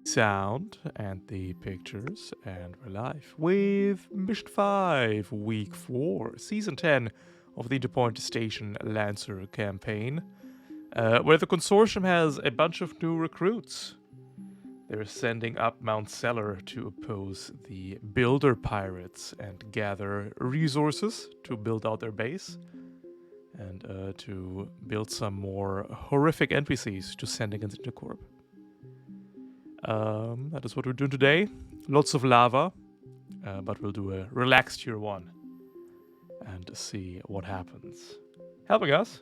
Sound and the pictures, and we're live with Mission 5, Week 4, Season 10 of the Interpoint Station Lancer Campaign, where the Consortium has a bunch of new recruits. They're sending up Mount Cellar to oppose the Builder Pirates and gather resources to build out their base and to build some more horrific NPCs to send against Intercorp. That is what we're doing today. Lots of lava, but we'll do a relaxed tier 1 and see what happens. Helping us,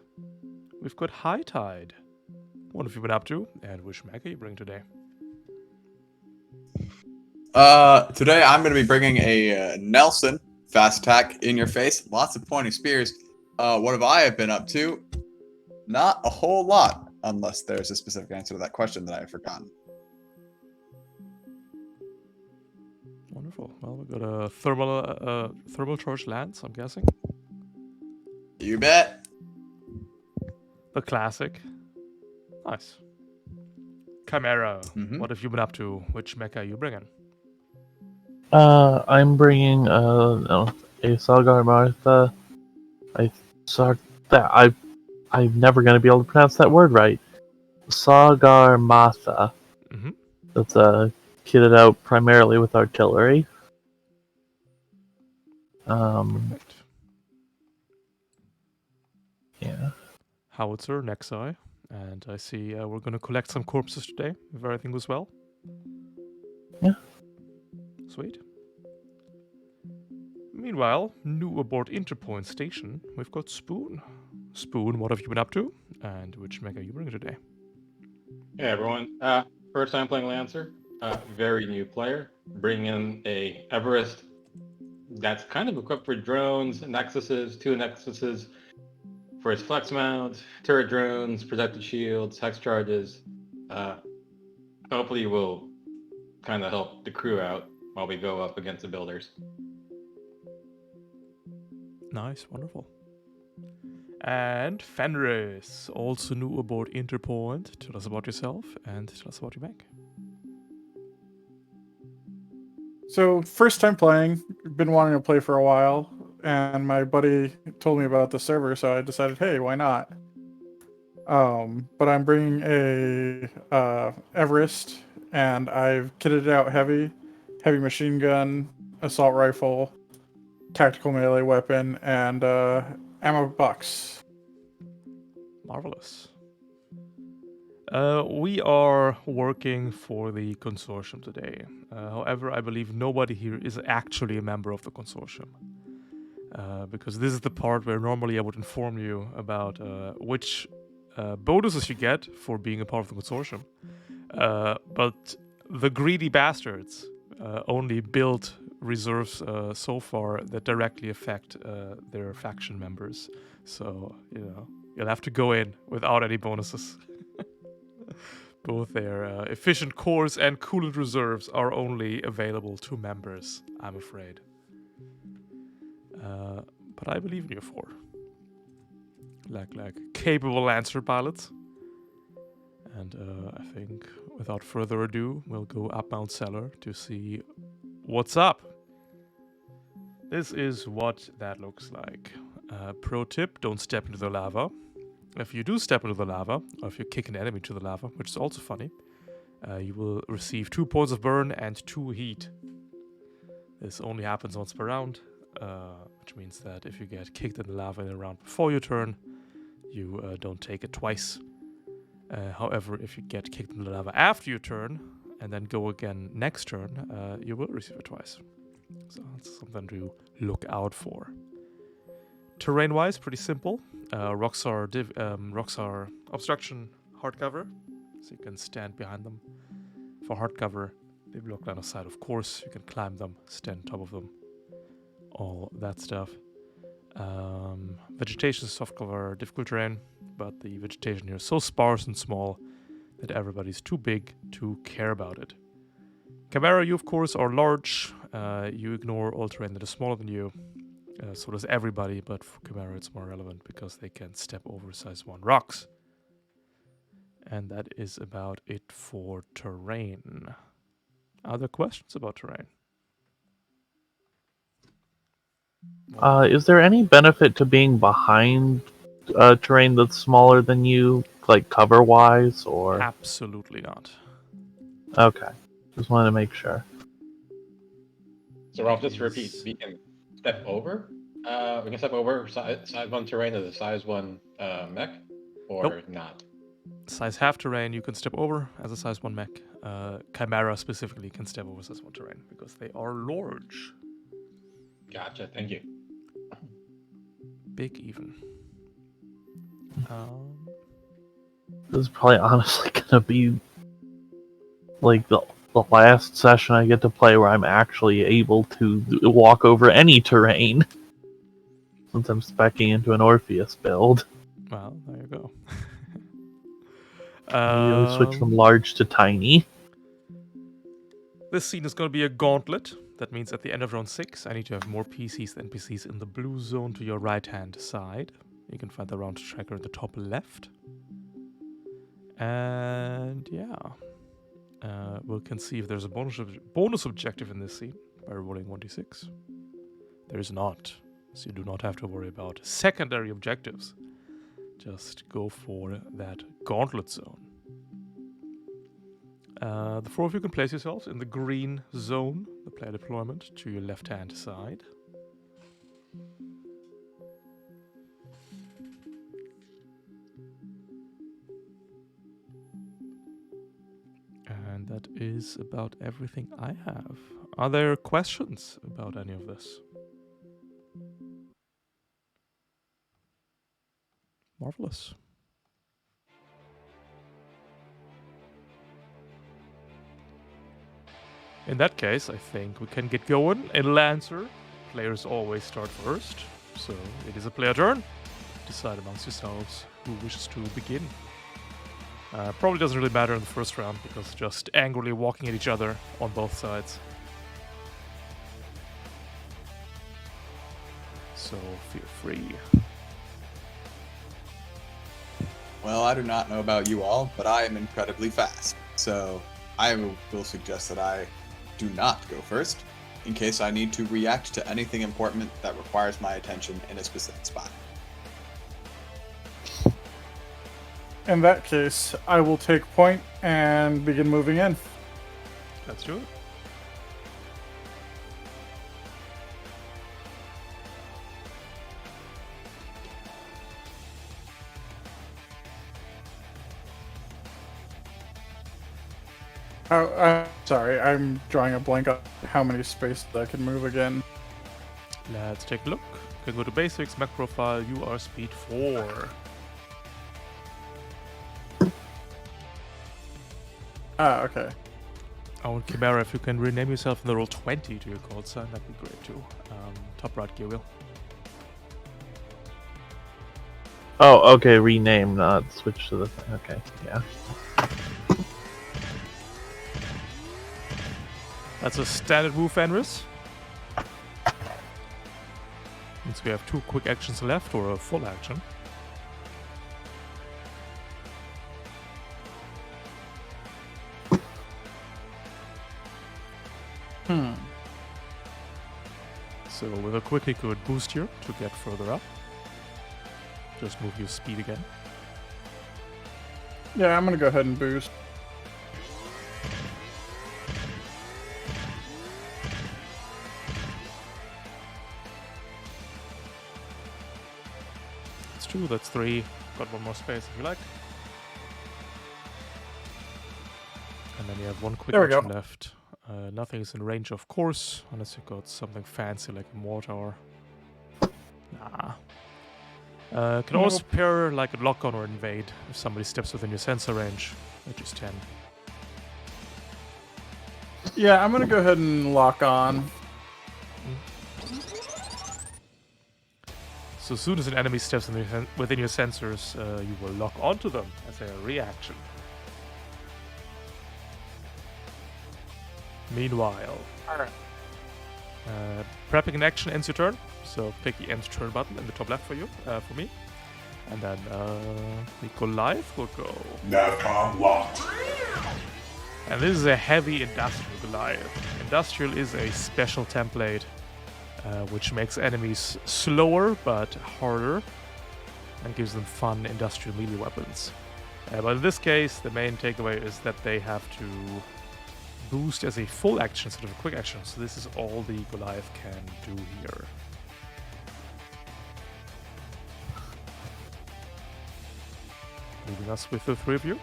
we've got High Tide. What have you been up to, and which mech are you bringing today? Today I'm going to be bringing a Nelson fast attack in your face. Lots of pointing spears. What have I been up to? Not a whole lot, unless there's a specific answer to that question that I have forgotten. Wonderful. Well, we've got a thermal charge lance, I'm guessing. You bet. The classic. Nice. Chimera. Mm-hmm. What have you been up to? Which mecha are you bringing? I'm bringing a Sagar Martha. I'm never gonna be able to pronounce that word right. Sagar Matha. Mm-hmm. That's kitted out primarily with artillery. Perfect. Yeah. Howitzer, Nexi, and I see we're going to collect some corpses today, if everything goes well. Yeah. Sweet. Meanwhile, new aboard Interpoint Station, we've got Spoon. Spoon, what have you been up to, and which mech are you bringing today? Hey everyone, first time playing Lancer, very new player, bringing in a Everest that's kind of equipped for drones, nexuses, 2 nexuses for his flex mount, turret drones, protected shields, hex charges. Hopefully will kind of help the crew out while we go up against the builders. Nice, wonderful. And Fenris, also new aboard Interpoint. Tell us about yourself and tell us about your mech. So, first time playing, been wanting to play for a while, and my buddy told me about the server, so I decided, hey, why not? But I'm bringing a Everest, and I've kitted it out heavy machine gun, assault rifle, tactical melee weapon, and ammo box. Marvelous. We are working for the consortium today. However, I believe nobody here is actually a member of the consortium. Because this is the part where normally I would inform you about which bonuses you get for being a part of the consortium. But the greedy bastards only build reserves so far that directly affect their faction members. So, you'll have to go in without any bonuses. Both their efficient cores and coolant reserves are only available to members, I'm afraid. But I believe in you four. Like capable Lancer pilots. And I think, without further ado, we'll go up Mount Cellar to see what's up. This is what that looks like. Pro tip, don't step into the lava. If you do step into the lava, or if you kick an enemy to the lava, which is also funny, you will receive 2 points of burn and 2 heat. This only happens once per round, which means that if you get kicked in the lava in a round before your turn, you don't take it twice. However, if you get kicked in the lava after your turn, and then go again next turn, you will receive it twice. So that's something to look out for. Terrain-wise, pretty simple. Rocks are obstruction, hardcover, so you can stand behind them. For hardcover, they block line of sight, of course. You can climb them, stand on top of them, all that stuff. Vegetation is softcover, difficult terrain, but the vegetation here is so sparse and small that everybody's too big to care about it. Chimera, you of course are large. You ignore all terrain that is smaller than you. So does everybody, but for Chimera it's more relevant because they can step over size 1 rocks. And that is about it for terrain. Other questions about terrain? Is there any benefit to being behind terrain that's smaller than you, like cover-wise, or? Absolutely not. Okay, just wanted to make sure. So Ralph, just to repeat, we can step over. We can step over size 1 terrain as a size 1 mech, or Nope. not. Size half terrain you can step over as a size 1 mech. Chimera specifically can step over size 1 terrain because they are large. Gotcha. Thank you. Big even. This is probably honestly gonna be like the last session I get to play where I'm actually able to walk over any terrain. Since I'm speccing into an Orpheus build. Well, there you go. Really switch from large to tiny. This scene is going to be a gauntlet. That means at the end of round 6, I need to have more PCs than NPCs in the blue zone to your right-hand side. You can find the round tracker at the top left. And yeah, we can see if there's a bonus objective in this scene by rolling 1d6. There is not, so you do not have to worry about secondary objectives. Just go for that gauntlet zone. The 4 of you can place yourselves in the green zone, the player deployment, to your left-hand side. And that is about everything I have. Are there questions about any of this? Marvelous. In that case, I think we can get going. In Lancer, players always start first, so it is a player turn. Decide amongst yourselves who wishes to begin. Probably doesn't really matter in the first round, because just angrily walking at each other on both sides. So feel free. Well, I do not know about you all, but I am incredibly fast. So I will suggest that I do not go first, in case I need to react to anything important that requires my attention in a specific spot. In that case, I will take point and begin moving in. Let's do it. Sorry, I'm drawing a blank on how many spaces I can move again. Let's take a look. You can go to basics, mech profile, you are speed 4. Ah, okay. Oh, and Chimera, if you can rename yourself in the roll 20 to your call sign, that'd be great too. Top right, gear wheel. Oh, okay, rename, not switch to the thing. Okay, yeah. That's a standard move, Fenris. Means we have 2 quick actions left, or a full action. So with a quick, he could boost here to get further up. Just move your speed again. Yeah, I'm gonna go ahead and boost. That's 2, that's 3. Got 1 more space if you like. And then you have 1 quick There we action go. left. Nothing is in range, of course, unless you got something fancy like a mortar. Nah. Can always pair like a lock on or invade if somebody steps within your sensor range, which is 10. Yeah, I'm gonna go ahead and lock on. So as soon as an enemy steps within your sensors, you will lock onto them as a reaction. Meanwhile, prepping an action ends your turn, so click the end turn button in the top left for you, for me. And then the Goliath will go. Navcom locked. And this is a heavy industrial Goliath. Industrial is a special template which makes enemies slower but harder and gives them fun industrial melee weapons. But in this case, the main takeaway is that they have to boost as a full action instead of a quick action. So this is all the Goliath can do here. Leaving us with the 3 of you.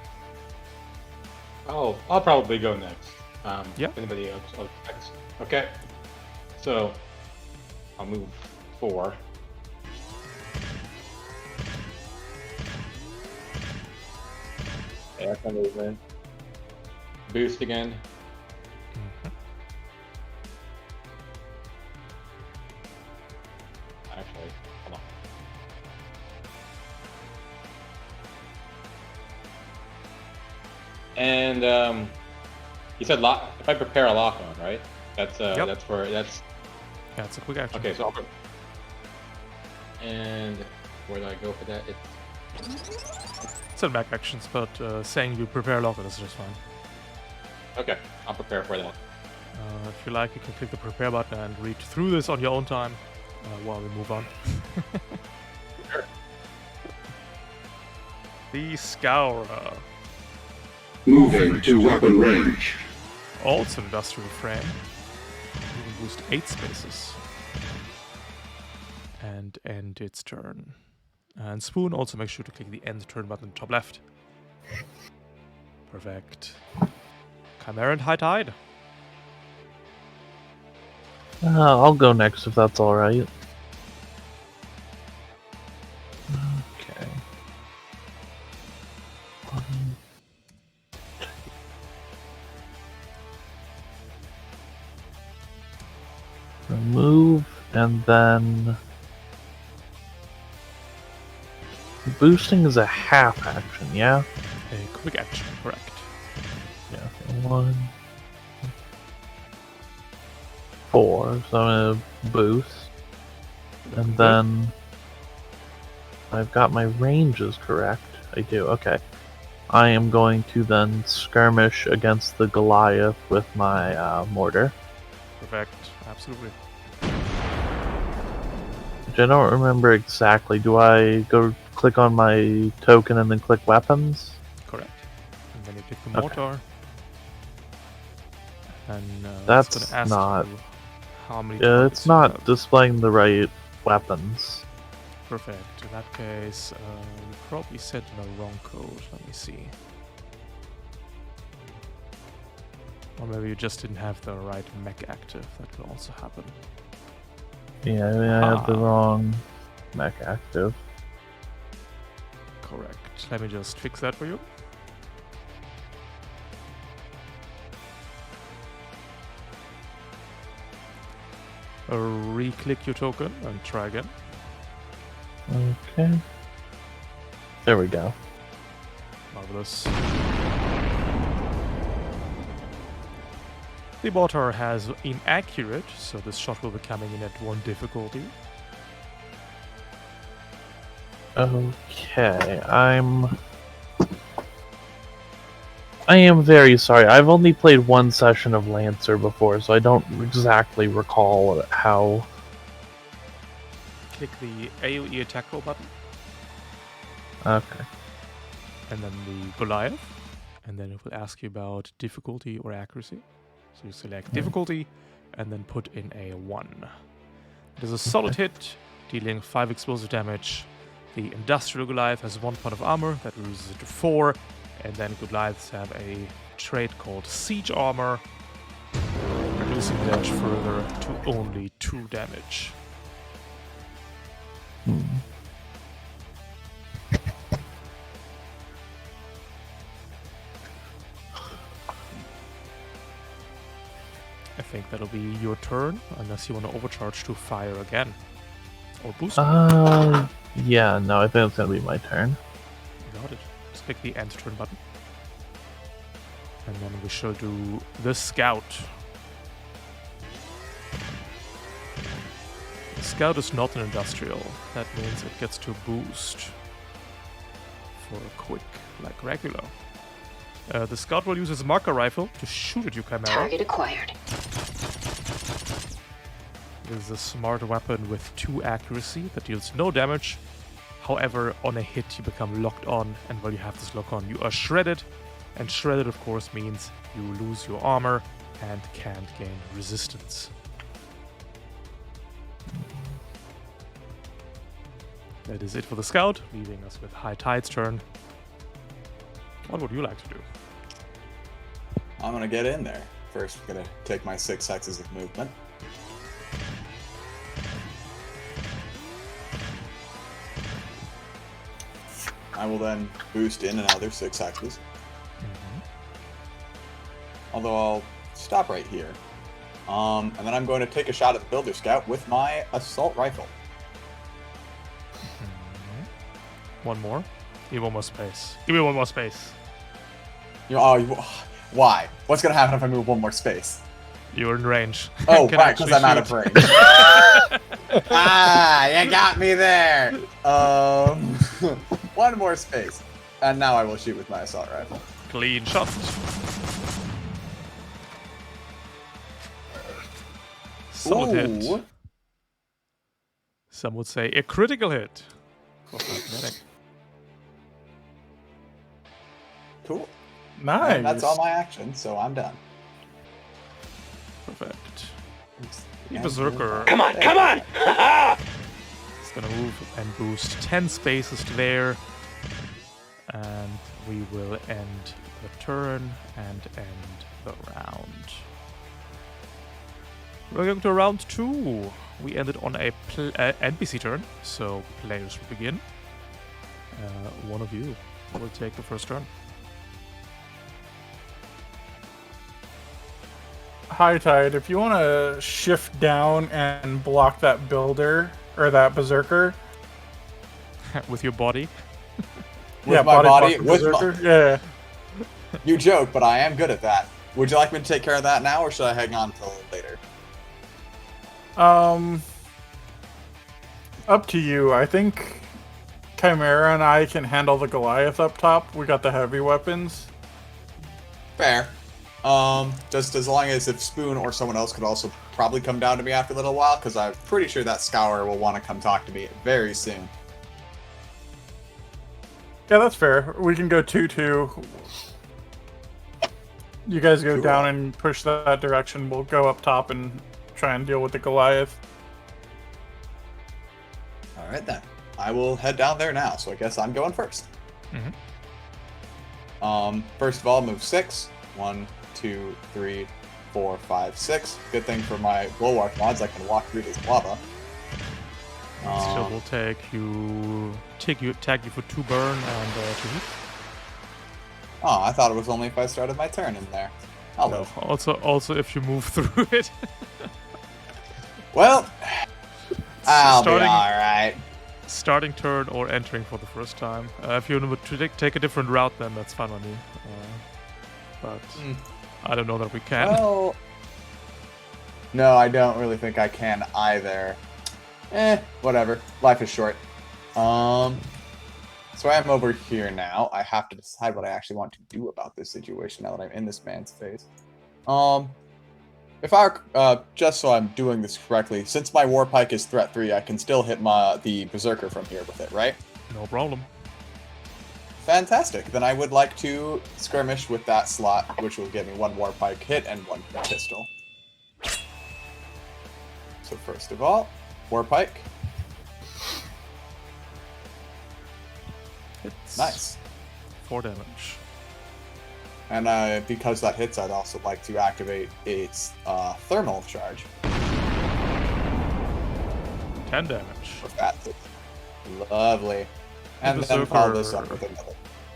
Oh, I'll probably go next. Yeah. Anybody else? Oh, next. Okay. So, I'll move 4. Yeah, that's my movement. Boost again. Actually, hold on. And you said lock. If I prepare a lock on, right? That's Yep. that's for that's Yeah, it's a quick action. okay. So I'll and where do I go for that? It's in back actions, but saying you prepare locker is just fine. Okay, I'll prepare for that. If you like, you can click the prepare button and read through this on your own time while we move on. Sure. The Scourer. Moving to weapon range. Also an industrial frame. You can boost 8 spaces. And end its turn. And Spoon, also make sure to click the end turn button top left. Perfect. Chimera and High Tide. I'll go next if that's alright. Okay. Remove, and then... Boosting is a half action, yeah? A quick action, correct. Yeah, 1, 4, so I'm gonna boost. And then I've got my ranges correct. I do, okay. I am going to then skirmish against the Goliath with my mortar. Perfect, absolutely. Which I don't remember exactly. Do I go click on my token and then click weapons? Correct. And then you click the Okay. mortar. And That's it's gonna ask not- you how many Yeah, targets it's you not have. displaying the right weapons. Perfect. In that case, you probably set in the wrong code. Let me see. Or maybe you just didn't have the right mech active. That could also happen. Yeah, I mean, I had the Ah. wrong mech active. Correct. Let me just fix that for you. re-click your token and try again. Okay. There we go. Marvelous. The mortar has inaccurate, so this shot will be coming in at 1 difficulty. Okay, I am very sorry. I've only played 1 session of Lancer before, so I don't exactly recall how. Click the AoE attack roll button, Okay. and then the Goliath, and then it will ask you about difficulty or accuracy. So you select difficulty, and then put in a 1. It is a solid hit, dealing 5 explosive damage. The Industrial Goliath has 1 point of armor, that reduces it to 4, and then Goliaths have a trait called Siege Armor, reducing damage further to only 2 damage. I think that'll be your turn, unless you want to overcharge to fire again. Or boost. Yeah, no, I think it's gonna be my turn. Got it. Just click the end turn button. And then we shall do the Scout. The Scout is not an industrial. That means it gets to boost for a quick, like regular. The Scout will use his marker rifle to shoot at you, Chimera. Target acquired. This is a smart weapon with 2 accuracy that deals no damage. However, on a hit you become locked on, and while you have this lock on, you are shredded. And shredded, of course, means you lose your armor and can't gain resistance. That is it for the Scout, leaving us with High Tide's turn. What would you like to do? I'm gonna get in there. First, I'm gonna take my 6 hexes of movement. I will then boost in another 6 hexes. Although I'll stop right here. And then I'm going to take a shot at the Builder Scout with my assault rifle. 1 more. Give me 1 more space. Give me 1 more space. Why? What's gonna happen if I move 1 more space? You're in range. Oh, Can right, because actually I'm out of shoot. range. You got me there. 1 more space, and now I will shoot with my assault rifle. Clean shot. Solid hit. Ooh. Some would say a critical hit. Medic. Cool. Nice. And that's all my action, so I'm done. Perfect. Yeah, Berserker. Come on, come on! It's gonna move and boost 10 spaces to there. And we will end the turn and end the round. We're going to round 2. We ended on a NPC turn, so players will begin. One of you will take the first turn. High Tide, if you want to shift down and block that builder or that berserker. With your body. With my body? block the With berserker. Yeah. You joke, but I am good at that. Would you like me to take care of that now, or should I hang on until later? Up to you. I think Chimera and I can handle the Goliath up top. We got the heavy weapons. Fair. Just as long as if Spoon or someone else could also probably come down to me after a little while, because I'm pretty sure that Scour will want to come talk to me very soon. Yeah, that's fair. We can go 2-2. You guys go Cool. down and push that direction. We'll go up top and try and deal with the Goliath. Alright then. I will head down there now, so I guess I'm going first. First of all, move 6. 1, 2, 3, 4, 5, 6. Good thing for my bulwark mods, I can walk through this lava. Still will tag you for 2 burn and 2 heat. Oh, I thought it was only if I started my turn in there. I'll No, live. also if you move through it. Well, I'll be starting- alright. Starting turn or entering for the first time. If you want to take a different route, then that's fine with me. But I don't know that we can. Well, no, I don't really think I can either. Whatever. Life is short. So I'm over here now. I have to decide what I actually want to do about this situation now that I'm in this man's face. If I just so I'm doing this correctly, since my War Pike is threat 3, I can still hit the Berserker from here with it, right? No problem. Fantastic. Then I would like to skirmish with that slot, which will give me 1 War Pike hit and 1 pistol. So first of all, War Pike. It's Nice. 4 damage. And because that hits, I'd also like to activate its thermal charge. 10 damage. With that. Lovely. And then follow this up with another.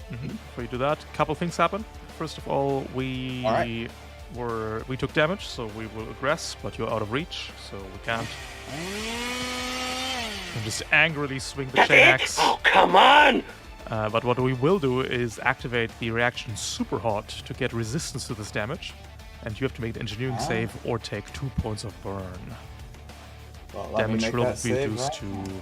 Before you do that, a couple things happen. First of all, we took damage, so we will aggress, but you're out of reach, so we can't. And just angrily swing the chain axe. Oh, come on! But what we will do is activate the reaction Super Hot to get resistance to this damage, and you have to make the engineering save or take 2 points of burn. Well, let me Damage make will that be save reduced right to now.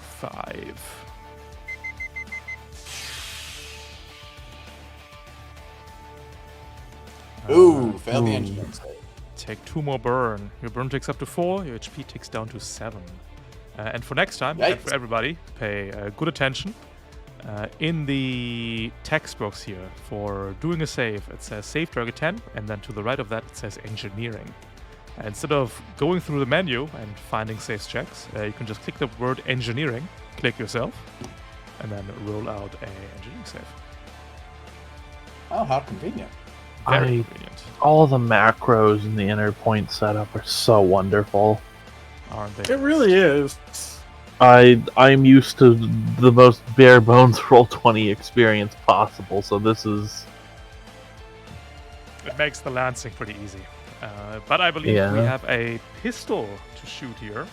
5. Ooh, failed the engineering save. Take 2 more burn. Your burn takes up to 4, your HP takes down to 7. And for next time, and for everybody, pay good attention. In the text box here, for doing a save, it says save target 10, and then to the right of that it says engineering. Instead of going through the menu and finding saves checks, you can just click the word engineering, click yourself, and then roll out a engineering save. Oh, how convenient. Very convenient, All the macros in the Interpoint setup are so wonderful. aren't they? It really is. I'm used to the most bare bones Roll20 experience possible, so this is It makes the lancing pretty easy. But I believe we have a pistol to shoot here.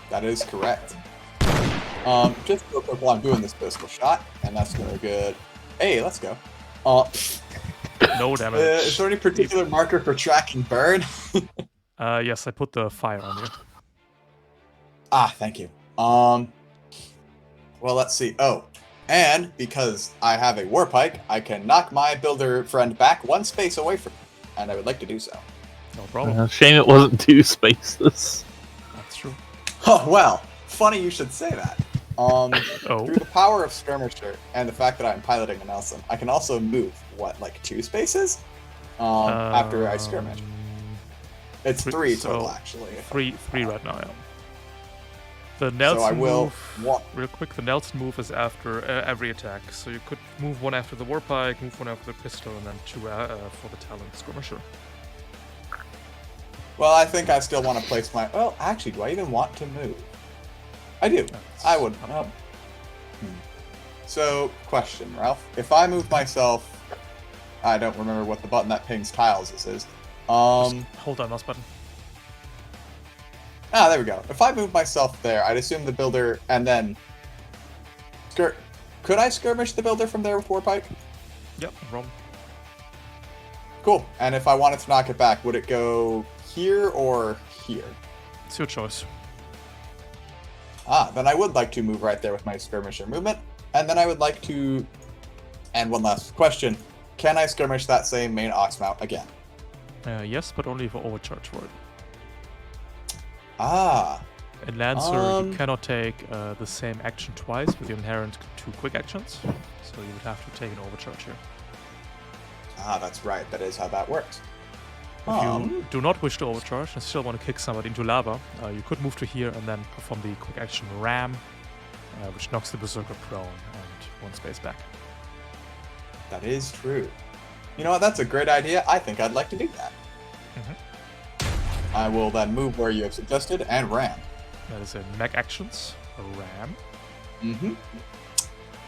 That is correct. Just real quick while I'm doing this pistol shot, and that's gonna be good. Hey, let's go. No damage. Is there any particular marker for tracking burn? Yes, I put the fire on you. Thank you. Well, let's see. Oh, and because I have a War Pike, I can knock my builder friend back 1 space away from me, and I would like to do so. No problem. shame it wasn't 2 spaces. That's true. Oh, well, funny you should say that. Oh. Through the power of Skirmisher and the fact that I'm piloting a Nelson, I can also move, like 2 spaces? After I skirmish. It's 3 total, actually. Three right now, yeah. The Nelson So I will move, real quick, the Nelson move is after every attack. So you could move 1 after the Warpike, move 1 after the pistol, and then 2 for the Talent Skirmisher. Well, I think I still want to place my... Well, actually, do I even want to move? I do. I would. So, question, Ralph. If I move myself... I don't remember what the button that pings tiles is. Just hold down mouse button. There we go. If I move myself there, I'd assume the builder, and then... Could I skirmish the builder from there with Warpike? Yep, no problem. Cool. And if I wanted to knock it back, would it go here or here? It's your choice. Then I would like to move right there with my skirmisher movement. And then I would like to... And one last question. Can I skirmish that same main ox mount again? Yes, but only for overcharge for it. In Lancer, you cannot take the same action twice with your inherent 2 quick actions. So you would have to take an overcharge here. That's right. That is how that works. If you do not wish to overcharge and still want to kick somebody into lava, you could move to here and then perform the quick action Ram, which knocks the Berserker prone and 1 space back. That is true. You know what? That's a great idea. I think I'd like to do that. I will then move where you have suggested and ram. That is a mech actions, a Ram.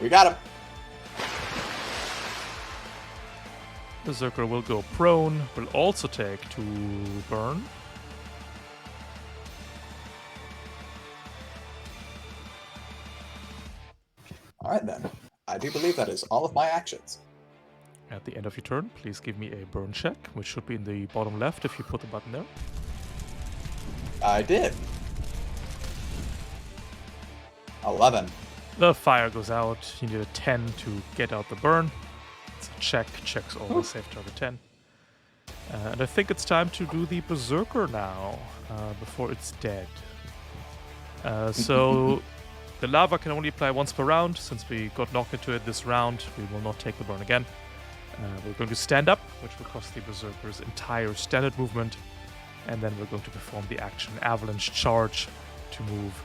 We got him. Berserker will go prone, will also take 2 burn. All right then. I do believe that is all of my actions. At the end of your turn, please give me a burn check, which should be in the bottom left if you put the button there. I did. 11. The fire goes out. You need a 10 to get out the burn. It's a check. Checks always save target 10. And I think it's time to do the Berserker now, before it's dead. So the lava can only apply once per round. Since we got knocked into it this round, we will not take the burn again. We're going to stand up, which will cost the Berserker's entire standard movement. And then we're going to perform the action Avalanche Charge to move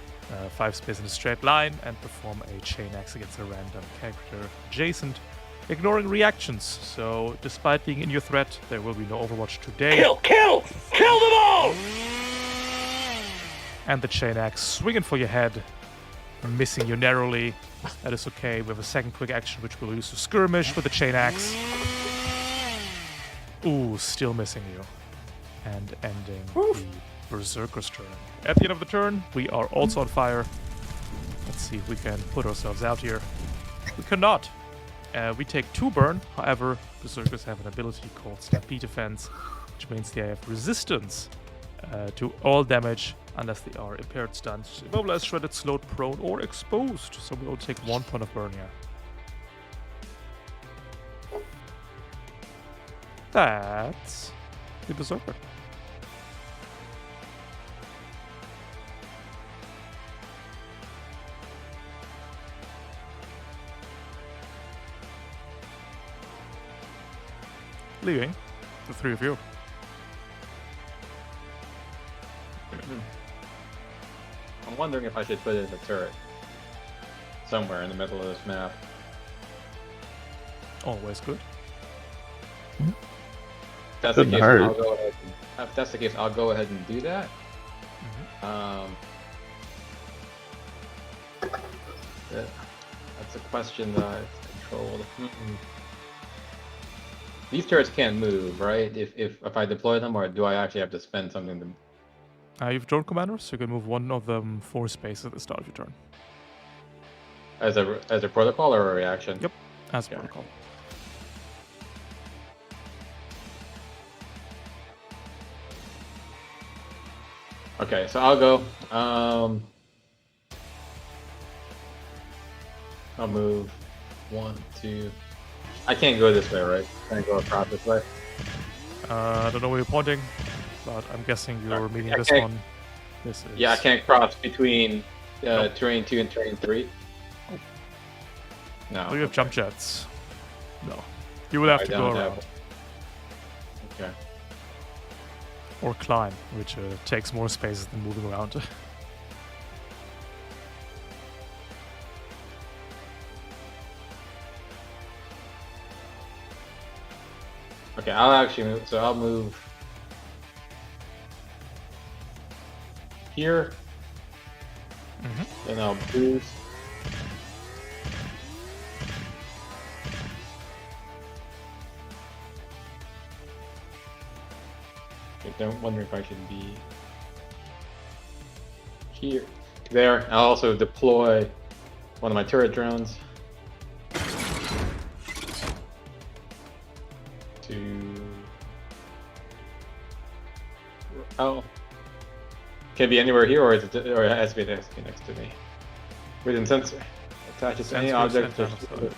5 space in a straight line and perform a chain axe against a random character adjacent, ignoring reactions. So, despite being in your threat, there will be no Overwatch today. Kill them all! And the chain axe swinging for your head, missing you narrowly. That is okay. We have a second quick action which we'll use to skirmish with the chain axe. Ooh, still missing you. And ending the Berserker's turn. At the end of the turn, we are also on fire. Let's see if we can put ourselves out here. We cannot. We take 2 burn. However, Berserkers have an ability called Stampede Defense, which means they have resistance to all damage unless they are impaired, stunned, immobilized, shredded, slowed, prone, or exposed. So we will take 1 point of burn here. That's the Berserker. Leaving the 3 of you. I'm wondering if I should put in a turret somewhere in the middle of this map. Always good. If that's the Couldn't case, hurt. I'll go ahead. If that's the case, I'll go ahead and do that. That's a question that it's controlled. These turrets can't move, right? If I deploy them, or do I actually have to spend something to? You've drone commanders, so you can move one of them 4 spaces at the start of your turn. As a protocol or a reaction? Yep, as Okay. protocol. Okay, so I'll go. I'll move 1, 2. I can't go this way, right? Can't go across this way. I don't know where you're pointing, but I'm guessing you're Sorry. meaning I this can't- one. This is... Yeah, I can't cross between terrain 2 and terrain 3. Oh. No. Oh, you have jump jets. No. You will have I to go don't around. have- Okay. Or climb, which takes more spaces than moving around. Okay, I'll actually move. So I'll move here. Then I'll boost. Okay, I'm wondering if I should be here. There. I'll also deploy one of my turret drones to. Oh. Can it be anywhere here, or or it has to be next to me? Within sensor. Attaches to any Sensors object. and tunnels.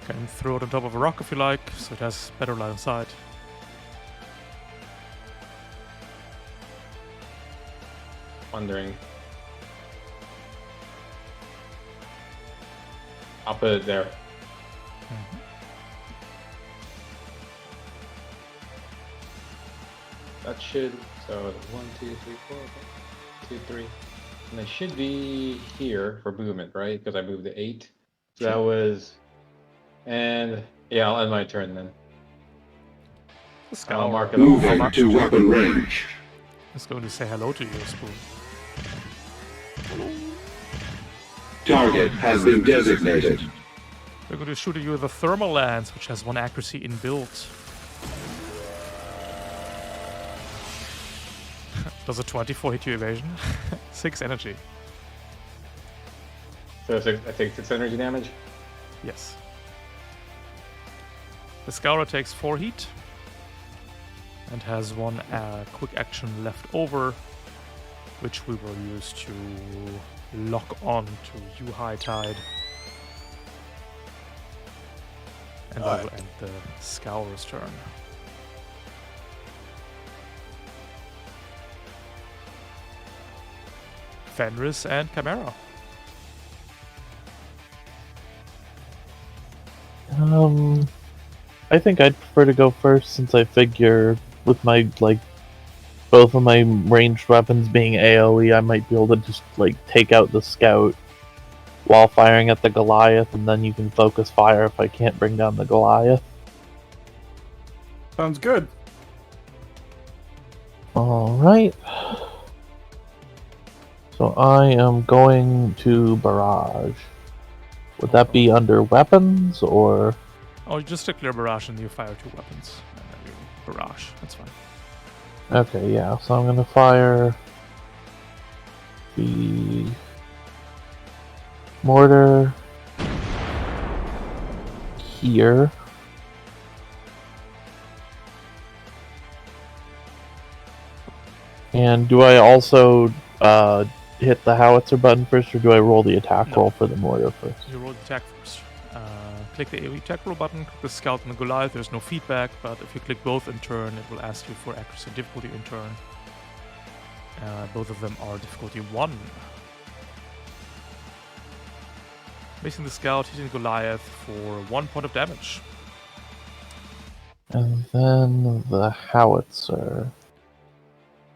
Can throw it on top of a rock if you like, so it has better line of sight. Wondering. I'll put it there. That should. So 1, 2, 3, 4, 2, 3, and they should be here for movement, right? Because I moved to 8. So that was, and yeah, I'll end my turn then. I'll mark it. Moving to weapon range. It's going to say hello to you, Spoon. Target has been designated. We're going to shoot at you with a thermal lance, which has 1 accuracy inbuilt. Does a 24 hit your evasion? 6 energy. So I take 6 energy damage. Yes. The Scourer takes 4 heat and has 1 quick action left over, which we will use to lock on to you, High Tide. And that will end the Scourer's turn. Fenris and Chimera. I think I'd prefer to go first since I figure with my, both of my ranged weapons being AoE, I might be able to just, take out the scout while firing at the Goliath, and then you can focus fire if I can't bring down the Goliath. Sounds good. Alright. So I am going to barrage. Would that be under weapons, or... Oh, you just declare barrage and you fire 2 weapons. And then you barrage. That's fine. Okay, yeah, so I'm gonna fire the mortar here. And do I also hit the howitzer button first, or do I roll the attack roll for the mortar first? You roll the attack first. Click the AoE attack roll button, click the Scout and the Goliath. There's no feedback, but if you click both in turn, it will ask you for accuracy and difficulty in turn. Both of them are difficulty 1. Missing the Scout, hitting the Goliath for 1 point of damage. And then the howitzer.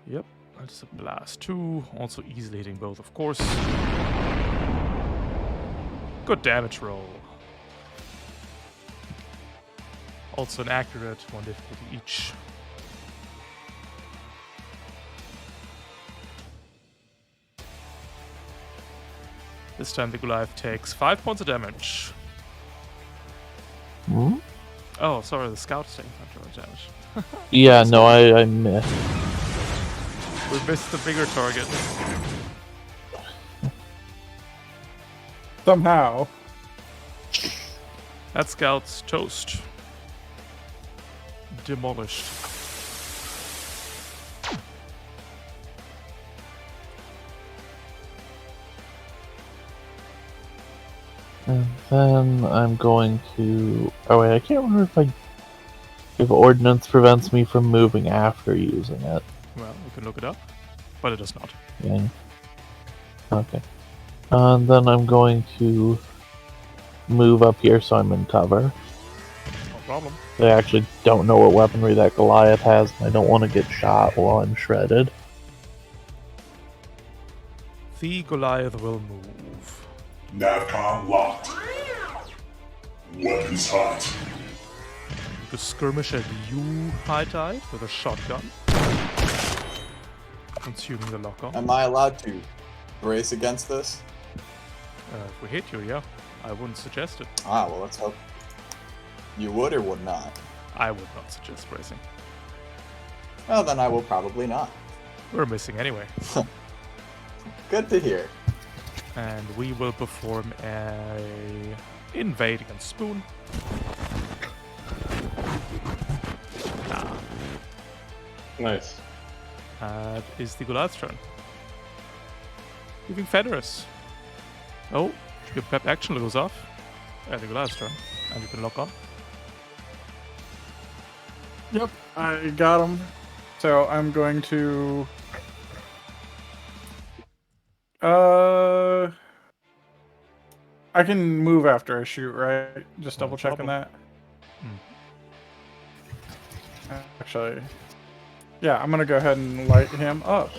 Yep, that's a blast 2. Also easily hitting both, of course. Good damage roll. Also an accurate, 1 difficulty each. This time the Goliath takes 5 points of damage. Hmm? Oh, sorry, the Scout is taking 5 points of damage. Yeah, no, I missed. We missed the bigger target. Somehow. That Scout's toast. Demolished. And then I'm going to... Oh wait, I can't remember if ordnance prevents me from moving after using it. Well, you can look it up, but it does not. Yeah. Okay. And then I'm going to move up here so I'm in cover. No problem. I actually don't know what weaponry that Goliath has, and I don't want to get shot while I'm shredded. The Goliath will move. Navcom locked. Weapons hot. To skirmish at you, High Tide, with a shotgun. Consuming the lock-on. Am I allowed to brace against this? If we hit you, yeah. I wouldn't suggest it. Ah, well, let's hope. You would or would not? I would not suggest bracing. Well, then I will probably not. We're missing anyway. Good to hear. And we will perform a invade against Spoon. Nice. That is the Goliath's turn. Leaving Fenris. Oh, your prep action goes off. At the Goliath's turn. And you can lock on. Yep, I got him. So I'm going to... I can move after I shoot, right? Just double checking that. Actually, yeah, I'm gonna go ahead and light him up.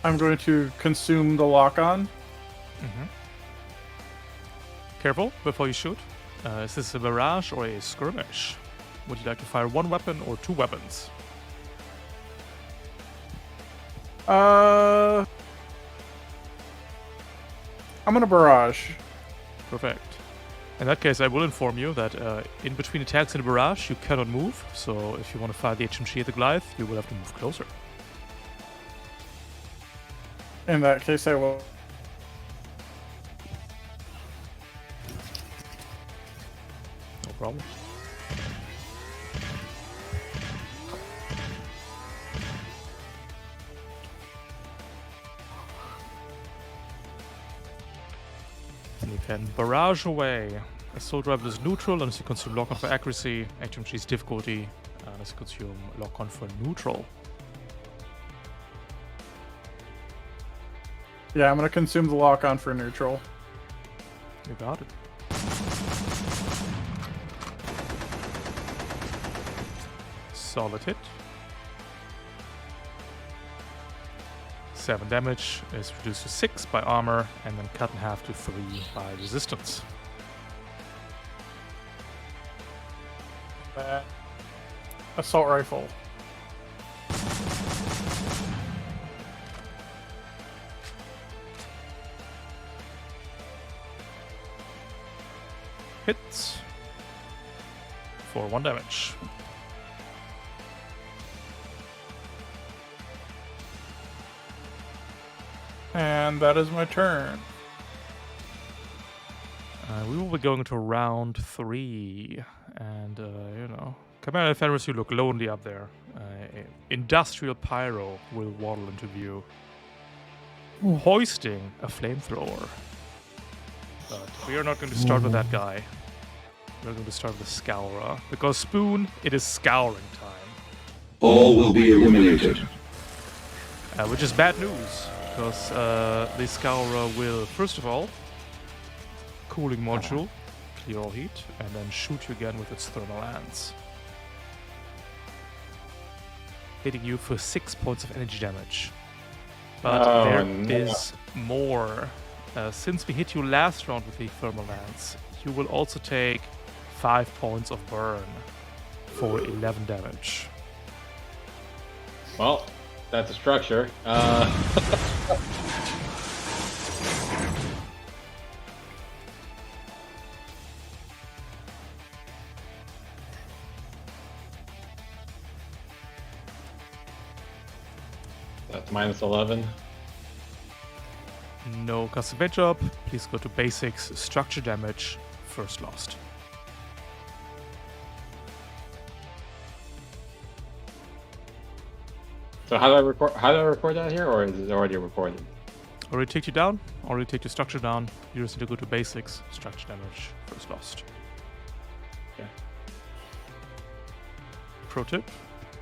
I'm going to consume the lock-on. Careful before you shoot. Is this a barrage or a skirmish? Would you like to fire one weapon or two weapons? I'm gonna barrage. Perfect. In that case, I will inform you that in between attacks in a barrage, you cannot move. So if you want to fire the HMG at the Goliath, you will have to move closer. In that case, I will. No problem. And you can barrage away. Assault rifle is neutral unless you consume lock-on for accuracy. HMG is difficulty unless you consume lock-on for neutral. Yeah, I'm gonna consume the lock-on for neutral. You got it. Solid hit. 7 damage is reduced to 6 by armor, and then cut in half to 3 by resistance. Assault rifle. Hits for 1 damage. And that is my turn. We will be going to round 3, and you know, Commander Fenris, you look lonely up there. Industrial pyro will waddle into view, hoisting a flamethrower. But we are not going to start with that guy. We're going to start with the Scourer, because Spoon, it is scouring time. All will be eliminated. Which is bad news, because the Scourer will, first of all, cooling module, clear all heat, and then shoot you again with its thermal lance. Hitting you for 6 points of energy damage. But there is more. Since we hit you last round with the thermal lance, you will also take 5 points of burn for 11 damage. Well, that's a structure. That's minus 11. No custom paint job. Please go to basics, structure damage, first lost. So how do I record? How do I record that here, or is it already recorded? Already take you down, already take your structure down. You just need to go to basics, structure damage, first lost. Okay. Pro tip,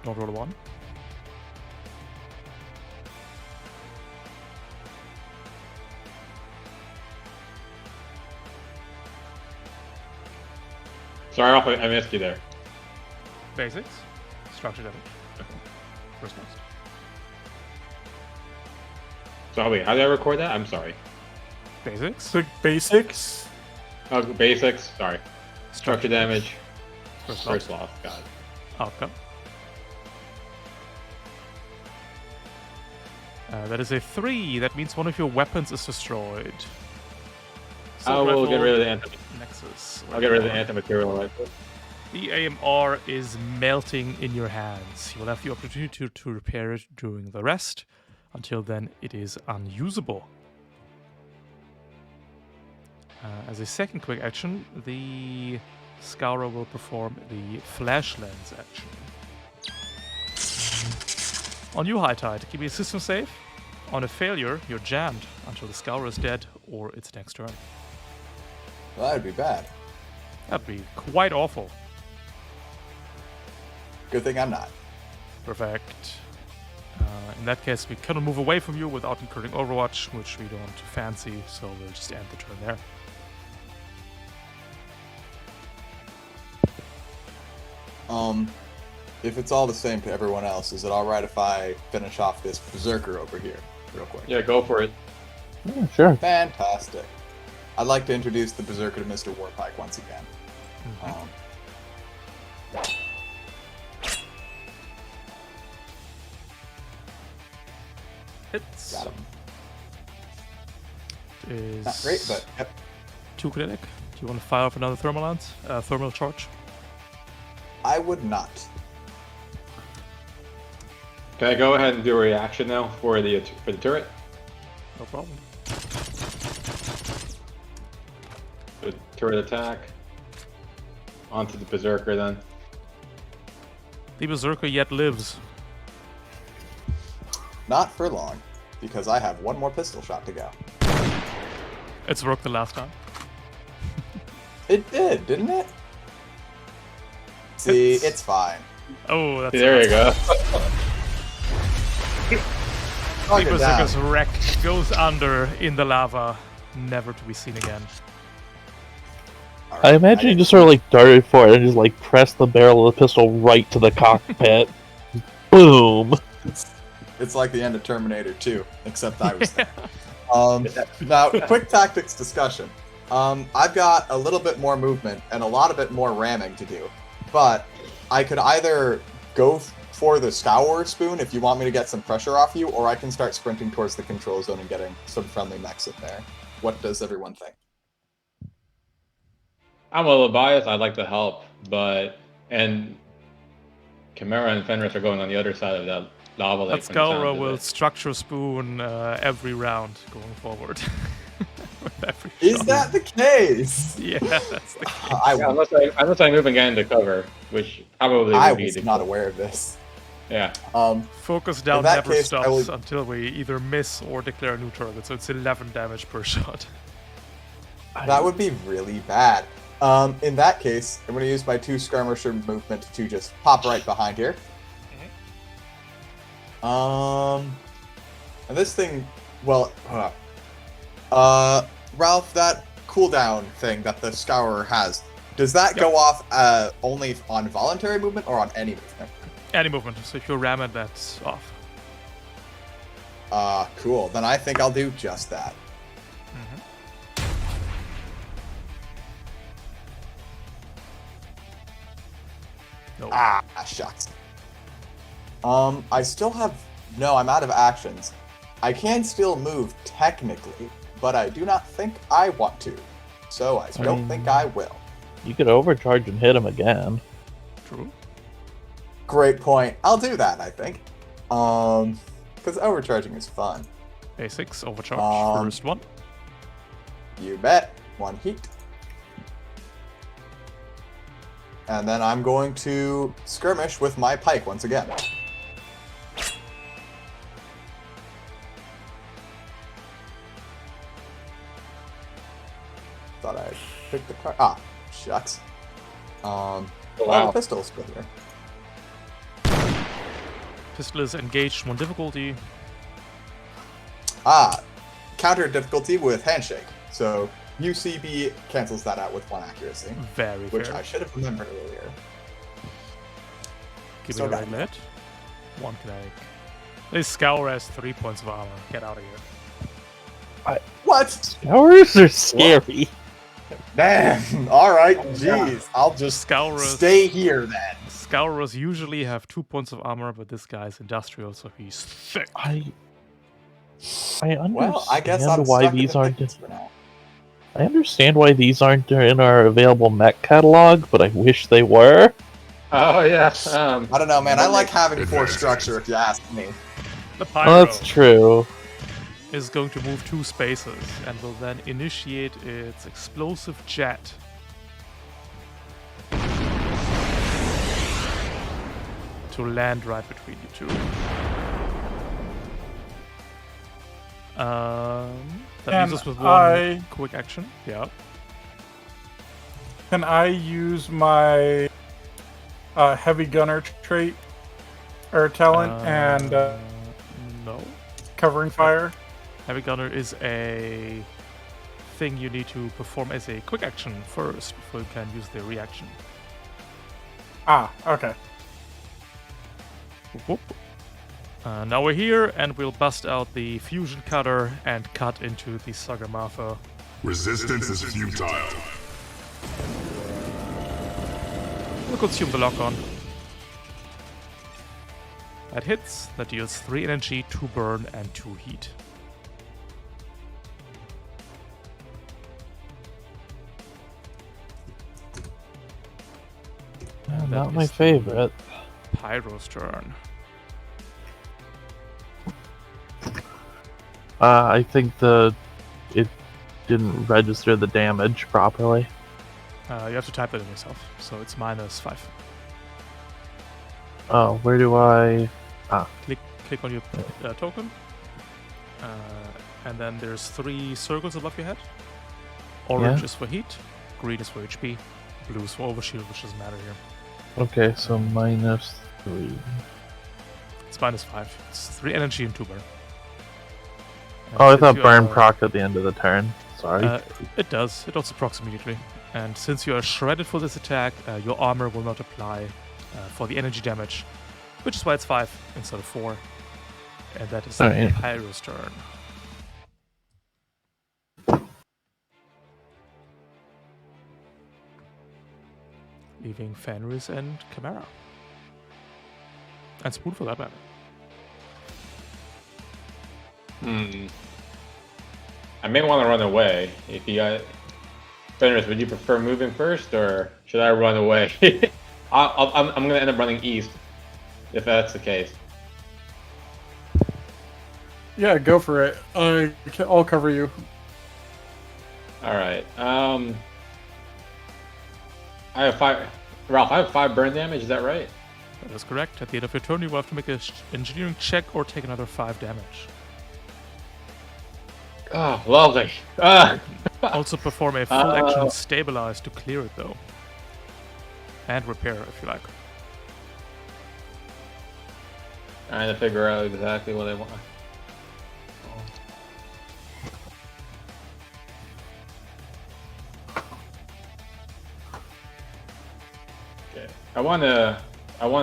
don't roll a 1. Sorry, I missed you there. Basics, structure damage, first lost. So wait, how do I record that? I'm sorry. Basics, Click basics. Oh, basics. Sorry. Structure damage. first First lost. loss. Got it. Outcome. That is a 3. That means one of your weapons is destroyed. I will get rid of the Nexus. I'll get rid of the anti-material rifle. The AMR is melting in your hands. You will have the opportunity to repair it during the rest. Until then, it is unusable. As a second quick action, the Scourer will perform the Flash Lens action. On you, High Tide, give me a system save. On a failure, you're jammed until the Scourer is dead or its next turn. Well, that'd be bad. That'd be quite awful. Good thing I'm not. Perfect. In that case, we cannot move away from you without incurring Overwatch, which we don't fancy, so we'll just end the turn there. If it's all the same to everyone else, is it alright if I finish off this Berserker over here real quick? Yeah, go for it. Yeah, sure. Fantastic. I'd like to introduce the Berserker to Mr. Warpike once again. Hits. Got him. Is Not great, but yep. 2 kinetic. Do you want to fire off another thermal charge? I would not. Can I go ahead and do a reaction now for the turret? No problem. The turret attack. Onto the Berserker then. The Berserker yet lives. Not for long, because I have one more pistol shot to go. It's worked the last time. It did, didn't it? See, it's fine. Oh, that's There you go. Knock The it down. Berserker's wreck goes under in the lava, never to be seen again. Alright, I imagine you just sort of like darted for it and just like pressed the barrel of the pistol right to the cockpit. Boom! It's like the end of Terminator 2, except I was there. Now, quick tactics discussion. I've got a little bit more movement and a lot of bit more ramming to do, but I could either go for the Scour Spoon if you want me to get some pressure off you, or I can start sprinting towards the control zone and getting some friendly mechs in there. What does everyone think? I'm a little biased. I'd like to help, and Chimera and Fenris are going on the other side of that lava lake. That from the sounds Scourer of will it. structure spoon every round going forward. With every Is shot. that the case? Yeah, that's the case. Yeah, unless I move and get into cover, which probably I would be was the not aware of this. Yeah. Focus down in that never case, I stops will- until we either miss or declare a new target, so it's 11 damage per shot. That would be really bad. In that case, I'm going to use my 2 skirmisher movement to just pop right behind here. And this thing, well, Ralph, that cooldown thing that the Scourer has, does that go off only on voluntary movement or on any movement? Any movement, so if you ram it, that's off. Cool. Then I think I'll do just that. No. Ah, shucks. I still have... No, I'm out of actions. I can still move, technically, but I do not think I want to. So I don't think I will. You could overcharge and hit him again. True. Great point. I'll do that, I think. Because overcharging is fun. Basics, overcharge, first one. You bet. 1 heat. And then I'm going to skirmish with my pike once again. Thought I picked the card. Ah, shucks. Wow. The pistol's good here. Pistol is engaged, 1 difficulty. Counter difficulty with handshake. So UCB cancels that out with 1 accuracy, Very which fair. I should have remembered earlier. Give so me a bad. right lit. 1 kinetic. This Scour has 3 points of armor. Get out of here. What? Scourers are scary. Damn. All right. Jeez. I'll just Scourers. stay here then. Scourers usually have 2 points of armor, but this guy's industrial, so he's thick. I understand Well, I guess I'm why stuck in these the aren't. thickness for now. I understand why these aren't in our available mech catalog, but I wish they were. Oh yeah. I don't know, man. I like having 4 structure, if you ask me. The Pyro Oh, that's true. is going to move 2 spaces and will then initiate its explosive jet. To land right between you two. That leaves us with 1 quick action. Yeah. Can I use my heavy gunner trait or talent and No. covering fire? Heavy Gunner is a thing you need to perform as a quick action first before you can use the reaction. Okay. Whoop, whoop. Now we're here, and we'll bust out the fusion cutter and cut into the Sagamatha Resistance is futile. We'll consume the lock-on. That hits. That deals 3 energy, 2 burn, and 2 heat. And that Not my is favorite. Pyro's turn. I think it didn't register the damage properly. You have to type it in yourself, so it's -5. Oh, where do I? Click on your token, and then there's 3 circles above your head. Orange Yeah. is for heat, green is for HP, blue is for overshield, which doesn't matter here. Okay, so -3. It's -5. It's 3 energy and 2 burn. And Oh, I since thought you burn are- proc at the end of the turn. Sorry. It does. It also procs immediately. And since you are shredded for this attack, your armor will not apply for the energy damage, which is why it's 5 instead of 4. And that is Alright. Pyro's turn. Leaving Fenris and Chimera. And Spoon for that matter. I may want to run away. If you got Fenris, would you prefer moving first, or should I run away? I'm going to end up running east, if that's the case. Yeah, go for it. I'll cover you. All right. I have 5. Ralph, I have 5 burn damage. Is that right? That is correct. At the end of your turn, you will have to make an engineering check or take another 5 damage. Oh, lovely. Also perform a full action stabilize to clear it though. And repair if you like. Trying to figure out exactly what I want. Okay. I want to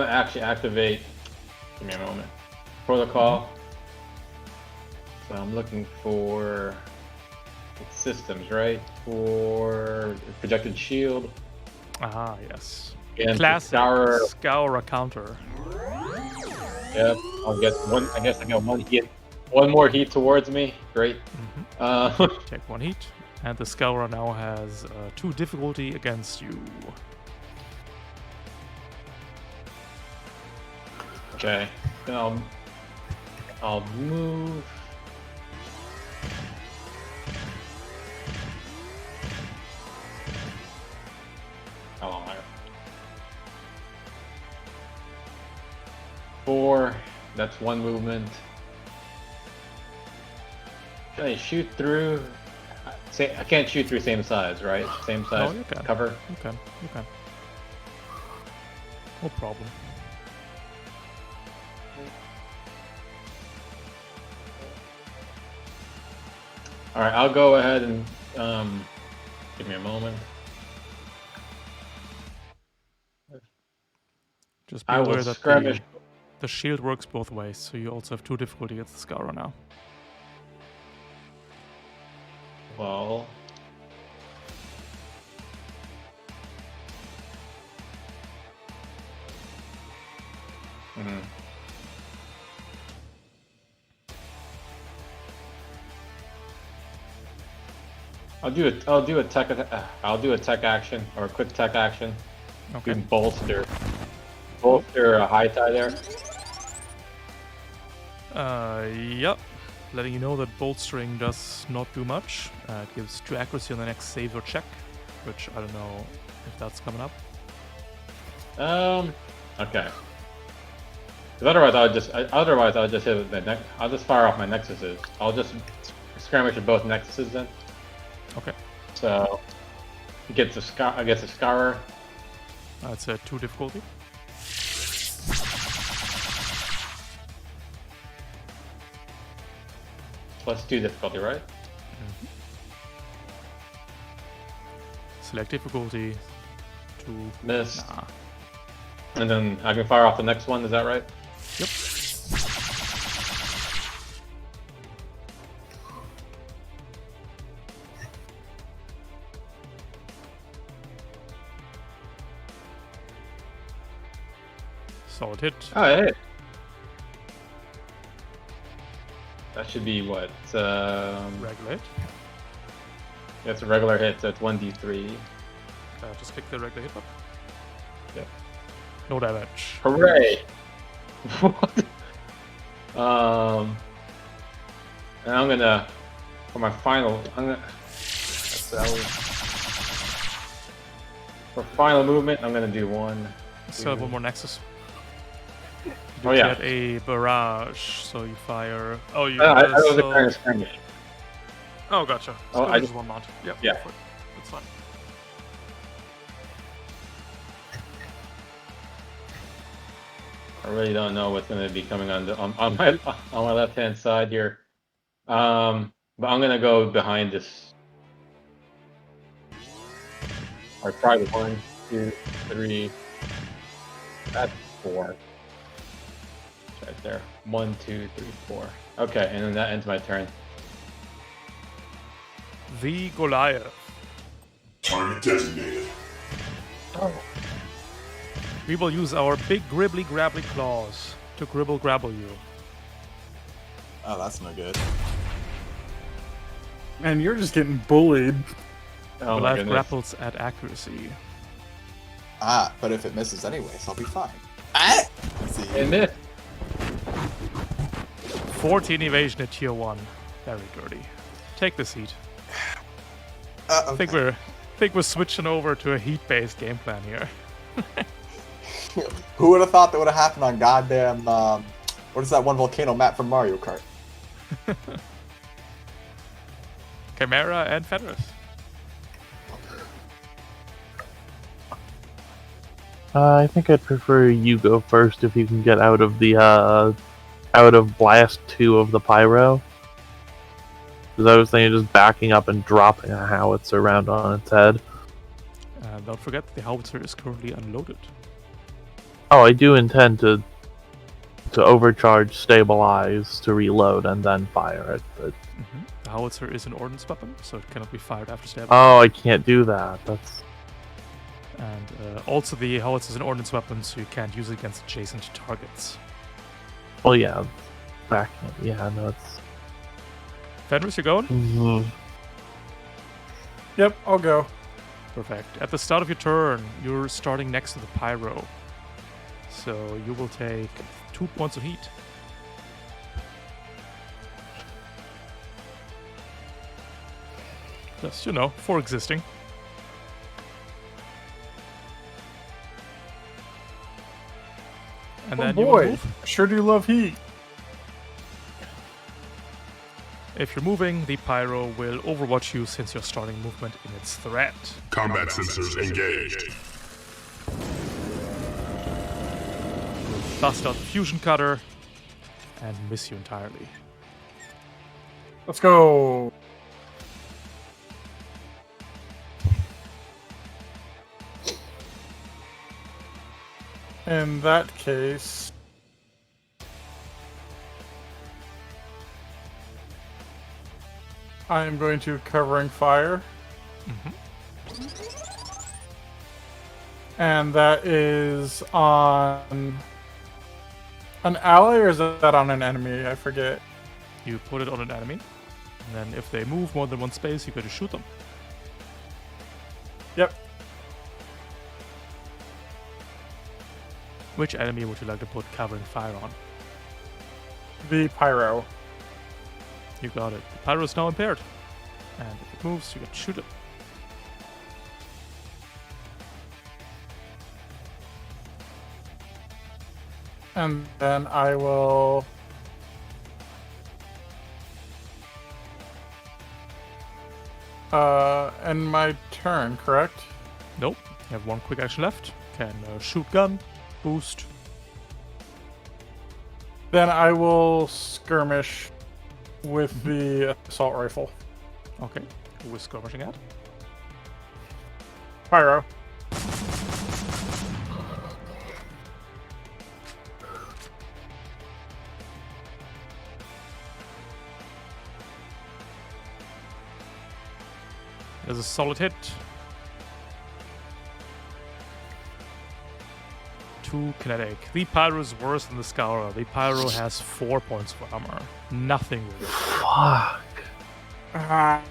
actually activate. Give me a moment. Protocol. So I'm looking for systems, right? For projected shield. Ah, yes. And Classic scour. Scourer counter. Yep. I'll get one. I guess I got one heat. One more heat towards me. Great. Take 1 heat. And the Scourer now has 2 difficulty against you. Okay. Then I'll move. How long am I? 4. That's 1 movement. Can I shoot through? I can't shoot through same size, right? Same size you can. cover. You can. No problem. All right, I'll go ahead and give me a moment. Just be I will aware that skirmish. the shield works both ways, so you also have 2 difficulty against the Scourer now. Well, I'll do a tech action or a quick tech action. Okay. You can bolster a high tie there. Yep. Letting you know that bolstering does not do much. It gives 2 accuracy on the next save or check, which I don't know if that's coming up. Okay. Because otherwise I'll just hit the I'll just fire off my nexuses. I'll just skirmish with both nexuses then. Okay. So he gets a Scourer. That's a 2 difficulty. Plus 2 difficulty, right? Select difficulty. 2. Miss. Nah. And then I can fire off the next one, is that right? Yep. Solid hit. Oh, hey. That should be what? Regular hit. That's a regular hit, so it's 1d3. Just click the regular hit button. Yep. No damage. Hooray! And I'm gonna, for my final, for final movement, I'm gonna do one. Still have one more Nexus. You Oh, yeah. get a barrage, so you fire. Oh, you. I was so- declaring a skirmish. Oh, gotcha. Oh, So I just one mount. Yep. Yeah. go for it. That's fine. I really don't know what's gonna be coming on my left hand side here. But I'm gonna go behind this. Or probably 1, 2, 3. That's 4. Right there. 1, 2, 3, 4. Okay, and then that ends my turn. The Goliath. Target designated. Oh. We will use our big gribbly grabbly claws to gribble grabble you. Oh, that's no good. And you're just getting bullied. Oh my Goliath goodness. grapples at accuracy. Ah, but if it misses anyways, I'll be fine. Ah! See. And this. 14 evasion at tier 1. Very dirty. Take the seat. I think we're switching over to a heat-based game plan here. Who would have thought that would have happened on goddamn, what is that one volcano map from Mario Kart? Chimera and Fenris. I think I'd prefer you go first if you can get out of the out of blast 2 of the pyro. Because I was thinking just backing up and dropping a howitzer around on its head. Don't forget the howitzer is currently unloaded. Oh, I do intend to overcharge, stabilize, to reload, and then fire it. But The howitzer is an ordnance weapon, so it cannot be fired after stabbing. oh, I can't do that. That's And also the howitzer is an ordnance weapon, so you can't use it against adjacent targets. well, yeah, backing it. Yeah, no, it's. Fenris, you going? Mhm. Yep, I'll go. Perfect. At the start of your turn, you're starting next to the pyro. So you will take 2 points of heat. Just, for existing. And Oh then you will boy, move. sure do love heat. If you're moving, the pyro will overwatch you since you're starting movement in its threat. Combat sensors engaged. Bust out the fusion cutter and miss you entirely. Let's go. In that case, I am going to covering fire. And that is on an ally, or is that on an enemy? I forget. You put it on an enemy, and then if they move more than one space, you got to shoot them. Yep. Which enemy would you like to put covering fire on? The pyro. You got it. The pyro is now impaired. And if it moves, you can shoot it. And then I will end my turn, correct? Nope. You have one quick action left. Can shoot gun, boost. Then I will skirmish with the assault rifle. Okay. Who is skirmishing at? Pyro. There's a solid hit. 2 kinetic. The Pyro is worse than the Scourer. The Pyro has 4 points of armor. Nothing with it. Fuck. Ah,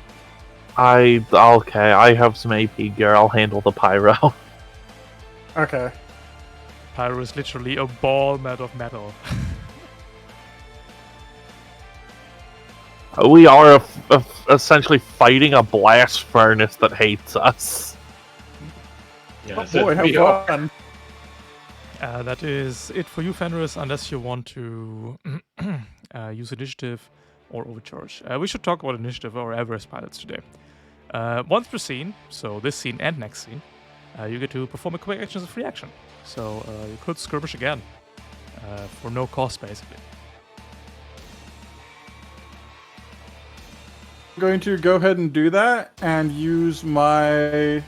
Okay, I have some AP gear. I'll handle the pyro. okay. Pyro is literally a ball made of metal. We are essentially fighting a blast furnace that hates us. Yeah, Oh that's it. boy, We have are. fun. That is it for you, Fenris, unless you want to use initiative or overcharge. We should talk about initiative or Everest pilots today. Once per scene, so this scene and next scene, you get to perform a quick action as a free action. So you could skirmish again for no cost, basically. I'm going to go ahead and do that and use my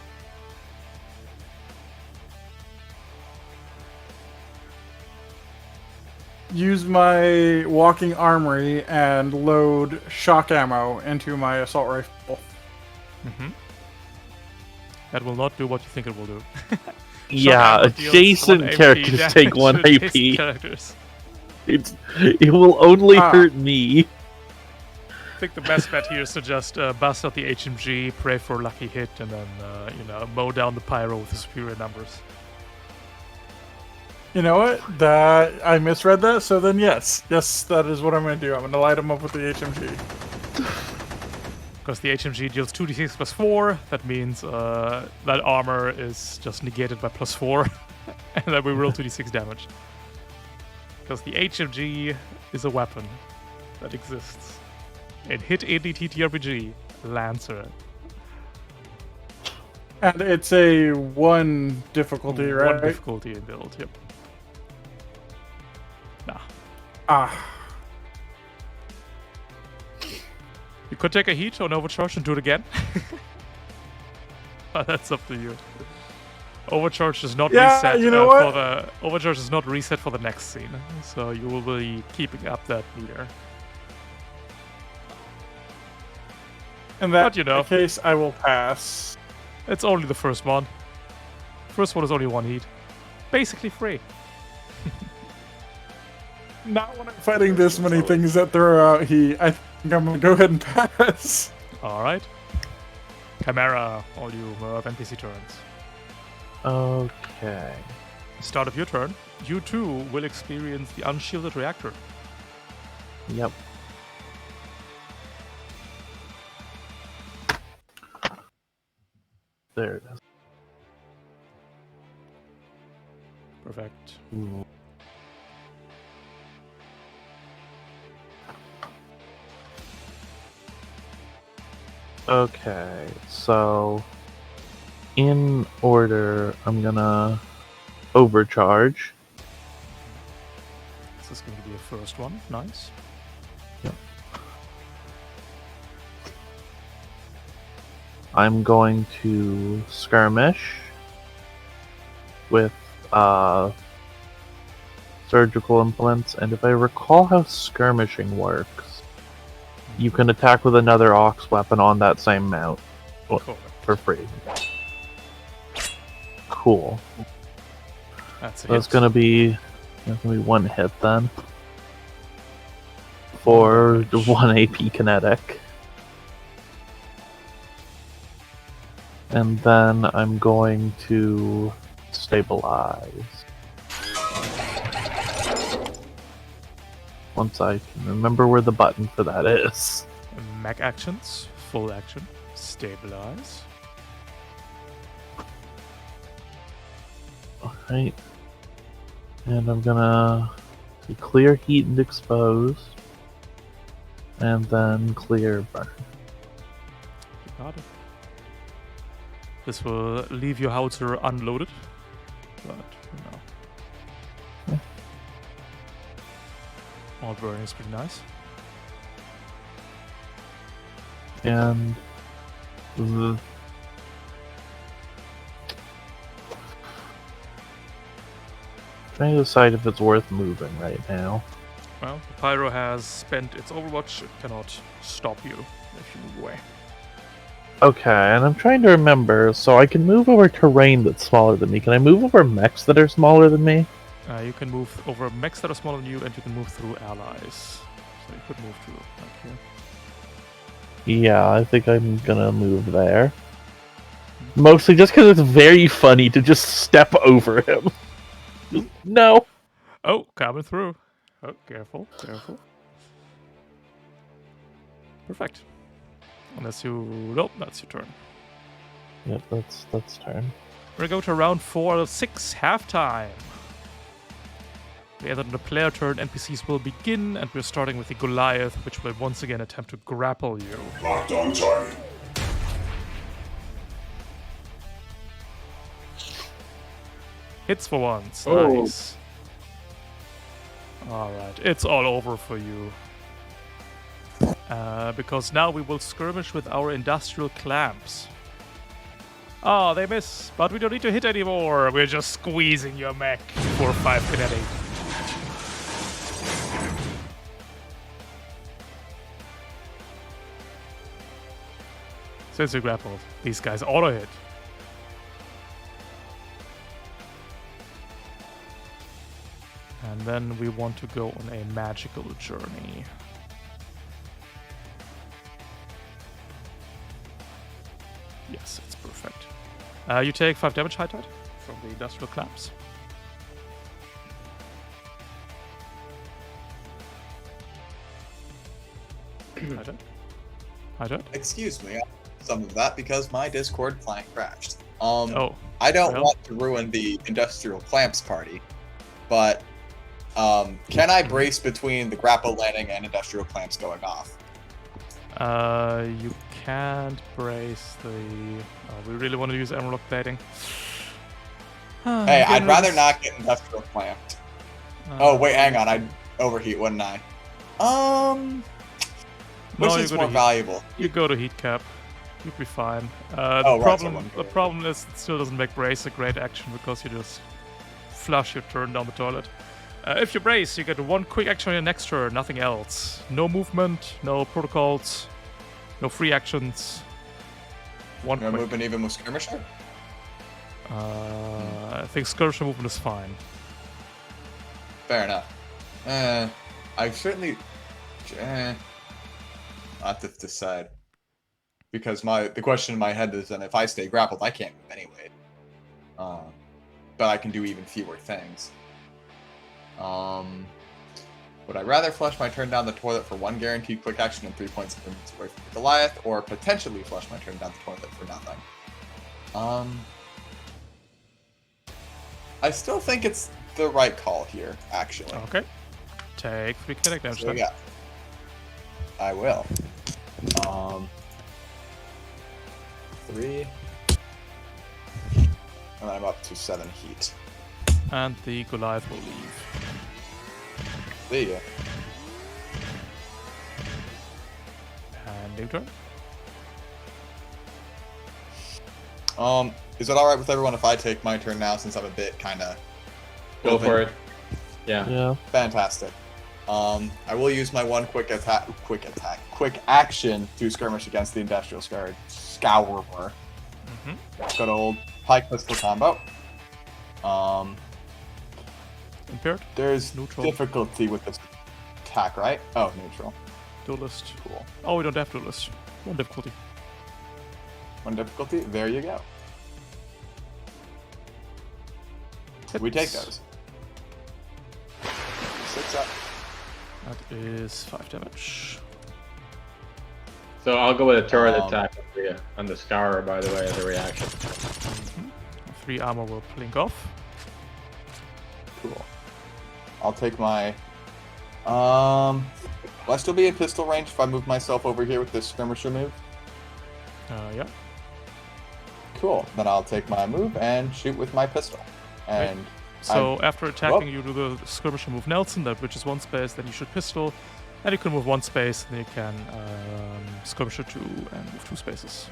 walking armory and load shock ammo into my assault rifle. Mm-hmm. That will not do what you think it will do. Yeah, ammo deals adjacent 1 AP characters damage take 1 to adjacent AP. Characters. It will only Ah. hurt me. I think the best bet here is to just bust out the HMG, pray for a lucky hit, and then mow down the Pyro with the superior numbers. You know what? That I misread that, so then yes, that is what I'm going to do. I'm going to light them up with the HMG. Because the HMG deals 2d6 plus 4, that means that armor is just negated by plus 4, and then we roll 2d6 damage. Because the HMG is a weapon that exists. It hit any TTRPG, Lancer. And it's a 1 difficulty, right? 1 difficulty in build, yep. Nah. Ah. You could take a heat on overcharge and do it again. But that's up to you. Overcharge is not Yeah, reset you know for what? the overcharge is not reset for the next scene, so you will be keeping up that meter. In that But, you know. case, I will pass. It's only the first one. First one is only 1 heat, basically free. Not when I'm fighting this many things that throw out heat. I think I'm going to go ahead and pass. All right. Chimera, all you have NPC turns. Okay. Start of your turn, you too will experience the unshielded reactor. Yep. There it is. Perfect. Ooh. Okay, so in order, I'm gonna overcharge. This is going to be a first one. Nice. I'm going to skirmish with surgical implements, and if I recall how skirmishing works, you can attack with another Ox weapon on that same mount Cool. for free. Cool. That's a So it's hit. gonna be 1 hit then. For the 1 AP kinetic. And then I'm going to stabilize. Once I can remember where the button for that is. Mech actions, full action, stabilize. Alright. And I'm gonna clear heat and expose. And then clear burn. You got it. This will leave your howitzer unloaded, but you know. All burning is pretty nice. And the trying to decide if it's worth moving right now. Well, the Pyro has spent its Overwatch. It cannot stop you if you move away. Okay, and I'm trying to remember, so I can move over terrain that's smaller than me. Can I move over mechs that are smaller than me? You can move over mechs that are smaller than you, and you can move through allies. So you could move to like here. Yeah, I think I'm gonna move there. Mostly just because it's very funny to just step over him. No. Oh, coming through. Oh, careful, careful. Perfect. Unless you... Nope, that's your turn. Yep, that's turn. We're gonna go to round 4 of 6, halftime. We enter the player turn, NPCs will begin, and we're starting with the Goliath, which will once again attempt to grapple you. Locked on target. Hits for once. Oh. Nice. Alright, it's all over for you. Because now we will skirmish with our industrial clamps. Oh, they miss, but we don't need to hit anymore. We're just squeezing your mech for 5 kinetic. Since you grappled, these guys auto hit. And then we want to go on a magical journey. Yes, it's perfect. You take 5 damage high tide from the industrial clamps. High tide. High tide. Excuse me, some of that because my Discord client crashed. Oh. I don't well. want to ruin the industrial clamps party, but can I brace between the grapple landing and industrial clamps going off? You can't brace the... Oh, we really want to use Emerald plating. Hey, I'd rather not get industrial clamped. Oh wait, hang on, I'd overheat, wouldn't I? Which is more valuable? You go to heat cap. You'll be fine. Oh, the right, problem is it still doesn't make brace a great action because you just flush your turn down the toilet. If you brace, you get 1 quick action on your next turn, nothing else. No movement, no protocols, no free actions. One No quick. movement even with skirmisher? I think skirmisher movement is fine. Fair enough. I certainly... I'll have to decide. Because the question in my head is, then if I stay grappled, I can't move anyway. But I can do even fewer things. Would I rather flush my turn down the toilet for 1 guaranteed quick action and 3 points of movement away from the Goliath, or potentially flush my turn down the toilet for nothing? I still think it's the right call here, actually. Okay. Take 3 kinetic damage. So, yeah. I will. 3. And then I'm up to 7 heat. And the Goliath will leave. See ya. And new turn. Is it alright with everyone if I take my turn now since I'm a bit kinda... Go for it. Yeah. Yeah. Fantastic. I will use my 1 quick action to skirmish against the industrial scourer. Good old pike pistol combo. Impaired. There's Neutral. difficulty with this attack, right? Oh, neutral. Duelist. Cool. Oh, we don't have duelist. 1 difficulty. 1 difficulty. There you go. We take those. 6 up. That is 5 damage. So I'll go with a turret attack on the Scourer, by the way, as a reaction. 3 armor will blink off. Cool. I'll take my... Will I still be in pistol range if I move myself over here with this skirmisher move? Yeah. Cool. Then I'll take my move and shoot with my pistol. And So after attacking, you do the skirmisher move Nelson, that which is 1 space, then you shoot pistol, and you can move 1 space, and then you can skirmisher 2 and move 2 spaces.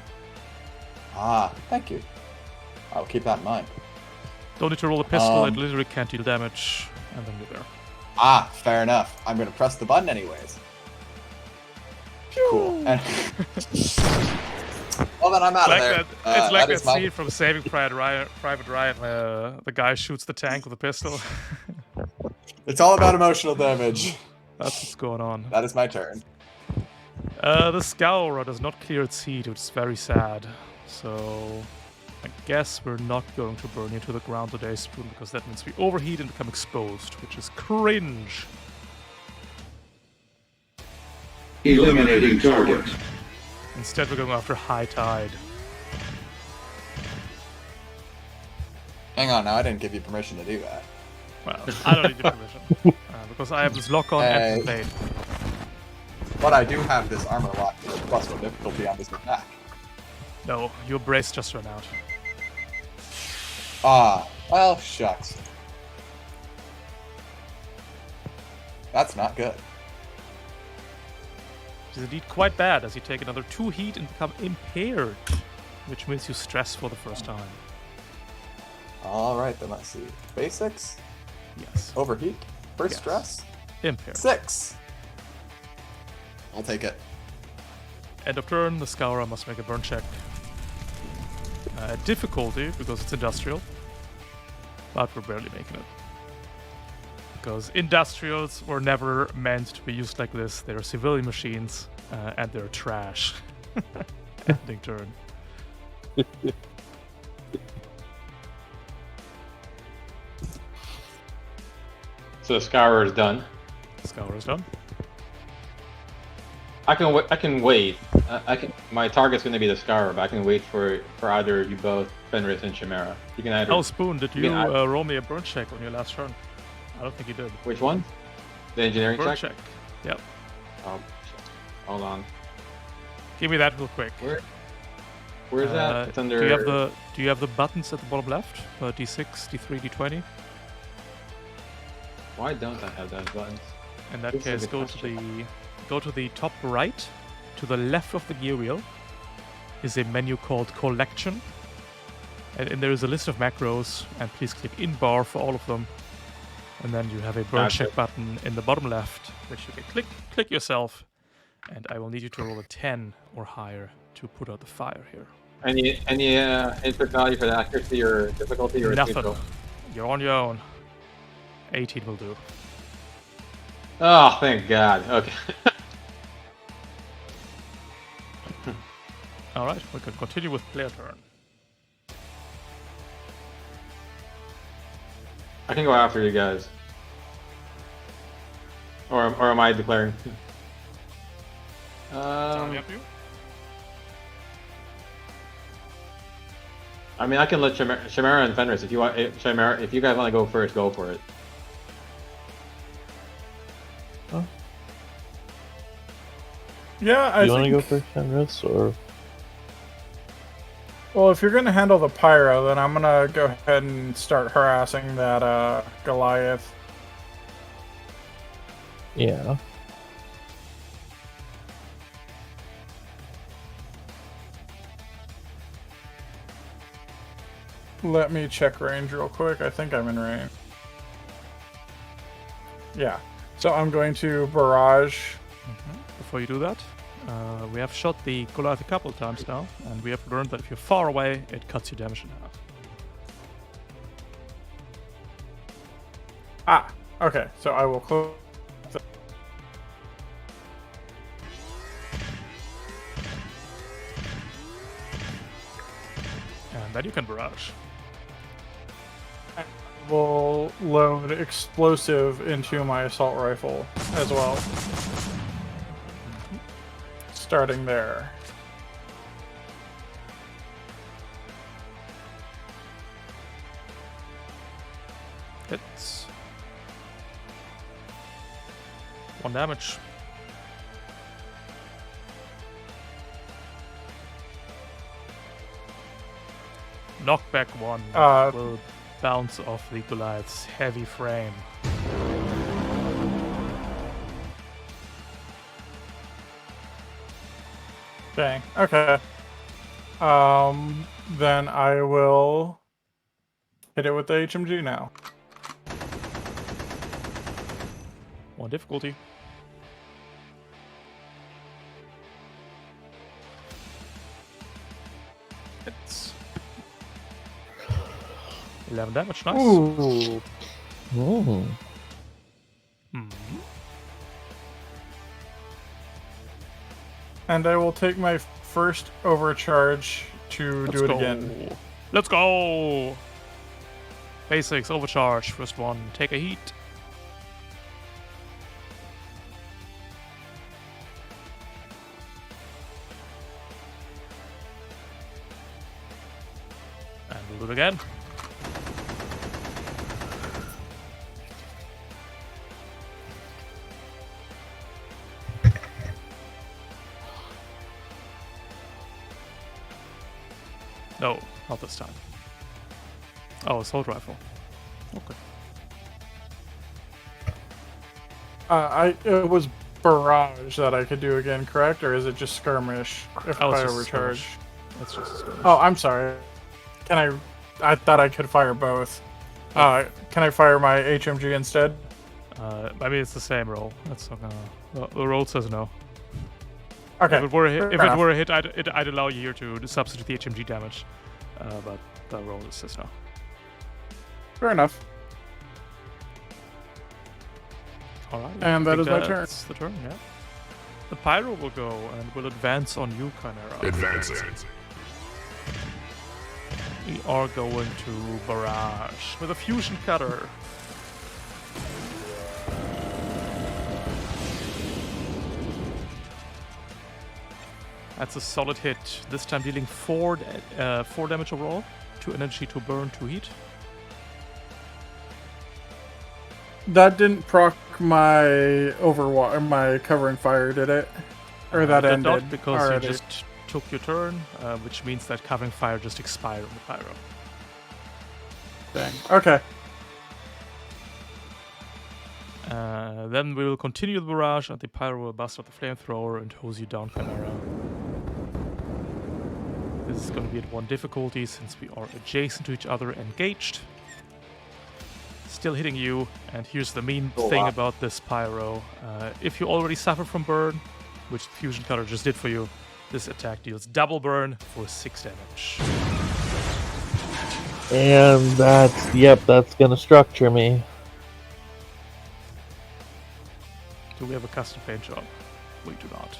Thank you. I'll keep that in mind. Don't need to roll a pistol, it literally can't deal damage, and then you're there. Fair enough. I'm gonna press the button anyways. Cool. And well, then I'm out of there. It's like that is my- scene from Saving Private Ryan, the guy shoots the tank with a pistol. It's all about emotional damage. That's what's going on. That is my turn. The Scourer does not clear its heat, which is very sad. So I guess we're not going to burn you to the ground today, Spoon, because that means we overheat and become exposed, which is cringe. Eliminating target. Instead, we're going after High Tide. Hang on, now I didn't give you permission to do that. Well, I don't need your permission. Because I have this lock-on and Hey. fade. But I do have this armor lock with +1 difficulty on this attack. No, your brace just ran out. Ah, well, shucks. That's not good. Which is indeed quite bad, as you take another 2 heat and become impaired, which means you stress for the first time. Alright, then let's see. Basics, Yes. overheat, first Yes. stress, Impaired. 6. I'll take it. End of turn, the Scourer must make a burn check. Difficulty, because it's industrial. But we're barely making it. Because industrials were never meant to be used like this. They're civilian machines, and they're trash. Ending turn. So the Scourer is done. Scourer is done. I can wait. My target's going to be the Scourer, but I can wait for either you both, Fenris and Chimera. You can either. Oh, Spoon, did you Yeah, roll me a burn check on your last turn? I don't think you did. Which one? The engineering Burn check? check. Yep. Oh, shit. Hold on. Give me that real quick. Where's that? It's under. Do you have the buttons at the bottom left? D6, D3, D20? Why don't I have those buttons? In that This is case, a good question. go to the top right, to the left of the gear wheel, is a menu called Collection, and there is a list of macros. And please click in bar for all of them, and then you have a burn Gotcha. check button in the bottom left, which you can click yourself, and I will need you to roll a 10 or higher to put out the fire here. Any input value for the accuracy or difficulty or Nothing. neutral? You're on your own. 18 will do. Oh, thank God. Okay. All right, we can continue with player turn. I can go after you guys. Or am I declaring? Tony, up to you. I mean, I can let Chimera and Fenris if you want. If you guys want to go first, go for it. Yeah, I You want to think. go first, Fenris, or Well, if you're gonna handle the pyro, then I'm gonna go ahead and start harassing that Goliath. yeah? Let me check range real quick. I think I'm in range. Yeah. So I'm going to barrage. Before you do that, we have shot the Goliath a couple of times now, and we have learned that if you're far away, it cuts your damage in half. Ah. Okay. So I will close. And then you can barrage. Will load explosive into my assault rifle as well. Starting there. Hits. 1 damage. Knockback 1 will bounce off the Goliath's heavy frame. Dang. Okay. Then I will hit it with the HMG now. 1 difficulty. Hits. 11 damage, nice. Ooh. Oh. And I will take my first overcharge to do it again. Let's go! Basics, overcharge, first one. Take a heat. And we'll do it again. No, not this time. Oh, assault rifle. Okay. It was barrage that I could do again, correct? Or is it just skirmish if Oh, it's I just overcharge? skirmish. That's just a skirmish. Oh, I'm sorry. I thought I could fire both. Can I fire my HMG instead? I mean, it's the same roll. That's not gonna. The roll says no. Okay. If it were a hit, fair enough. I'd allow you here to substitute the HMG damage. But the roll says no. Fair enough. Alright. And that is my turn. That's the turn, yeah. The Pyro will go and will advance on you, Chimera. Advancing. We are going to barrage with a fusion cutter. That's a solid hit. This time dealing 4 damage overall, 2 energy to burn, 2 heat. That didn't proc my my covering fire, did it? Or that Did ended not, because already. you just took your turn, which means that covering fire just expired on the Pyro. Dang. Okay. Then we will continue the barrage, and the Pyro will bust out the flamethrower and hose you down, Chimera. This is going to be at 1 difficulty since we are adjacent to each other, engaged. Still hitting you, and here's the mean thing about this Pyro. If you already suffer from burn, which the Fusion Cutter just did for you, this attack deals double burn for 6 damage. And that's gonna structure me. Do we have a custom paint job? We do not.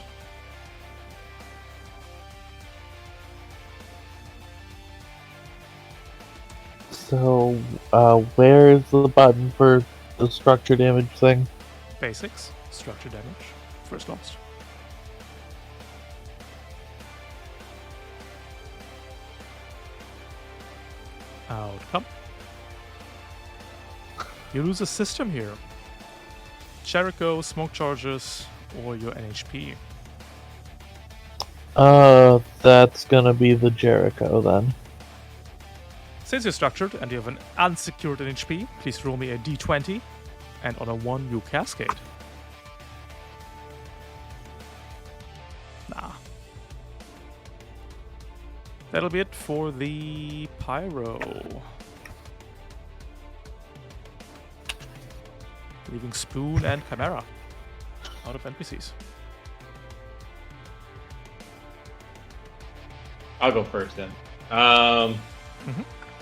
So, where's the button for the structure damage thing? Basics, structure damage, first lost. Outcome. You lose a system here. Jericho, smoke charges, or your NHP. That's gonna be the Jericho then. Since you're structured and you have an unsecured NHP, please roll me a d20, and on a 1 you cascade. Nah. That'll be it for the Pyro. Leaving Spoon and Chimera out of NPCs. I'll go first then.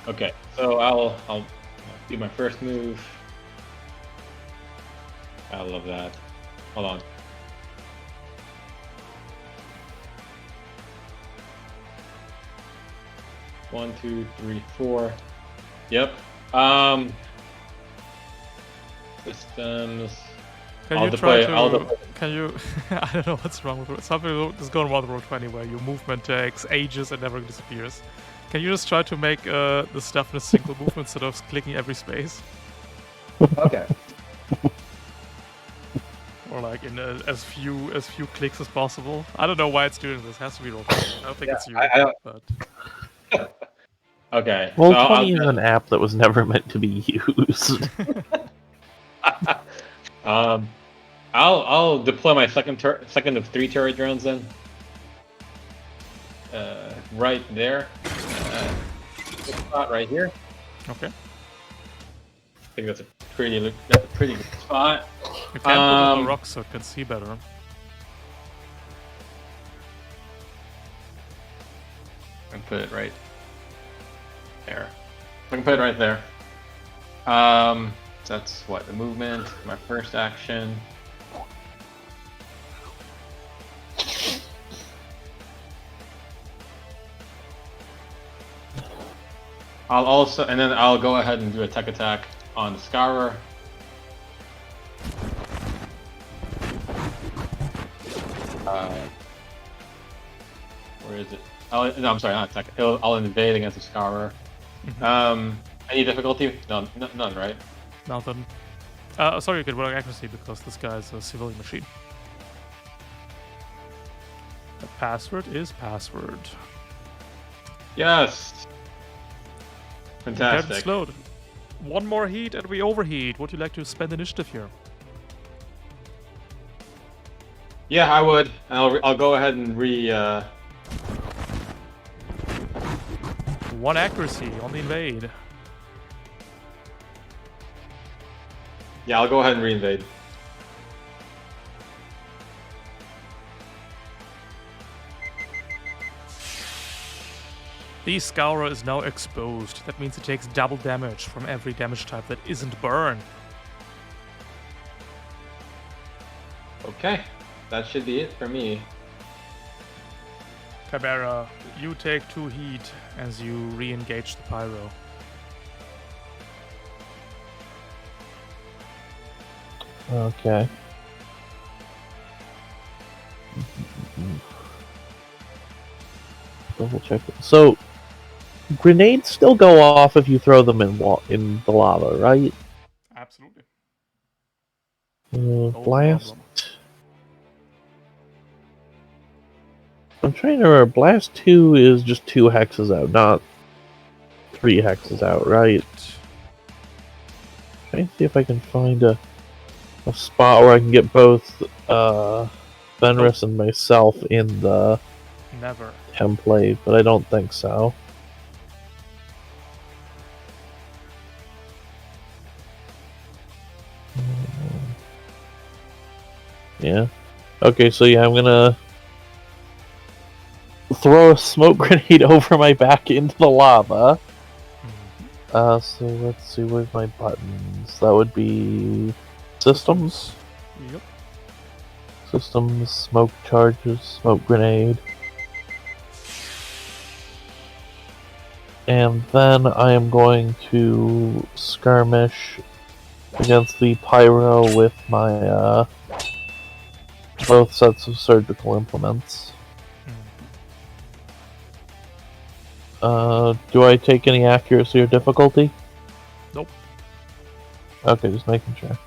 Okay, so I'll do my first move. I love that. Hold on. One, two, three, four. Yep. Systems. Can you I don't know what's wrong with it. Something is going wrong with Roll 20 where your movement takes ages and never disappears. Can you just try to make the stuff in a single movement instead of clicking every space? Okay. Or like in as few clicks as possible? I don't know why it's doing this. It has to be Roll 20. I don't think it's you. I don't... But Okay. Roll20 is an app that was never meant to be used. I'll deploy my second of 3 turret drones then. Right there. Spot right here. okay. I think that's a pretty good spot. You can put it on the rock so it can see better. And put it right there. I can put it right there. That's what, the movement, my first action. I'll also, and then I'll go ahead and do a tech attack on the Scourer. Where is it? No, I'm sorry, not attack. I'll invade against the Scourer. Any difficulty? None, none, right? Nothing. Sorry, you get roll accuracy because this guy is a civilian machine. The password is password. Yes! Fantastic. Slowed. One more heat and we overheat. Would you like to spend initiative here? Yeah, I would. I'll go ahead and One accuracy on the invade. Yeah, I'll go ahead and reinvade. The Scourer is now exposed. That means it takes double damage from every damage type that isn't burn. Okay, that should be it for me. Cabera, you take 2 heat as you re-engage the pyro. Okay. Double check it. So, grenades still go off if you throw them in the lava, right? Absolutely. Blast. problem. I'm trying to remember. Blast 2 is just 2 hexes out, not 3 hexes out, right? Trying to see if I can find a spot where I can get both Fenris and myself in the Never. template, but I don't think so. Yeah. Okay, so yeah, I'm gonna throw a smoke grenade over my back into the lava. So let's see, where's my buttons? That would be systems. Yep. Systems, smoke charges, smoke grenade. And then I am going to skirmish against the pyro with my both sets of surgical implements. Do I take any accuracy or difficulty? Nope. Okay, just making sure.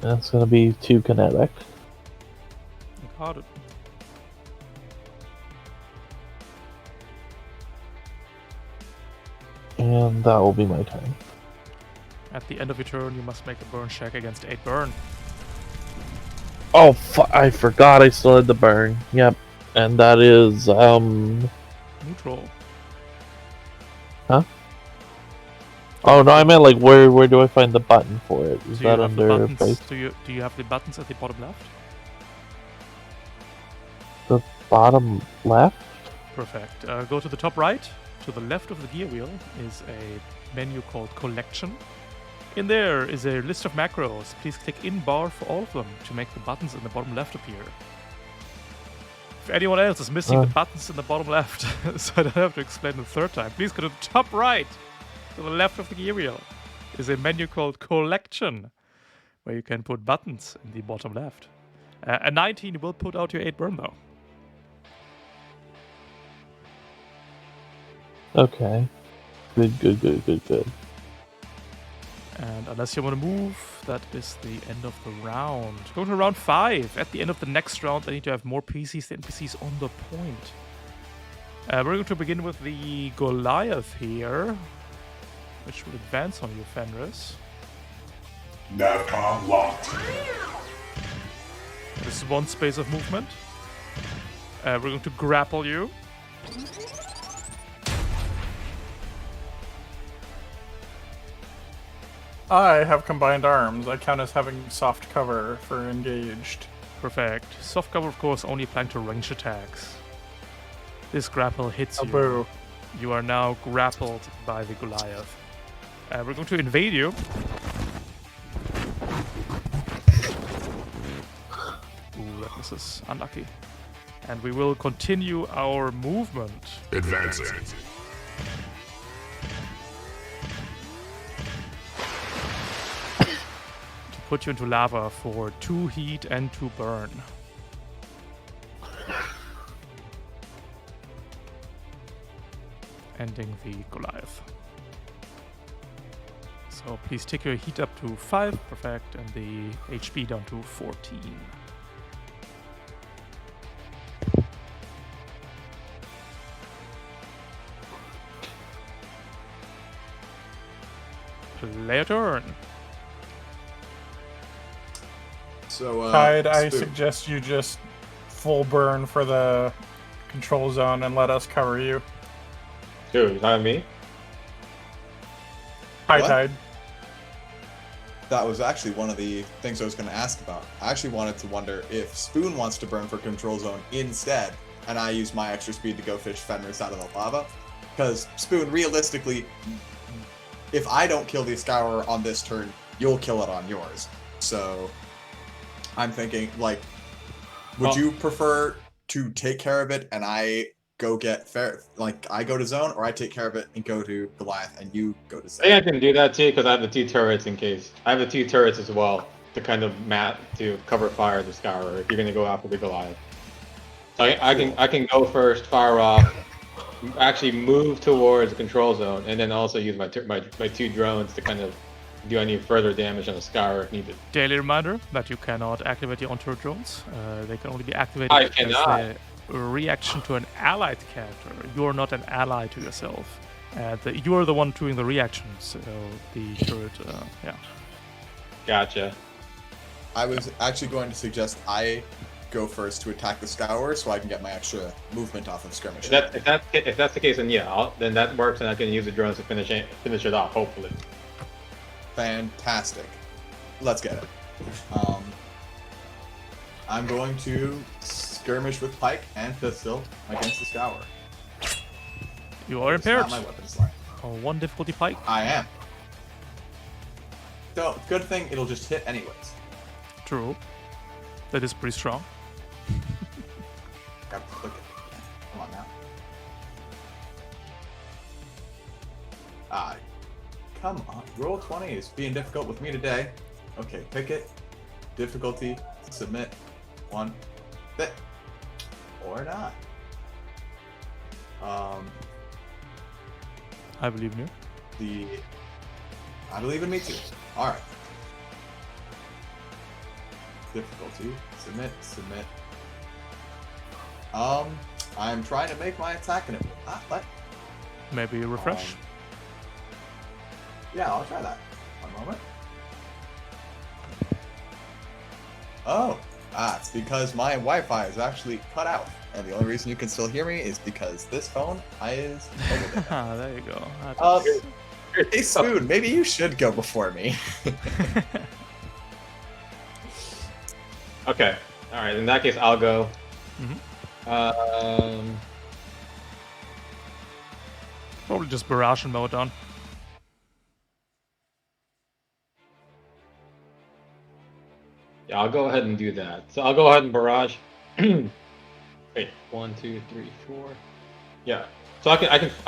That's gonna be 2 kinetic. Got it. And that will be my turn. At the end of your turn, you must make a burn check against 8 burn. Oh, I forgot I still had the burn. Yep. And that is, Neutral. Huh? Oh, no, I meant, like, where do I find the button for it? Is Do you that have the under buttons? base? Do you have the buttons at the bottom left? The bottom left? Perfect. Go to the top right. To the left of the gear wheel is a menu called Collection. In there is a list of macros. Please click in bar for all of them to make the buttons in the bottom left appear. If anyone else is missing the buttons in the bottom left, so I don't have to explain the third time, please go to the top right. To the left of the gear wheel is a menu called Collection, where you can put buttons in the bottom left. A 19 will put out your 8 burn though. Okay. Good. And unless you want to move, that is the end of the round. Go to round 5. At the end of the next round, I need to have more PCs than NPCs on the point. We're going to begin with the Goliath here, which will advance on you, Fenris. Navcom locked. This is 1 space of movement. We're going to grapple you. I have combined arms. I count as having soft cover for engaged. Perfect. Soft cover, of course, only applying to range attacks. This grapple hits Oh, you. boo. You are now grappled by the Goliath. We're going to invade you. Ooh, this is unlucky. And we will continue our movement. Advancing. To put you into lava for 2 heat and 2 burn. Ending the Goliath. So please take your heat up to 5, perfect, and the HP down to 14. Player turn. So, Tide, I Spoon. suggest you just full burn for the control zone and let us cover you. Dude, is that me? Hi, What? Tide. That was actually one of the things I was going to ask about. I actually wanted to wonder if Spoon wants to burn for control zone instead, and I use my extra speed to go fish Fenris out of the lava. Because Spoon, realistically, if I don't kill the Scourer on this turn, you'll kill it on yours. So I'm thinking, like, would you prefer to take care of it and I go get I go to zone, or I take care of it and go to Goliath and you go to I zone? think I can do that too because I have the 2 turrets in case. I have the 2 turrets as well to kind of to cover fire the Scourer if you're gonna go after the Goliath. So I can go first, fire off, actually move towards the control zone, and then also use my 2 drones to kind of do any further damage on the Scourer if needed. Daily reminder that you cannot activate your on-turn drones. They can only be activated I as cannot. a reaction to an allied character. You're not an ally to yourself. You're the one doing the reaction, so the turret, yeah. Gotcha. I was actually going to suggest I go first to attack the Scourer so I can get my extra movement off of skirmish. If that's the case, then yeah, then that works, and I can use the drones to finish it off. Hopefully. Fantastic. Let's get it. I'm going to skirmish with pike and pistol against the Scourer. You are It's impaired. not my weapon slot. 1 difficulty pike. I am. So, good thing it'll just hit anyways. True. That is pretty strong. Grab the click it. Come on now. Come on. Roll 20 is being difficult with me today. Okay, pick it. Difficulty. Submit. 1. Fit. Or not. I believe in you. I believe in me too. Alright. Difficulty. Submit. I'm trying to make my attack and it will not let. Maybe refresh. Yeah, I'll try that. One moment. Oh, it's because my Wi-Fi is actually cut out, and the only reason you can still hear me is because this phone is over there. There you go. Hey Spoon, maybe you should go before me. Okay. All right. In that case, I'll go. Probably just barrage and mow it down. Yeah, I'll go ahead and do that. So I'll go ahead and barrage. Wait, 1, 2, 3, 4. Yeah. So I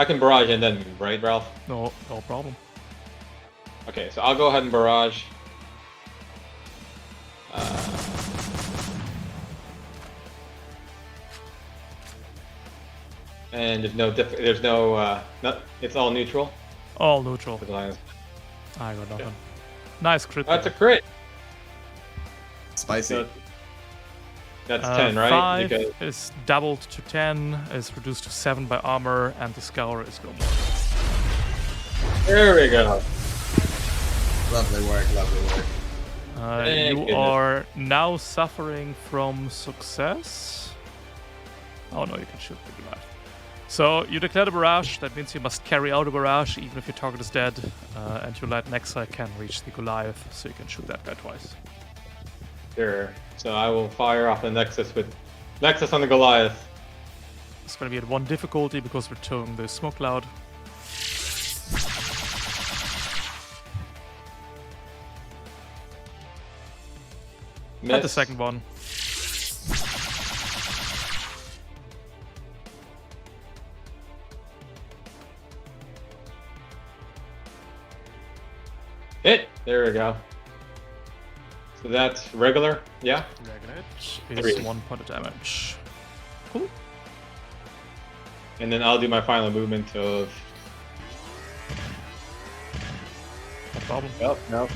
can barrage and then move, right, Ralph? No problem. Okay, so I'll go ahead and barrage. And there's no, it's all neutral. All neutral. Because I got nothing. Nice crit. That's a crit. Spicy. So that's 10, right? 5 Because is doubled to 10, is reduced to 7 by armor, and the Scourer is no more. there we go. Lovely work. You goodness. are now suffering from success. Oh no, you can shoot the Goliath. So you declared a barrage. That means you must carry out a barrage even if your target is dead, and your light Nexa can reach the Goliath, so you can shoot that guy twice. Sure. So I will fire off the Nexus on the Goliath. It's going to be at 1 difficulty because we're towing the smoke cloud. Miss. And the second one. Hit! There we go. So that's regular, yeah? Regular is 1 point of damage. Cool. And then I'll do my final movement of... No problem. Nope, nope.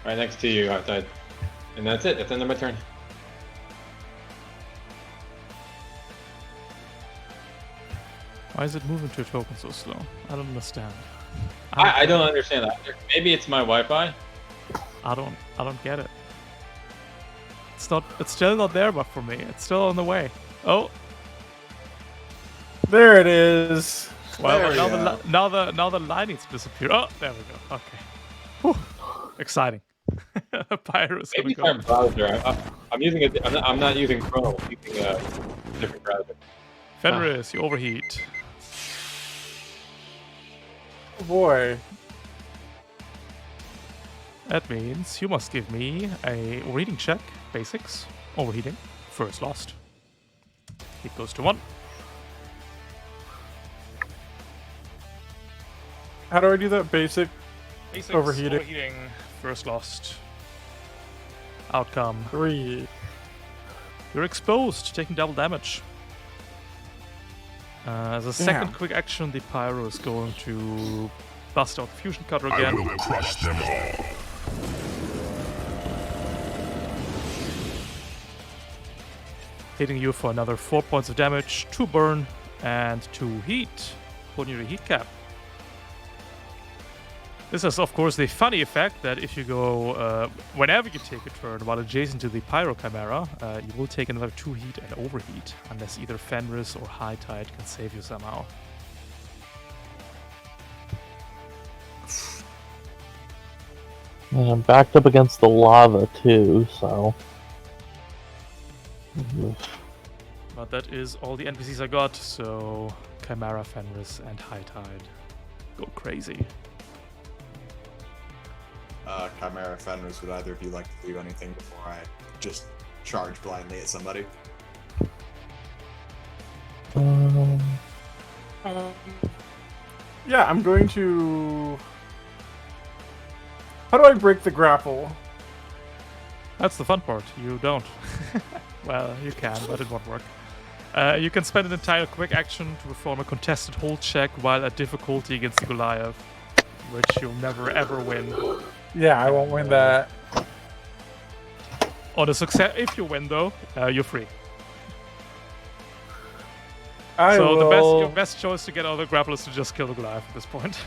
Right next to you, outside. And that's it. That's the end of my turn. Why is it moving to a token so slow? I don't understand. I don't understand that. Maybe it's my Wi-Fi. I don't get it. It's still not there, but for me, it's still on the way. Oh, There it is. well, There we now the line needs to disappear. Oh, there we go. Okay. Whew. Exciting. Pyro is Maybe gonna it's go. my browser. I'm using it. I'm not using Chrome. I'm using a different browser. Fenris, you overheat. Oh boy. That means you must give me a overheating check. Basics. Overheating. First lost. Heat goes to 1. How do I do that basic? Basics. Overheating. Overheating. First lost. Outcome. 3. You're exposed, taking double damage. As a second Damn. quick action, the Pyro is going to bust out the Fusion Cutter I again. will crush them all. Hitting you for another 4 points of damage, 2 burn, and 2 heat. Putting you to heat cap. This has, of course, the funny effect that if you go, whenever you take a turn while adjacent to the Pyro Chimera, you will take another 2 heat and overheat, unless either Fenris or High Tide can save you somehow. And I'm backed up against the lava too, so. But that is all the NPCs I got, so Chimera, Fenris, and High Tide go crazy. Chimera, Fenris, would either of you like to do anything before I just charge blindly at somebody? Yeah, I'm going to... How do I break the grapple? That's the fun part. You don't. Well, you can, but it won't work. You can spend an entire quick action to perform a contested hold check while at difficulty against the Goliath, which you'll never ever win. Yeah, I won't win that. On a success, if you win though, you're free. Your best choice to get out of the grapple is to just kill the Goliath at this point.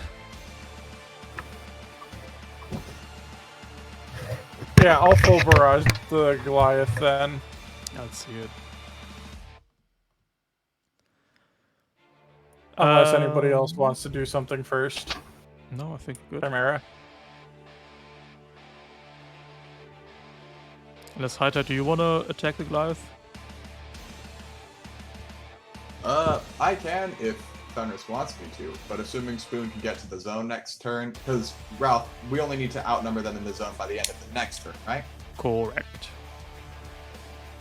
Yeah, I'll full barrage the Goliath then. Let's see it. Unless anybody else wants to do something first. No, I think good. Chimera. Unless Haita, do you want to attack the Goliath? I can if Fenris wants me to, but assuming Spoon can get to the zone next turn, because Ralph, we only need to outnumber them in the zone by the end of the next turn, right? Correct.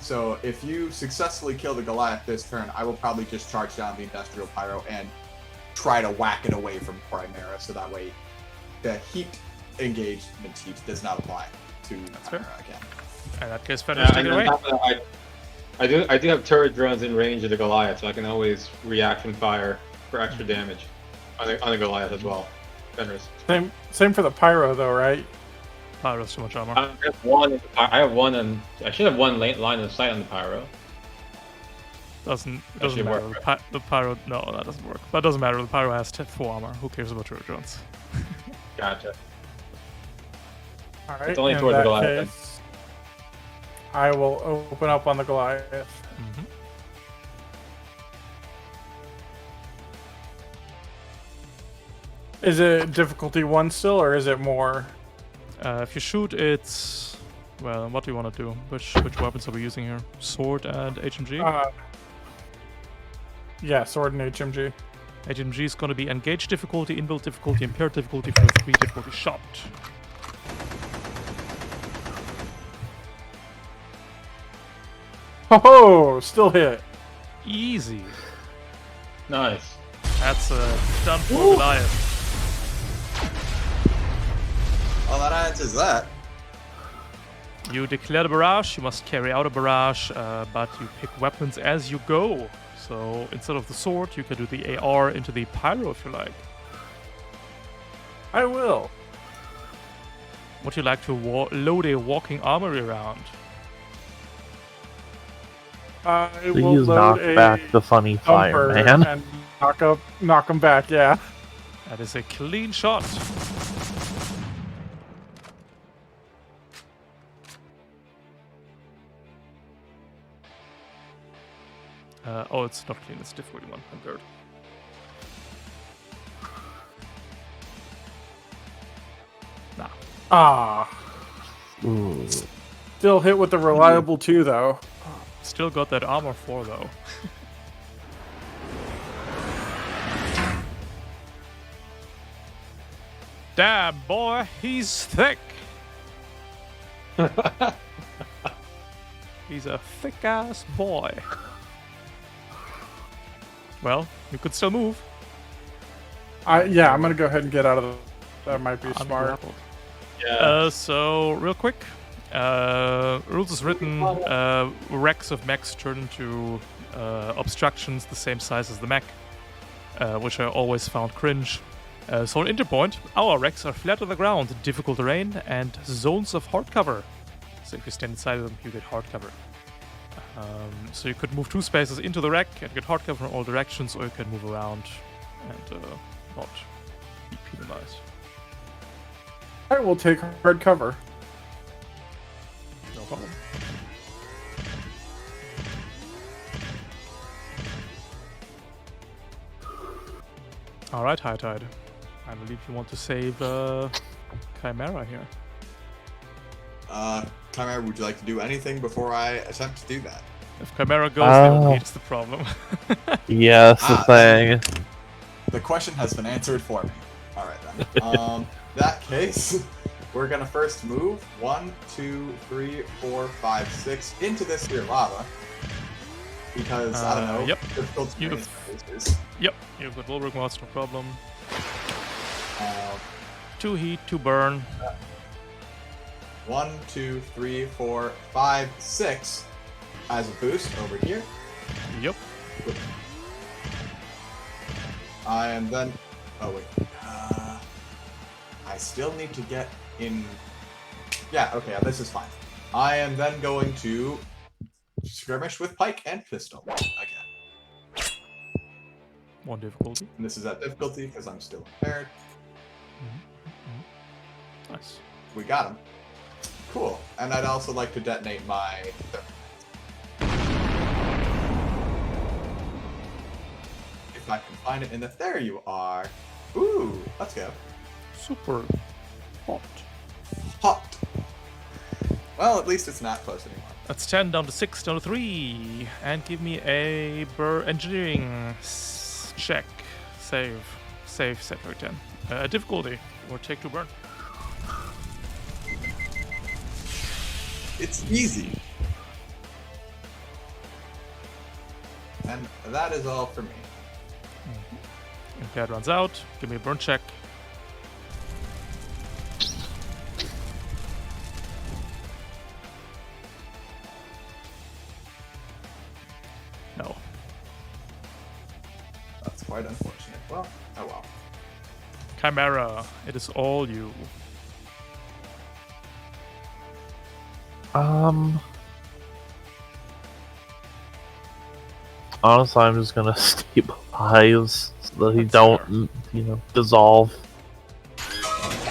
So if you successfully kill the Goliath this turn, I will probably just charge down the Industrial Pyro and try to whack it away from Chimera, so that way the heat engagement heat does not apply to Chimera again. In that case, Fenris, take it and away. on top of that, I do have turret drones in range of the Goliath, so I can always reaction fire for extra damage on the Goliath as well. Fenris. Same for the Pyro though, right? Pyro's too much armor. I have one. I have one, and I should have one line of sight on the Pyro. Doesn't should matter. work, The Pyro, no, that doesn't work. That doesn't matter. The Pyro has 4 armor. Who cares about turret drones? Gotcha. Alright, It's only in towards the that Goliath, case, I will open up on the Goliath. Mm-hmm. Is it difficulty 1 still, or is it more? If you shoot, it's Well, what do you want to do? Which weapons are we using here? Sword and HMG? Yeah, sword and HMG. HMG is going to be engage difficulty, inbuilt difficulty, impaired difficulty for 3 difficulty shot. Ho, still hit. Easy. Nice. That's done for Goliath. Well, that answers that. You declare the barrage, you must carry out a barrage, but you pick weapons as you go. So instead of the sword, you can do the AR into the pyro if you like. I will. Would you like to load a walking armory round? I will Please load knock a back the funny thumper fireman. and knock him back. Yeah. That is a clean shot. Oh, it's not clean, it's difficulty 1, impaired. Nah. Ah. Ooh. Still hit with the reliable 2 though. Still got that armor 4 though. Damn, boy, he's thick. He's a thick ass boy. Well, you could still move. Yeah, I'm gonna go ahead and get out of the. That might be smart. Ungrappled. Yeah. So, real quick, rules is written, wrecks of mechs turn into obstructions the same size as the mech, which I always found cringe. So in Interpoint, our wrecks are flat on the ground, difficult terrain, and zones of hard cover. So if you stand inside of them, you get hard cover. So you could move 2 spaces into the wreck and get hard cover in all directions, or you can move around and not be penalized. I will take hard cover. No problem. Alright, High Tide. I believe you want to save Chimera here. Chimera, would you like to do anything before I attempt to do that? If Chimera goes, they will need the problem. Yeah, that's the thing. The question has been answered for me. Alright then. That case, we're gonna first move 1, 2, 3, 4, 5, 6 into this here lava. Because, I don't know, yep. difficult You terrain have- spaces. Yep, you've got Wolverine mods, no problem. Uh, 2 heat, 2 burn. 1, 2, 3, 4, 5, 6 as a boost over here. Yep. I am then. Oh wait. I still need to get in. Yeah. Okay. This is fine. I am then going to skirmish with pike and pistol again. 1 difficulty. And this is at difficulty because I'm still impaired. Nice. We got him. Cool. And I'd also like to detonate my. If I can find it in the. There you are. Ooh. Let's go. Super hot. Hot. Well, at least it's not close anymore. That's 10 down to 6 down to 3. And give me a engineering check. Save for 10. Difficulty. Or take 2 burn. It's easy. And that is all for me. Impaired runs out. Give me a burn check. No. That's quite unfortunate. Well, oh well. Chimera, it is all you. Honestly, I'm just gonna stabilize so that he That's don't, dissolve.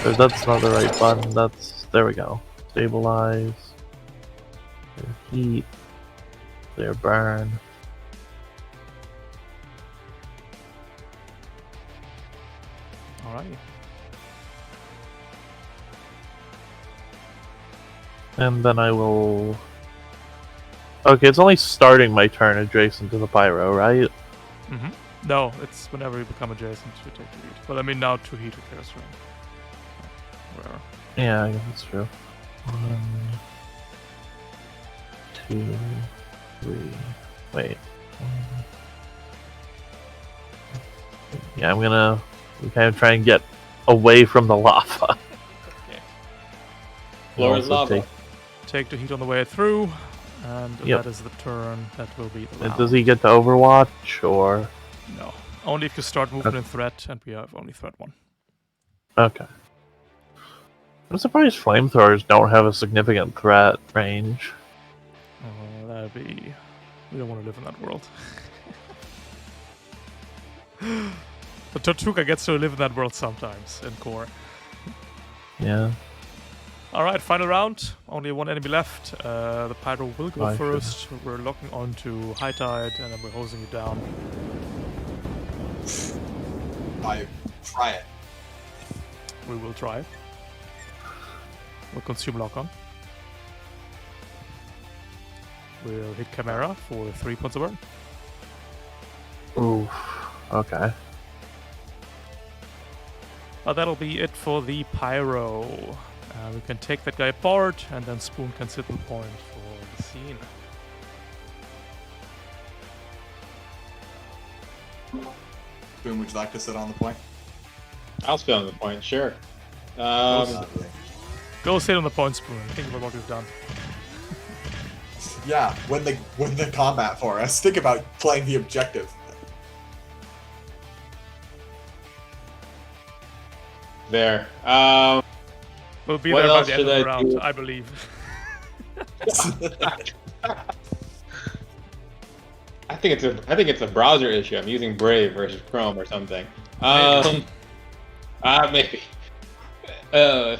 Or that's not the right button. There we go. Stabilize. Clear heat. Clear burn. Alright. And then I will... Okay, it's only starting my turn adjacent to the pyro, right? Mm-hmm. No, it's whenever you become adjacent to take the heat. But I mean now 2 heat occurs, right? Whatever. Yeah, I guess that's true. 1, 2, 3... Wait. Yeah, I'm gonna kind of try and get away from the lava. Floor is Also lava. Take the heat on the way through, and Yep. that is the turn. That will be the round. Does he get to Overwatch, or...? No. Only if you start movement in threat, and we have only threat 1. Okay. I'm surprised flamethrowers don't have a significant threat range. That'd be... We don't want to live in that world. But Tortuga gets to live in that world sometimes, in core. Yeah. Alright, final round. Only 1 enemy left. The Pyro will go I first. We're locking on to High Tide, and then we're hosing you down. Try it. We will try. We'll consume lock on. We'll hit Chimera for 3 points of burn. Ooh. Okay. But that'll be it for the Pyro. We can take that guy apart, and then Spoon can sit the point for the scene. Boom, would you like to sit on the point? I'll spit on the point, sure. Go sit on the point, Spoon. Think about what we've done. Yeah, win the combat for us. Think about playing the objective. There. We'll be What there by else the end of should the I round, do? I believe. I think it's a browser issue. I'm using Brave versus Chrome or something. Maybe. You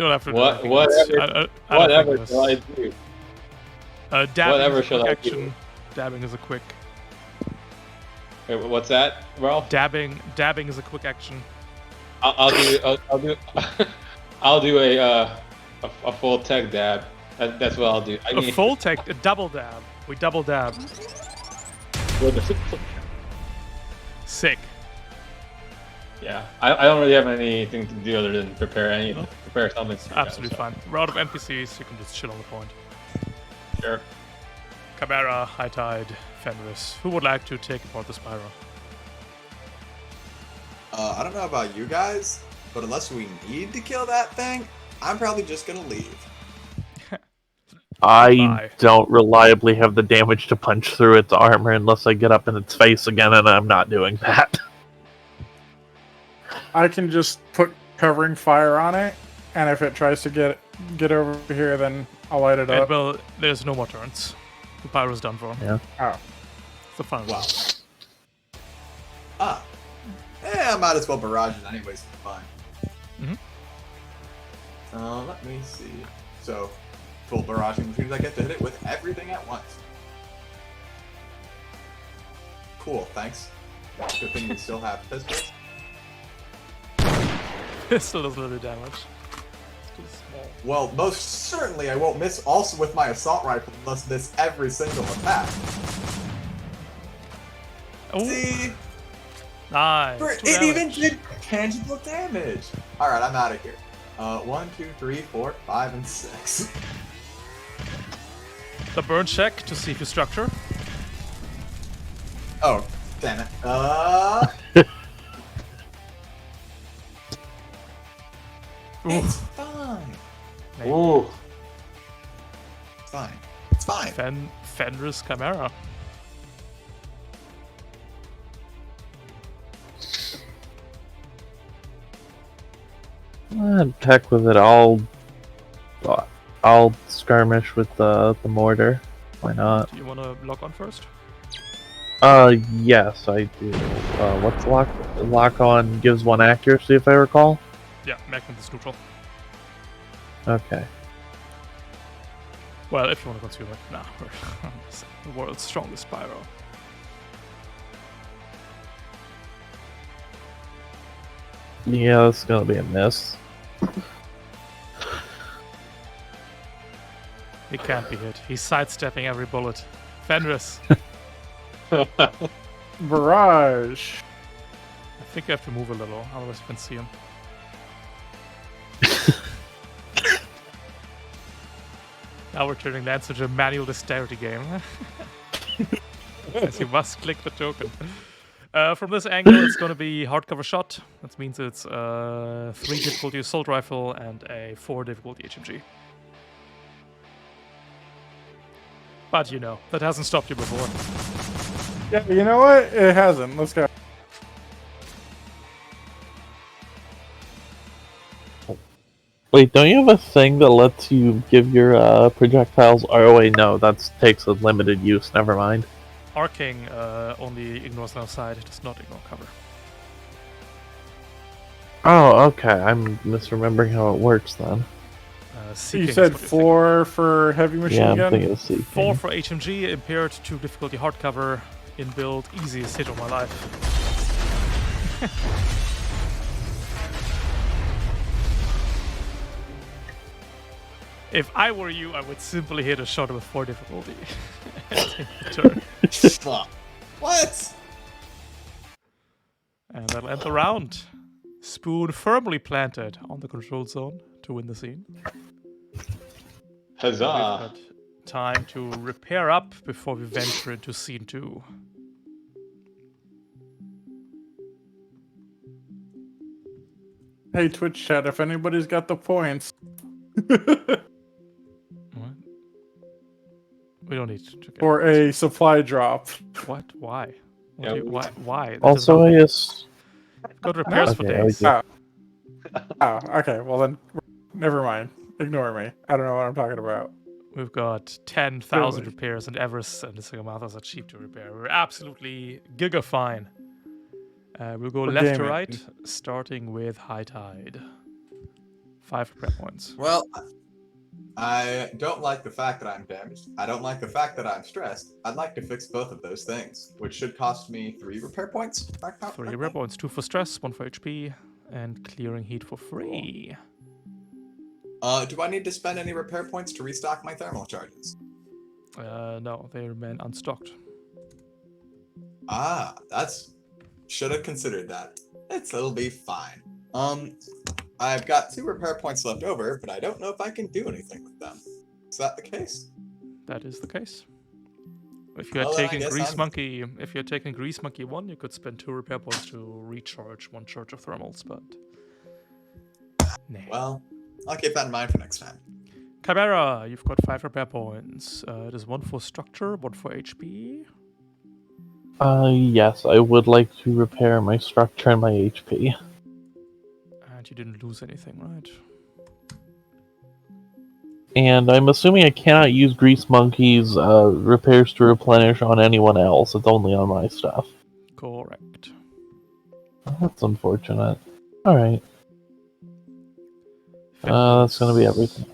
don't have to do What? anything. Whatever. I don't think Whatever this- shall I do? Dabbing Whatever is a shall quick I action. do? Dabbing is a quick. Wait, what's that, Ralph? Dabbing is a quick action. I'll do I'll do a full tech dab. That's what I'll do. I A mean, full tech, a double dab. We double dab. Sick. Yeah, I don't really have anything to do other than prepare something. for you guys, Absolutely so. fine. We're out of NPCs, you can just chill on the point. Sure. Chimera, High Tide, Fenris. Who would like to take apart the Spyro? I don't know about you guys, but unless we need to kill that thing, I'm probably just gonna leave. I Bye. don't reliably have the damage to punch through its armor unless I get up in its face again, and I'm not doing that. I can just put covering fire on it, and if it tries to get over here, then I'll light it up. Well, there's no more turns. The Pyro's done for. Yeah. Oh. It's the final Wow. round. I might as well barrage it anyways for fun. Mhm. Let me see. So, full barraging, which means I get to hit it with everything at once. Cool, thanks. Good thing we still have pistols. It still does a little damage. It's too small. Well, most certainly I won't miss also with my assault rifle unless miss every single attack. Oh, See? nice. For, Two it damage. even did tangible damage. Alright, I'm out of here. 1, 2, 3, 4, 5, and 6. The burn check to see if you structure. Oh, damn it. It's fine. Maybe. Ooh. It's fine. It's fine. Fenris Chimera. Heck with it. I'll skirmish with the mortar. Why not? Do you want to lock on first? Yes, I do. What's lock? Lock on gives 1 accuracy, if I recall. Yeah, Magnet is neutral. Okay. Well, if you want to consume it. Nah, we're the world's strongest Pyro. Yeah, it's gonna be a miss. He can't be hit. He's sidestepping every bullet. Fenris. Barrage. I think you have to move a little, otherwise you can see him. Now we're turning that into a manual dexterity game. As you must click the token. From this angle, it's going to be hardcover shot. That means it's 3 difficulty assault rifle and a 4 difficulty HMG. But you know, that hasn't stopped you before. Yeah, you know what? It hasn't. Let's go. Wait, don't you have a thing that lets you give your projectiles? Oh wait, no, that takes a limited use. Never mind. Arcing only ignores left side, does not ignore cover. Oh, okay. I'm misremembering how it works then. Seeking You is said what you're 4 for heavy machine Yeah, I'm gun? thinking of Seeking. 4 for HMG, impaired 2 difficulty hardcover, in build, easiest hit of my life. If I were you, I would simply hit a shot with 4 difficulty. And take the turn. Fuck. What? And that'll end the round. Spoon firmly planted on the control zone to win the scene. We've Huzzah! got time to repair up before we venture into scene 2. Hey, Twitch chat, if anybody's got the points. What? We don't need to get For a supply drop. What? Why? What Yeah, do you- we- why? That does Also, nothing. I guess. Got repairs for Okay, I days. get- Oh, okay. Well then, never mind. Ignore me. I don't know what I'm talking about. We've got 10,000 Really? repairs, and Everest and the Sigamathas are cheap to repair. We're absolutely giga fine. We'll go For left to gaming. right, starting with High Tide. 5 repair points. Well, I don't like the fact that I'm damaged. I don't like the fact that I'm stressed. I'd like to fix both of those things, which should cost me 3 repair points. 3 repair points, 2 for stress, 1 for HP, and clearing heat for free. Do I need to spend any repair points to restock my thermal charges? No, they remain unstocked. Ah, that's... Should have considered that. It'll be fine. I've got 2 repair points left over, but I don't know if I can do anything with them. Is that the case? That is the case. If you had Well, then I taken guess Grease I'm- Monkey, if you had taken Grease Monkey 1, you could spend 2 repair points to recharge 1 charge of thermals, but nah. Well, I'll keep that in mind for next time. Chimera, you've got 5 repair points. It is 1 for structure, 1 for HP. Yes, I would like to repair my structure and my HP. And you didn't lose anything, right? And I'm assuming I cannot use Grease Monkey's repairs to replenish on anyone else. It's only on my stuff. Correct. Oh, that's unfortunate. Alright. That's gonna be everything.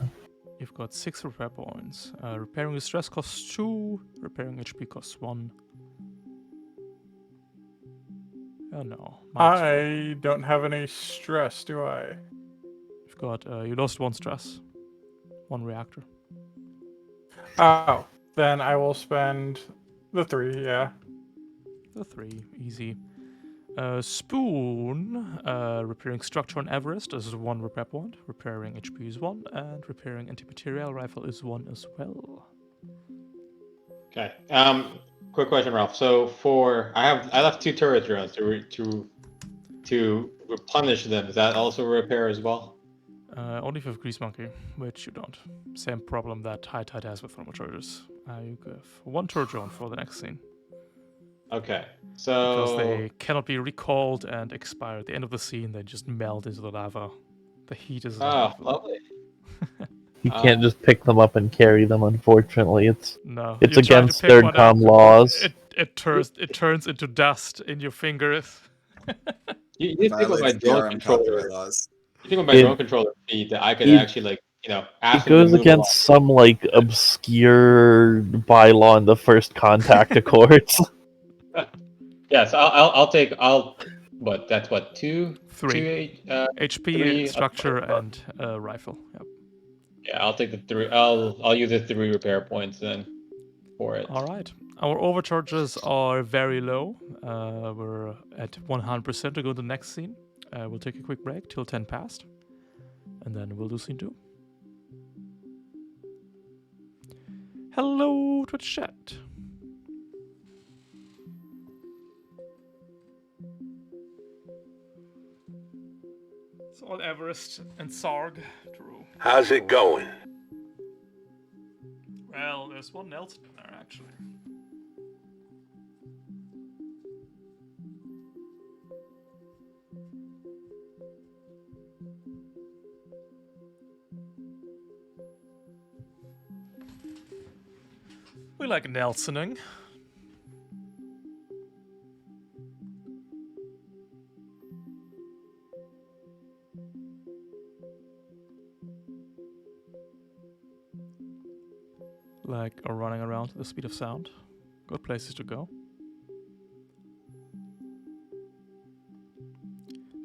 You've got 6 repair points. Repairing the stress costs 2. Repairing HP costs 1. Oh no. I don't have any stress, do I? You've got, you lost 1 stress. 1 reactor. Oh, then I will spend the 3, yeah. The 3, easy. Spoon, repairing structure on Everest is 1 repair point. Repairing HP is 1, and repairing anti-material rifle is 1 as well. Okay. Quick question, Ralph. So I left 2 turret drones to replenish them. Is that also a repair as well? Only if you have Grease Monkey, which you don't. Same problem that High Tide has with thermal charges. You give 1 turret drone for the next scene. Okay. Because So they cannot be recalled and expire at the end of the scene, they just melt into the lava. The heat is lovely. You can't just pick them up and carry them, unfortunately. It's no. it's You try to against pick one up, Sterncomm laws. It turns into dust in your fingers. You think with my Violates drone DRM controller, copyright laws. you think with my It- drone controller feed that I could it- actually It ask them to goes move against some obscure bylaw in the First Contact Accords. along. Yes, I'll what that's what 2 3. 2 HP, 3 structure, and rifle. Yep. Yeah, I'll take the 3. I'll use the 3 repair points then for it. All right. Our overcharges are very low. We're at 100% to go to the next scene. We'll take a quick break till 10 past, and then we'll do scene 2. Hello, Twitch chat. It's all Everest and Sarg. True. How's it going? Well, there's one Nelson in there, actually. We like Nelsoning. Like running around at the speed of sound. Good places to go.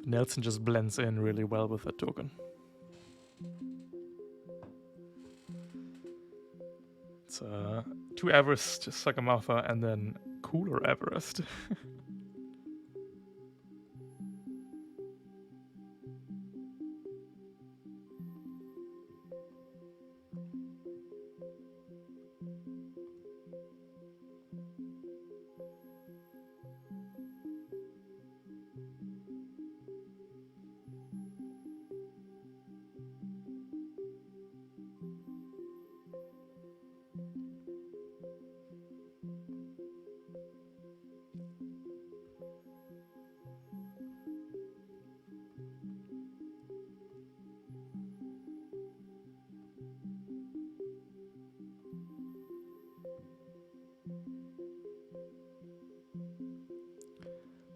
Nelson just blends in really well with that token. It's 2 Everest, Sakamatha, and then cooler Everest.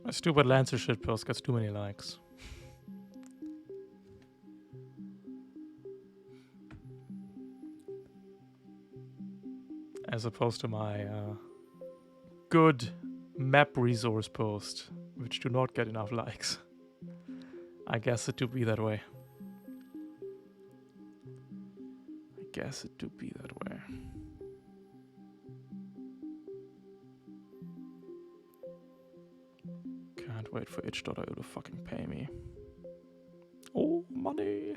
My stupid Lancer shitpost gets too many likes. As opposed to my good map resource post, which do not get enough likes. I guess it do be that way. Can't wait for itch.io to fucking pay me. Oh, money!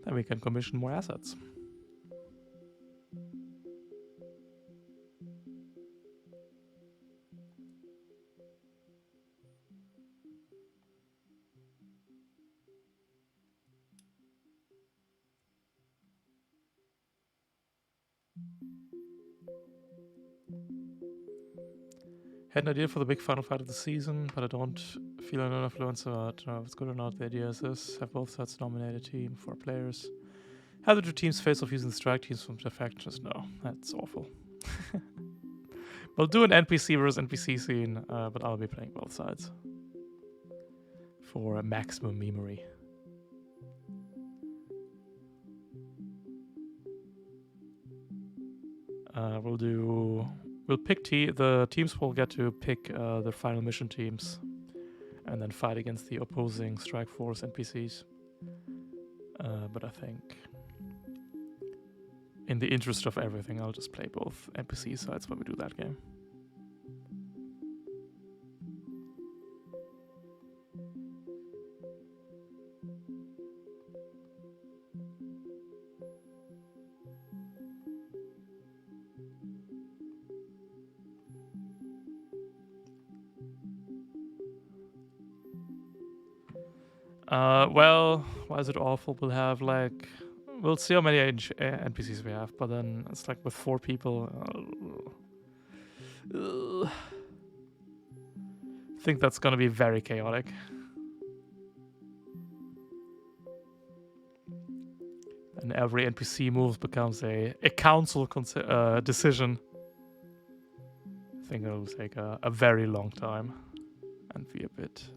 Then we can commission more assets. Had an idea for the big final fight of the season, but I don't feel an influence, so I don't know if it's good or not. The idea is this: have both sides nominate a team for players. Have the 2 teams face off using strike teams from the factions. No, that's awful. We'll do an NPC versus NPC scene, but I'll be playing both sides for maximum memory. We'll pick the teams will get to pick their final mission teams, and then fight against the opposing strike force NPCs. But I think, in the interest of everything, I'll just play both NPC sides when we do that game. Well, why is it awful? We'll see how many NPCs we have, but then it's like with 4 people. I think that's gonna be very chaotic. And every NPC move becomes a council decision. I think it'll take a very long time and be a bit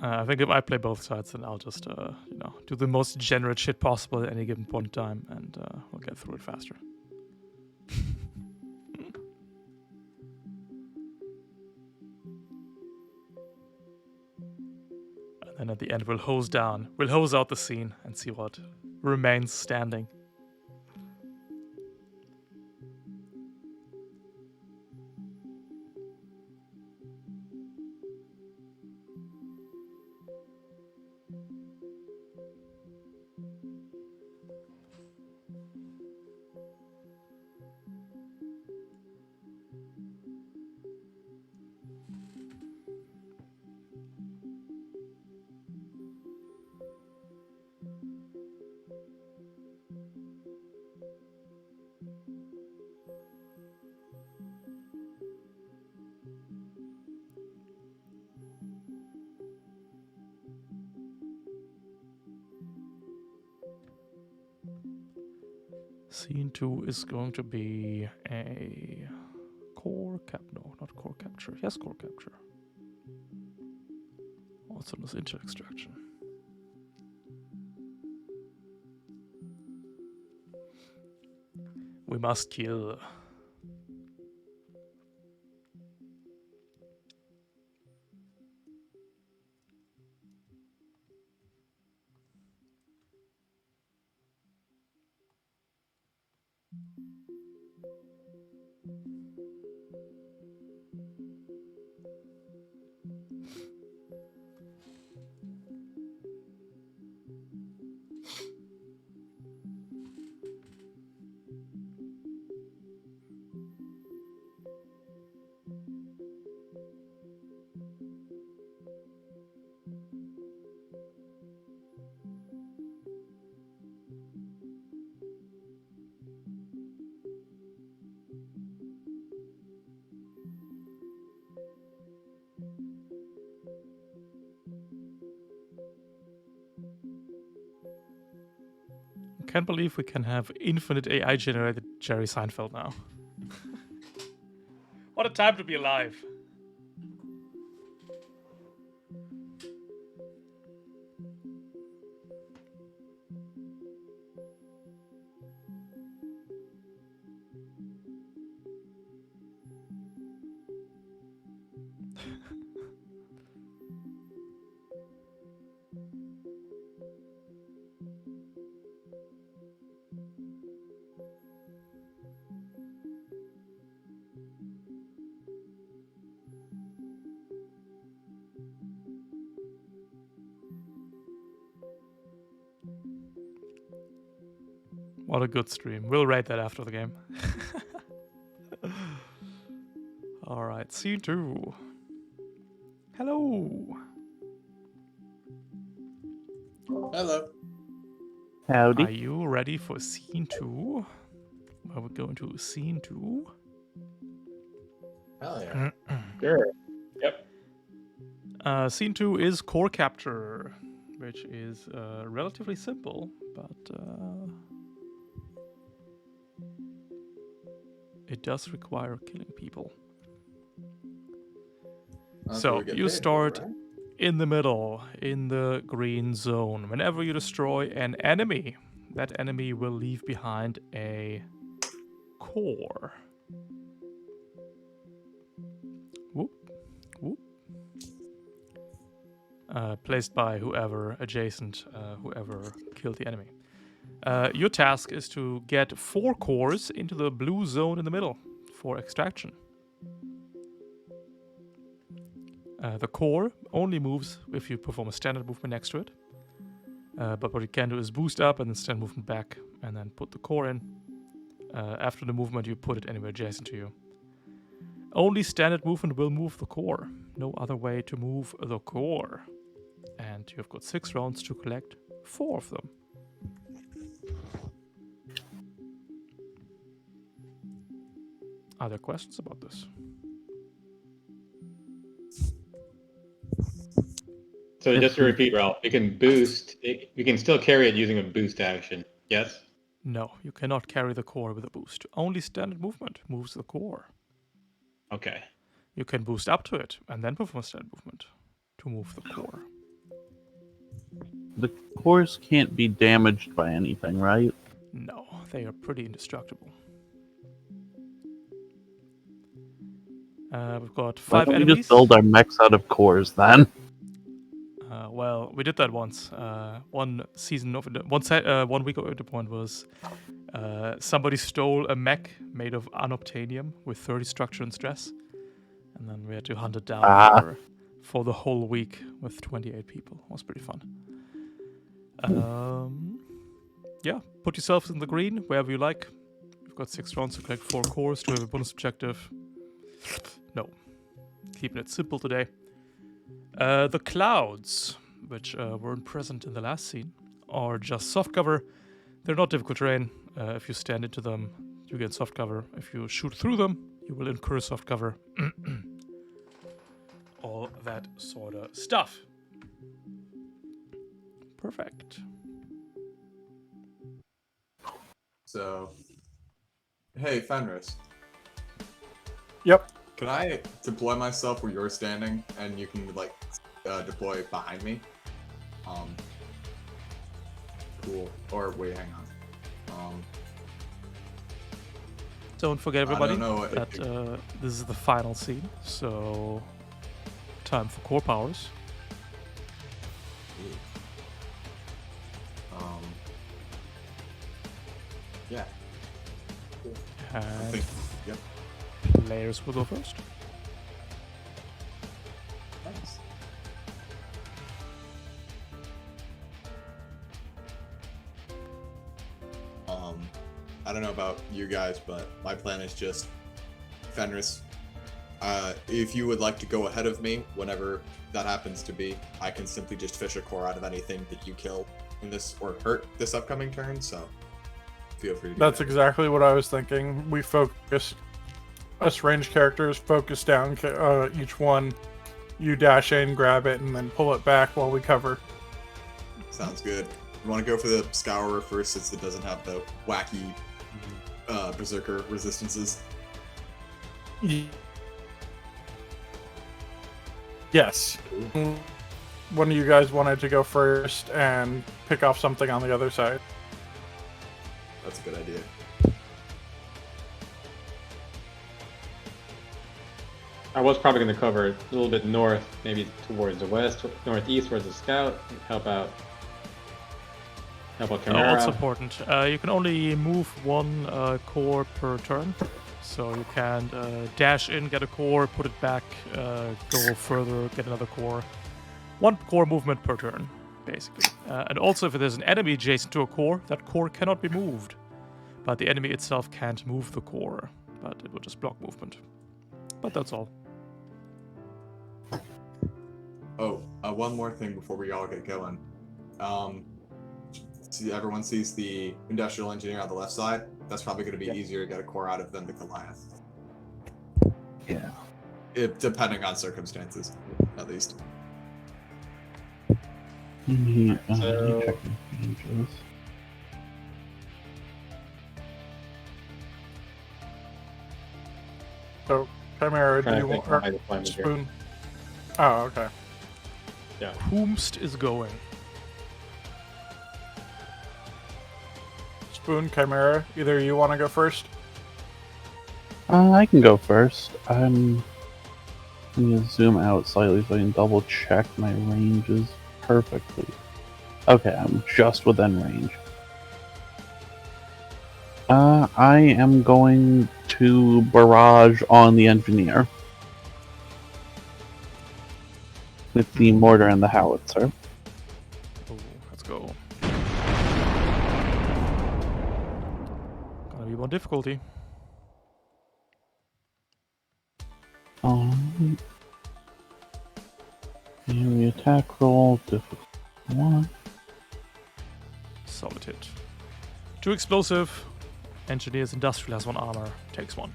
I think if I play both sides, then I'll just, do the most generate shit possible at any given point in time, and we'll get through it faster. And then at the end, we'll hose out the scene and see what remains standing. Scene 2 is going to be a not core capture. Yes, core capture. Also known as inter-extraction. We must kill. Can't believe we can have infinite AI generated Jerry Seinfeld now. What a time to be alive. What a good stream. We'll rate that after the game. Alright, scene 2. Hello. Hello. Howdy. Are you ready for scene 2? Well, we're going to scene 2. Hell yeah. Sure. Yep. Scene 2 is core capture, which is relatively simple, but it does require killing people. That's So, what we get you paid for, start right? in the middle, in the green zone. Whenever you destroy an enemy, that enemy will leave behind a core. Whoop, whoop. Placed by whoever adjacent, whoever killed the enemy. Your task is to get 4 cores into the blue zone in the middle for extraction. The core only moves if you perform a standard movement next to it. But what you can do is boost up and then stand movement back and then put the core in. After the movement, you put it anywhere adjacent to you. Only standard movement will move the core. No other way to move the core. And you've got 6 rounds to collect 4 of them. Are there questions about this? So just to repeat, Ralph, you can boost. You can still carry it using a boost action. Yes. No, you cannot carry the core with a boost. Only standard movement moves the core. Okay. You can boost up to it and then perform standard movement to move the core. The cores can't be damaged by anything, right? No, they are pretty indestructible. We've got Why 5 don't we enemies. just build our mechs out of cores then? Well, we did that once. One season of it, 1 week of Interpoint was somebody stole a mech made of unobtainium with 30 structure and stress, and then we had to hunt it down for the whole week with 28 people. It was pretty fun. Yeah, put yourselves in the green wherever you like. We've got 6 rounds to collect 4 cores to have a bonus objective. No, keeping it simple today. The clouds, which weren't present in the last scene, are just soft cover. They're not difficult terrain. If you stand into them, you get soft cover. If you shoot through them, you will incur soft cover. All that sort of stuff. Perfect. So, hey, Fenris, Yep. can I deploy myself where you're standing, and you can like deploy behind me? Cool. Or wait, hang on. Don't forget, everybody, I don't know that this is the final scene, so time for core powers. Yeah. I And think. Yep. players will go first. Thanks. I don't know about you guys, but my plan is just Fenris. If you would like to go ahead of me, whenever that happens to be, I can simply just fish a core out of anything that you kill in this or hurt this upcoming turn. So feel free to. That's exactly what I was thinking. We focus, us range characters, focus down each one. You dash in, grab it, and then pull it back while we cover. Sounds good. You want to go for the Scourer first, since it doesn't have the wacky Berserker resistances. Yes. One of you guys wanted to go first and pick off something on the other side. That's a good idea. I was probably going to cover a little bit north, maybe towards the west, northeast, towards the scout, help out Chimera. Also important. You can only move 1 core per turn, so you can dash in, get a core, put it back, go further, get another core. 1 core movement per turn, basically. And also, if there's an enemy adjacent to a core, that core cannot be moved. But the enemy itself can't move the core, but it will just block movement. But that's all. Oh, one more thing before we all get going. See, everyone sees the industrial engineer on the left side. That's probably going to be easier to get a core out of than the Goliath. Yeah. Depending on circumstances, at least. Let me So- check my pages. So, Chimera, do Trying you to think want of my deployment here. Spoon? Oh, okay. Whomst is going? Spoon, Chimera, either you want to go first? I can go first. Let me zoom out slightly so I can double check my ranges perfectly. Okay, I'm just within range. I am going to barrage on the engineer with the mortar and the howitzer. Oh, let's go. Gonna be more difficulty. Area attack roll, difficult 1. Solid hit. 2 explosive. Engineers industrial has 1 armor. Takes 1.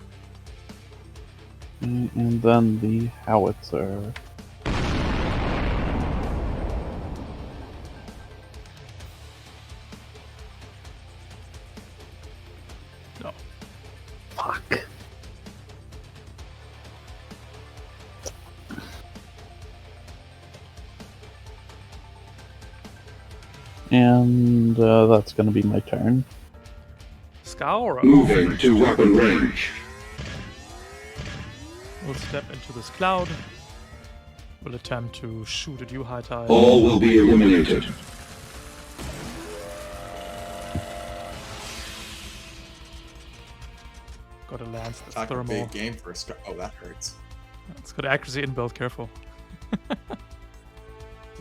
And then the howitzer. No. Fuck. And that's going to be my turn. Scour Moving to weapon range. will step into this cloud. Will attempt to shoot at you, High Tide. All will be eliminated. Got a lance that's Talking thermal. big game for a scar. Oh, that hurts. It's got accuracy inbuilt, careful.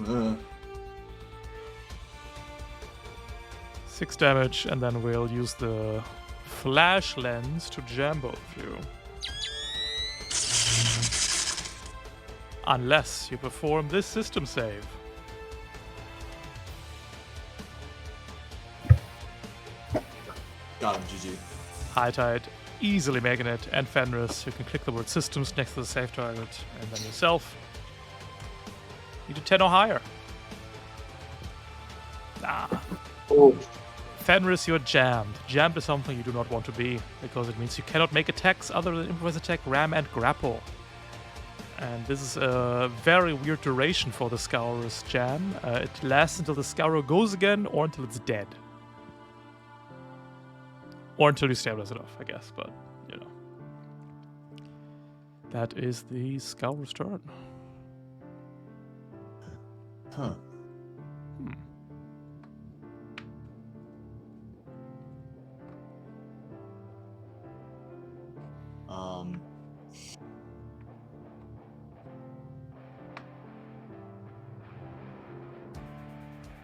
Uh, 6 damage, and then we'll use the flash lens to jam both of you. Unless you perform this system save. got him, GG. High Tide easily making it, and Fenris, you can click the word systems next to the save target, and then yourself. You do 10 or higher. Nah. Oh, Fenris, you're jammed. Jammed is something you do not want to be, because it means you cannot make attacks other than improvise attack, ram, and grapple. And this is a very weird duration for the Scourer's jam. It lasts until the Scourer goes again, or until it's dead. Or until you stabilize it off, I guess, but, you know. That is the Scourer's turn. Huh.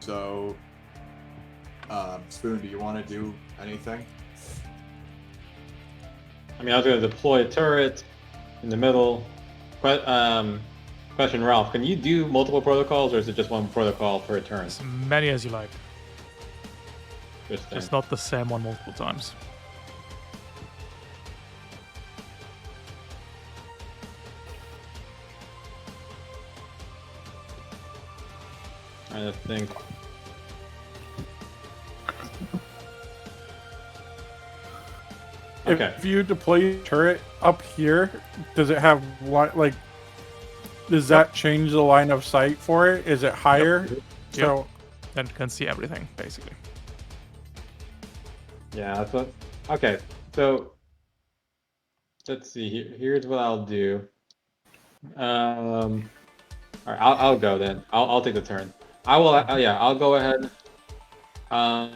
So, Spoon, do you want to do anything? I mean, I was going to deploy a turret in the middle. Question, Ralph, can you do multiple protocols, or is it just one protocol per turn? As many as you like. Interesting. Just not the same one multiple times. I think. Okay. If you deploy turret up here, does it have like? Does that change the line of sight for it? Is it higher? So Then you can see everything, basically. Yeah, that's what. Okay, so let's see. Here's what I'll do. All right, I'll go then. I'll take the turn. I will. Yeah, I'll go ahead. So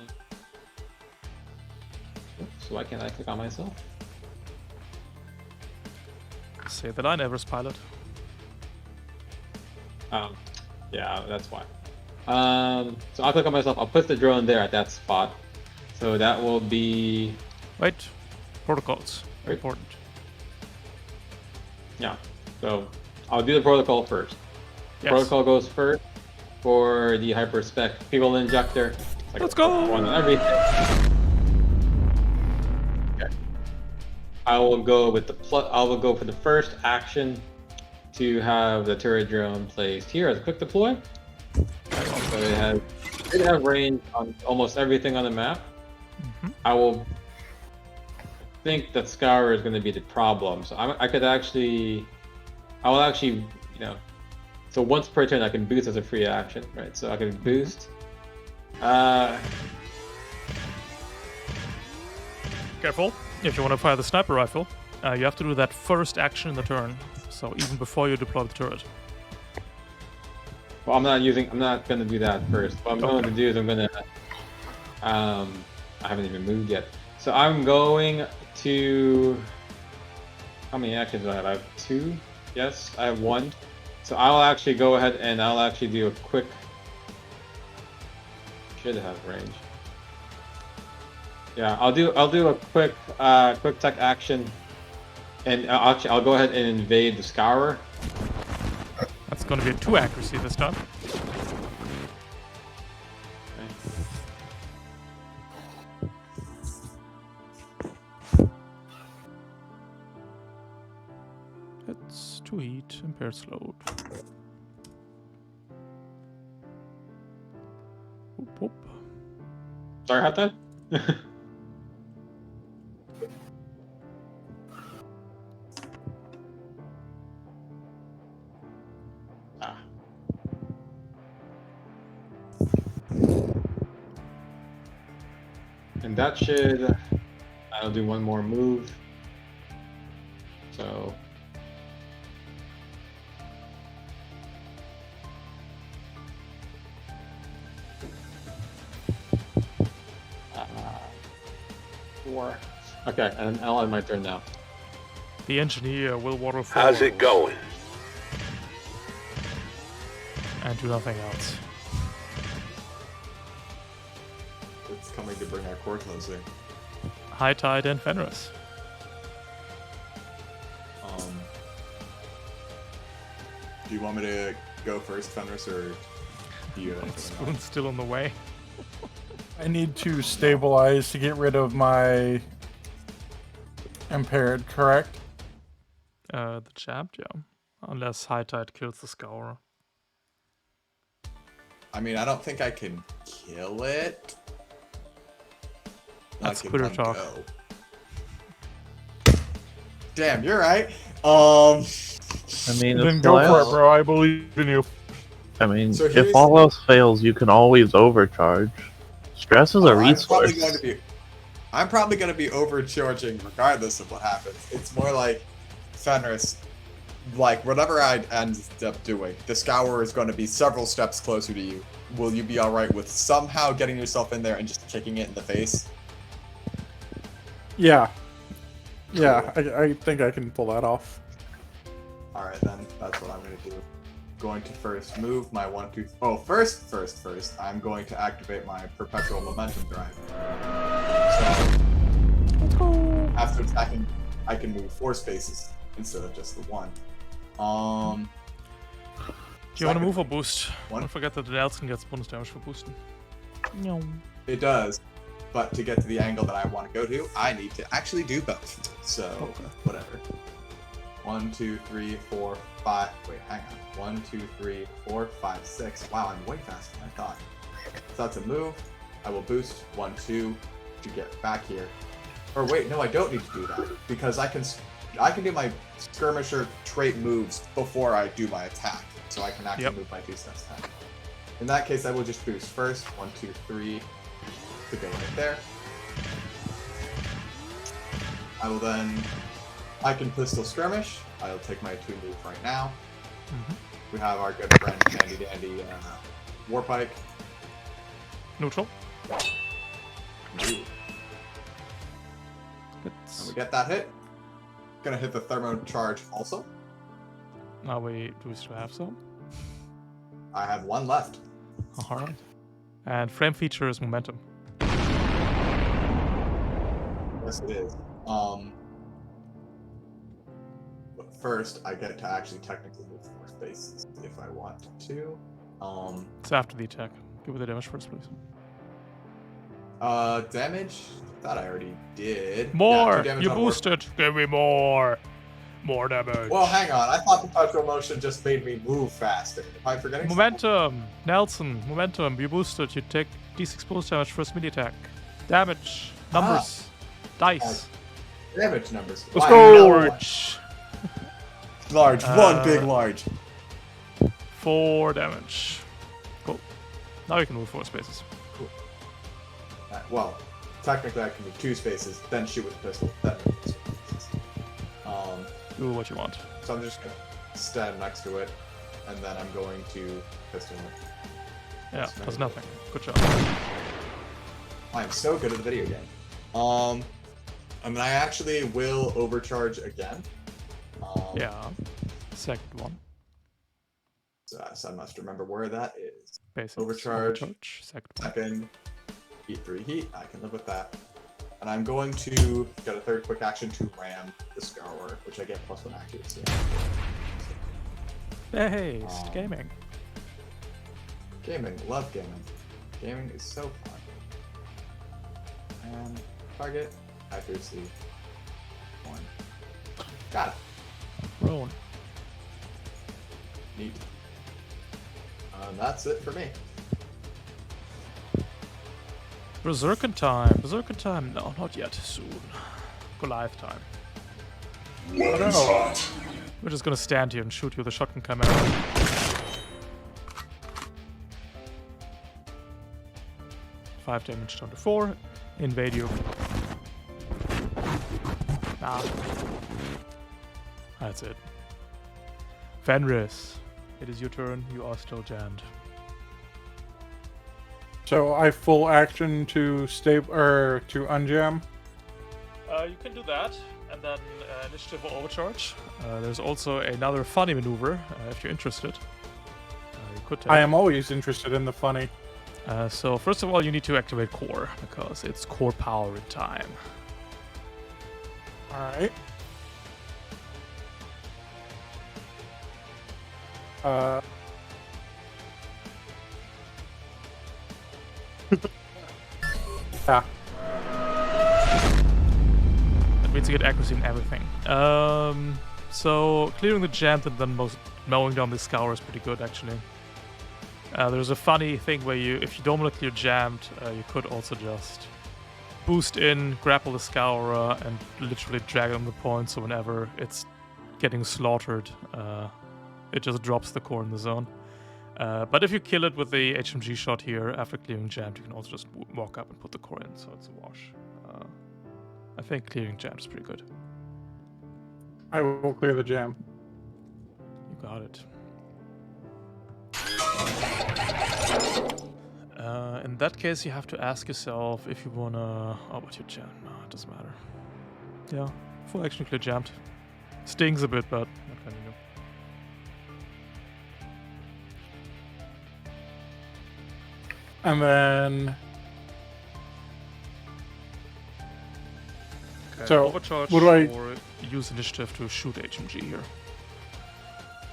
why can't I click on myself? Say that I never pilot. Yeah, that's why. So I'll click on myself. I'll put the drone there at that spot. So that will be. Wait, protocols. Right. Important. Yeah. So I'll do the protocol first. Yes. Protocol goes first for the hyperspec fuel injector. Like Let's go! One on everything. Okay. I will go with I will go for the first action to have the turret drone placed here as a quick deploy. So it has range on almost everything on the map. Mm-hmm. I will think that Scour is going to be the problem. So I will actually, so once per turn I can boost as a free action, right? So I can boost. Careful. If you want to fire the sniper rifle, you have to do that first action in the turn. So even before you deploy the turret. Well, I'm not going to do that first. What I'm going to do is I'm going to, I haven't even moved yet. So I'm going to, how many actions do I have? I have 2. Yes, I have 1. So I'll actually go ahead and I'll actually do a quick, should have range. Yeah, I'll do a quick tech action, and I'll go ahead and invade the Scourer. That's going to be a 2 accuracy this time. It's 2 heat, impaired slowed. Whoop, whoop. Sorry about that. that should... I'll do one more move. So... Four. Okay, and I'll end my turn now. The engineer will water forward. How's it going? And do nothing else. It's coming to bring our core closer. High Tide and Fenris. Do you want me to go first, Fenris, or do you? Spoon's still on the way. I need to stabilize to get rid of my impaired, correct? The champ, yeah. Unless High Tide kills the Scourer. I mean, I don't think I can kill it. That's Like, Twitter if I talk. go. Damn, you're right. I mean, Then if go for it, all- bro. I believe in you. I mean, So here's if all else fails, you can always overcharge. Stress is a resource. I'm probably going to be overcharging regardless of what happens. It's more like Fenris, like whatever I end up doing, the Scourer is going to be several steps closer to you. Will you be alright with somehow getting yourself in there and just kicking it in the face? Yeah. Yeah, I think I can pull that off. Alright then, that's what I'm going to do. Going to first move my 1, 2... Oh, first, I'm going to activate my Perpetual Momentum Drive. So, after attacking, I can move 4 spaces instead of just the 1. Do you want to move or boost? One. Don't forget that the Nelson gets bonus damage for boosting. No. It does, but to get to the angle that I want to go to, I need to actually do both. So, whatever. 1, 2, 3, 4, 5. Wait, hang on. 1, 2, 3, 4, 5, 6. Wow, I'm way faster than I thought. So that's a move. I will boost 1, 2 to get back here. Or wait, no, I don't need to do that because I can do my skirmisher trait moves before I do my attack, so I can actually move my 2 steps back. In that case, I will just boost first. 1, 2, 3 to go right there. I will then. I can pistol skirmish. I'll take my 2 move right now. We have our good friend Handy Dandy Warpike. Neutral. Ooh. And we get that hit. Gonna hit the thermo charge also. Now do we still have some? I have 1 left. Alright. And frame feature is momentum. Yes, it is. But first, I get to actually technically move 4 spaces if I want to. It's after the attack. Give me the damage first, please. Damage? That I already did. More! Yeah, 2 damage You on boosted! Give me more! More damage. Well, hang on. I thought the Perpetual Motion just made me move faster. Am I forgetting Momentum! Nelson, momentum. You boosted. You take d6 boost damage first mini attack. Damage. Numbers. Dice. something? Damage numbers. Let's Wow, go! Large. Large. One big large. 4 damage. Cool. Now you can move 4 spaces. Well, technically I can move 2 spaces, then shoot with the pistol, then move 2 spaces. Do what you want. So I'm just gonna stand next to it, and then I'm going to pistol it. Yeah, does nothing. Good job. I am so good at the video game. And then I actually will overcharge again. Yeah. Second one. So I must remember where that is. Basics. Overcharge. Second one. Second, heat 3 heat. I can live with that. And I'm going to get a 3rd quick action to ram the Scourer, which I get +1 accuracy. Hey, Um, gaming. Gaming, love gaming. Gaming is so fun. And target, accuracy, 1. Got it. Rowan. Neat. That's it for me. Berserker time. Berserker time. No, not yet. Soon. Goliath time. Weapons hot. We're just gonna stand here and shoot you with a shotgun camera. 5 damage down to 4. invade you. Nah. That's it. Fenris, it is your turn. You are still jammed. So I full action to to unjam. You can do that, and then initiative will overcharge. There's also another funny maneuver, if you're interested. You could take. I am always interested in the funny. So first of all, you need to activate core, because it's core power in time. Alright. Yeah. That means you get accuracy in everything. So clearing the jam and then mowing down the scour is pretty good, actually. There's a funny thing where if you don't want to clear jammed, you could also just boost in, grapple the scourer, and literally drag on the point, so whenever it's getting slaughtered, it just drops the core in the zone. But if you kill it with the HMG shot here after clearing jammed, you can also just walk up and put the core in, so it's a wash. I think clearing jammed is pretty good. I will clear the jam. You got it. In that case, you have to ask yourself if you wanna... Oh, but you're jammed. No, it doesn't matter. Yeah, full action clear jammed. Stings a bit, but what can you do? And then... Okay, So, overcharge what do I- or use initiative to shoot HMG here.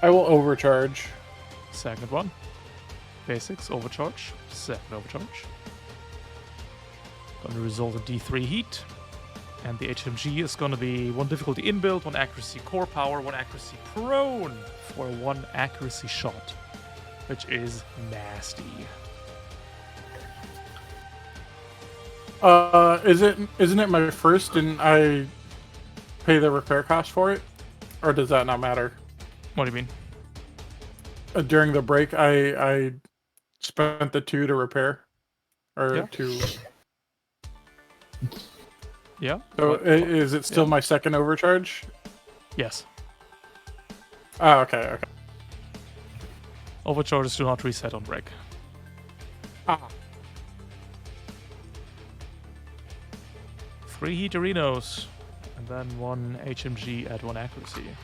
I will overcharge. Second one. Basics, overcharge. Second overcharge. Gonna result in D3 heat. And the HMG is gonna be 1 difficulty inbuilt, 1 accuracy core power, 1 accuracy prone for 1 accuracy shot. Which is nasty. Isn't it my first? Didn't I pay the repair cost for it? Or does that not matter? What do you mean? During the break, I spent the 2 to repair. Or Yeah. to... Yeah? So What- is it still yeah. my second overcharge? Yes. Oh, okay. Overcharges do not reset on break. Ah. 3 heaterinos. And then 1 HMG at 1 accuracy.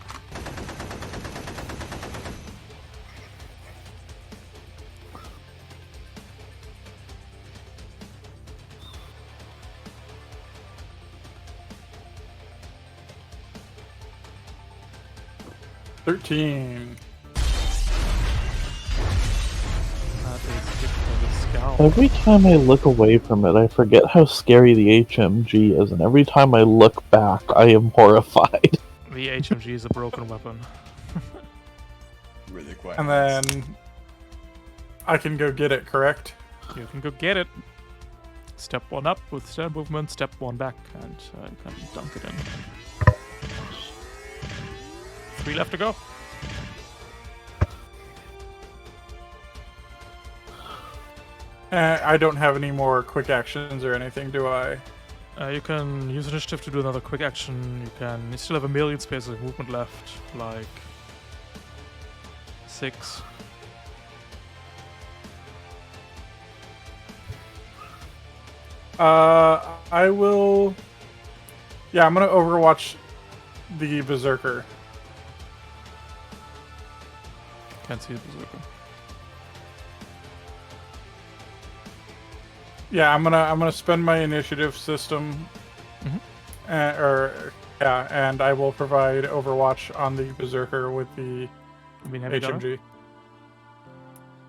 $13. That is good for the scout. Every time I look away from it, I forget how scary the HMG is, and every time I look back, I am horrified. The HMG is a broken weapon. Really quite. And nice. then I can go get it, correct? You can go get it. Step 1 up with stand movement, step 1 back, and you can dunk it in. 3 left to go. I don't have any more quick actions or anything, do I? You can use initiative to do another quick action. You still have a million spaces of movement left, like 6. I will... Yeah, I'm gonna overwatch the Berserker. Can't see the berserker. Yeah, I'm gonna spend my initiative system, and I will provide Overwatch on the Berserker with the I mean, heavy gunner. HMG.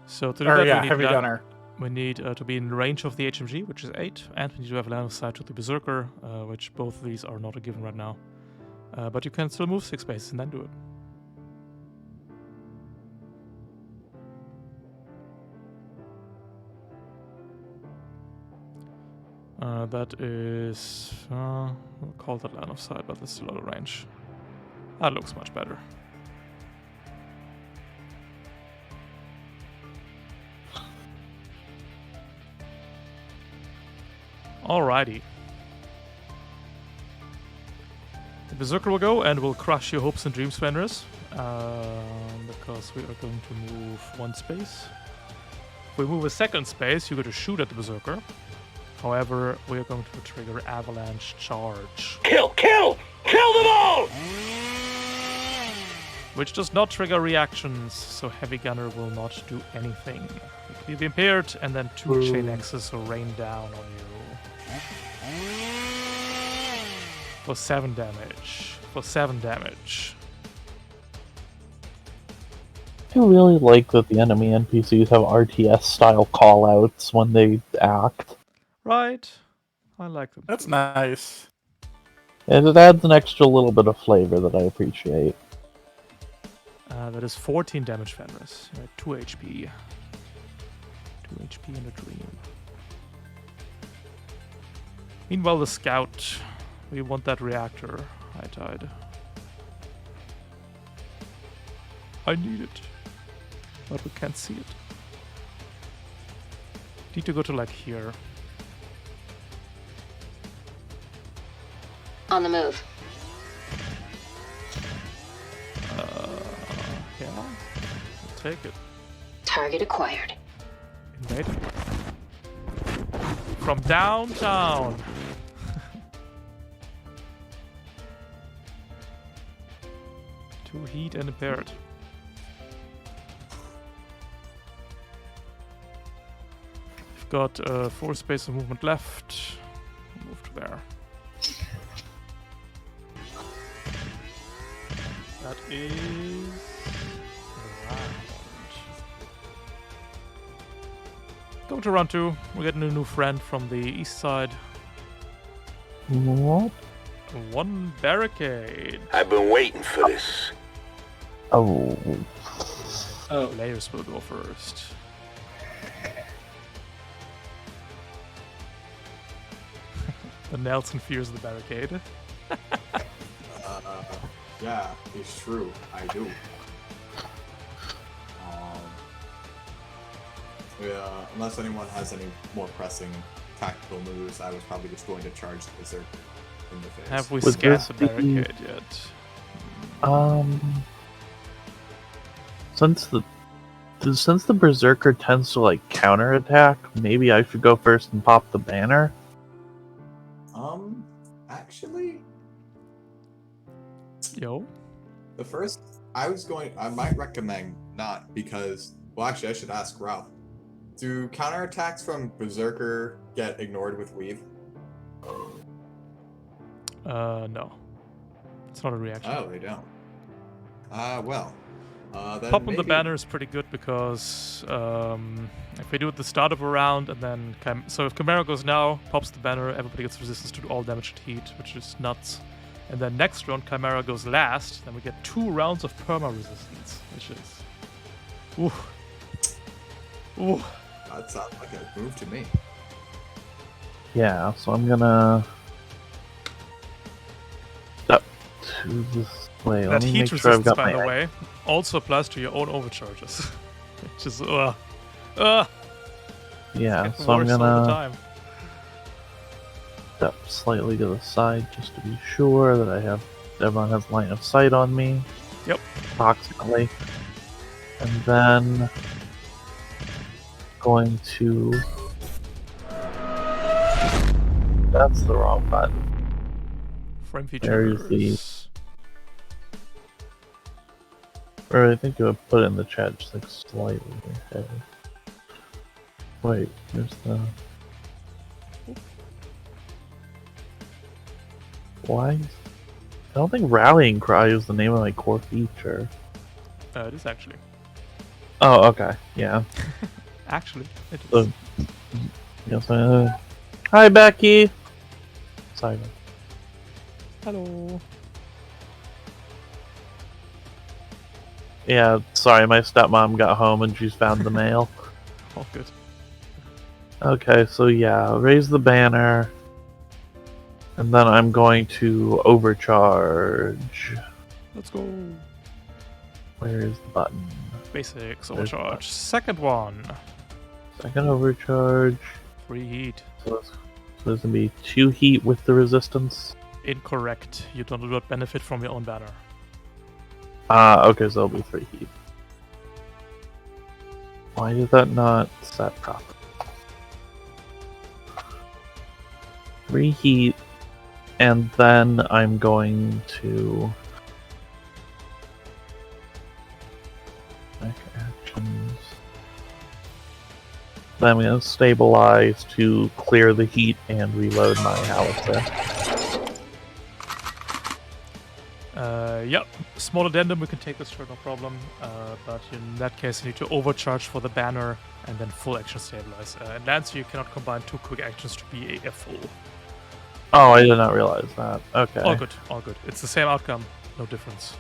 So to do Or that, yeah, we need heavy gunner. We need to be in range of the HMG, which is 8, and we need to have line of sight to the Berserker, which both of these are not a given right now. But you can still move 6 spaces and then do it. That is... we'll call that line of sight, but that's still out of range. That looks much better. Alrighty. The Berserker will go and will crush your hopes and dreams, Fenris. Because we are going to move one space. If we move a second space, you're going to shoot at the Berserker. However, we are going to trigger Avalanche Charge. Kill them all! Which does not trigger reactions, so Heavy Gunner will not do anything. It will be impaired, and then 2 Chain Axes will rain down on you. For 7 damage. For 7 damage. I really like that the enemy NPCs have RTS-style callouts when they act. Right. I like them. That's nice. And it adds an extra little bit of flavor that I appreciate. That is 14 damage, Fenris. You're at 2 HP. 2 HP in a dream. Meanwhile, the scout. We want that reactor. I died. I need it. But we can't see it. Need to go to like here. On the move. Yeah. I'll take it. Target acquired. Invade. From downtown. 2 heat and impaired. We've got 4 space of movement left. Move to there. That is around. Going to round 2. We're getting a new friend from the east side. What? 1 barricade. I've been waiting for this. Oh. Oh, Layers will go first. The Nelson fears the barricade. Yeah, it's true. I do. Yeah, unless anyone has any more pressing tactical moves, I was probably just going to charge the Berserk in the face. Have we Was scanned this the the- barricade yet? Since the Berserker tends to like counterattack, maybe I should go first and pop the banner. Actually, Yo. the first I might recommend not because, well, actually, I should ask Ralph. Do counterattacks from Berserker get ignored with Weave? No. It's not a reaction. Oh, they don't. Then Popping the maybe- banner is pretty good because if we do it at the start of a round and then so if Chimera goes now, pops the banner, everybody gets resistance to all damage to heat, which is nuts. And then next round Chimera goes last, then we get 2 rounds of perma resistance, which is ooh. That sounds like a move to me. Yeah, so I'm gonna step to this way. That Let me heat make sure I've resistance, got by my the way, also applies to your own overcharges. Which is yeah. getting So I'm worse all the gonna time. step slightly to the side just to be sure that everyone has line of sight on me. Yep. Approximately. And then going to. That's the wrong button. Frame There's features. Or I think I put it in the chat just like slightly ahead. Wait, there's the. Why? I don't think Rallying Cry is the name of my core feature. It is actually. Oh, okay. Yeah. Actually, it is. So, yes, hi, Becky! Sorry. Hello. Yeah, sorry, my stepmom got home and she's found the mail. All good. Okay, so yeah, raise the banner. And then I'm going to overcharge. Let's go. Where is the button? Basics, There's overcharge. Second one. Second overcharge. 3 heat. So There's gonna be 2 heat with the resistance. Incorrect. You do not benefit from your own banner. Okay, so it'll be 3 heat. Why did that not set properly? 3 heat, and then I'm going to back actions. Then I'm going to stabilize to clear the heat and reload my howitzer. Yep. Small addendum, we can take this turn, no problem. But in that case, you need to overcharge for the banner and then full action stabilize. In Lancer, you cannot combine 2 quick actions to be a full. Oh, I did not realize that. Okay. All good, all good. It's the same outcome, no difference.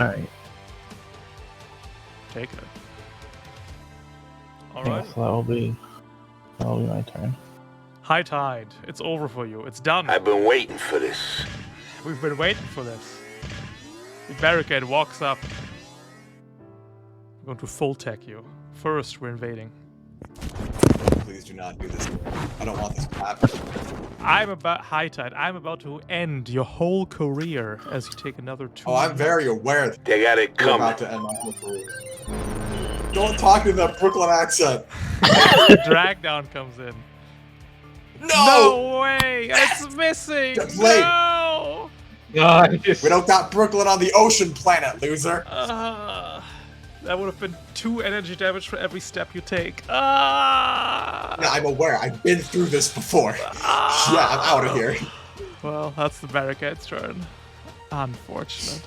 Alright. Take it. Yeah, Alright. so that'll be my turn. High tide. It's over for you. It's done. I've been waiting for this. We've been waiting for this. The barricade walks up. We're going to full tech you. First, we're invading. Please do not do this. I don't want this to happen. I'm about high tide. I'm about to end your whole career as you take another 2. Oh, I'm very aware that They got it you're coming. about to end my whole career. Don't talk in that Brooklyn accent. The drag down comes in. No! No way! It's missing! Get played. No! Nice. We don't got Brooklyn on the ocean planet, loser. That would have been 2 energy damage for every step you take. Yeah, I'm aware. I've been through this before. Yeah, I'm out of here. Well, that's the barricade's turn. Unfortunate.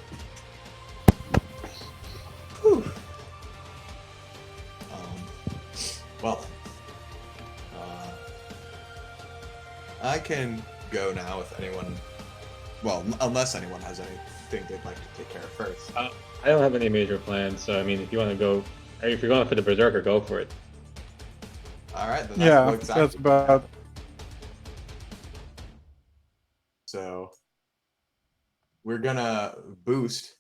Whew. Well, I can go now if anyone. Well, unless anyone has anything they'd like to take care of first. I don't have any major plans, so I mean, if you want to go, or if you're going for the Berserker, go for it. All right, then Yeah, exactly. that's about. So we're gonna boost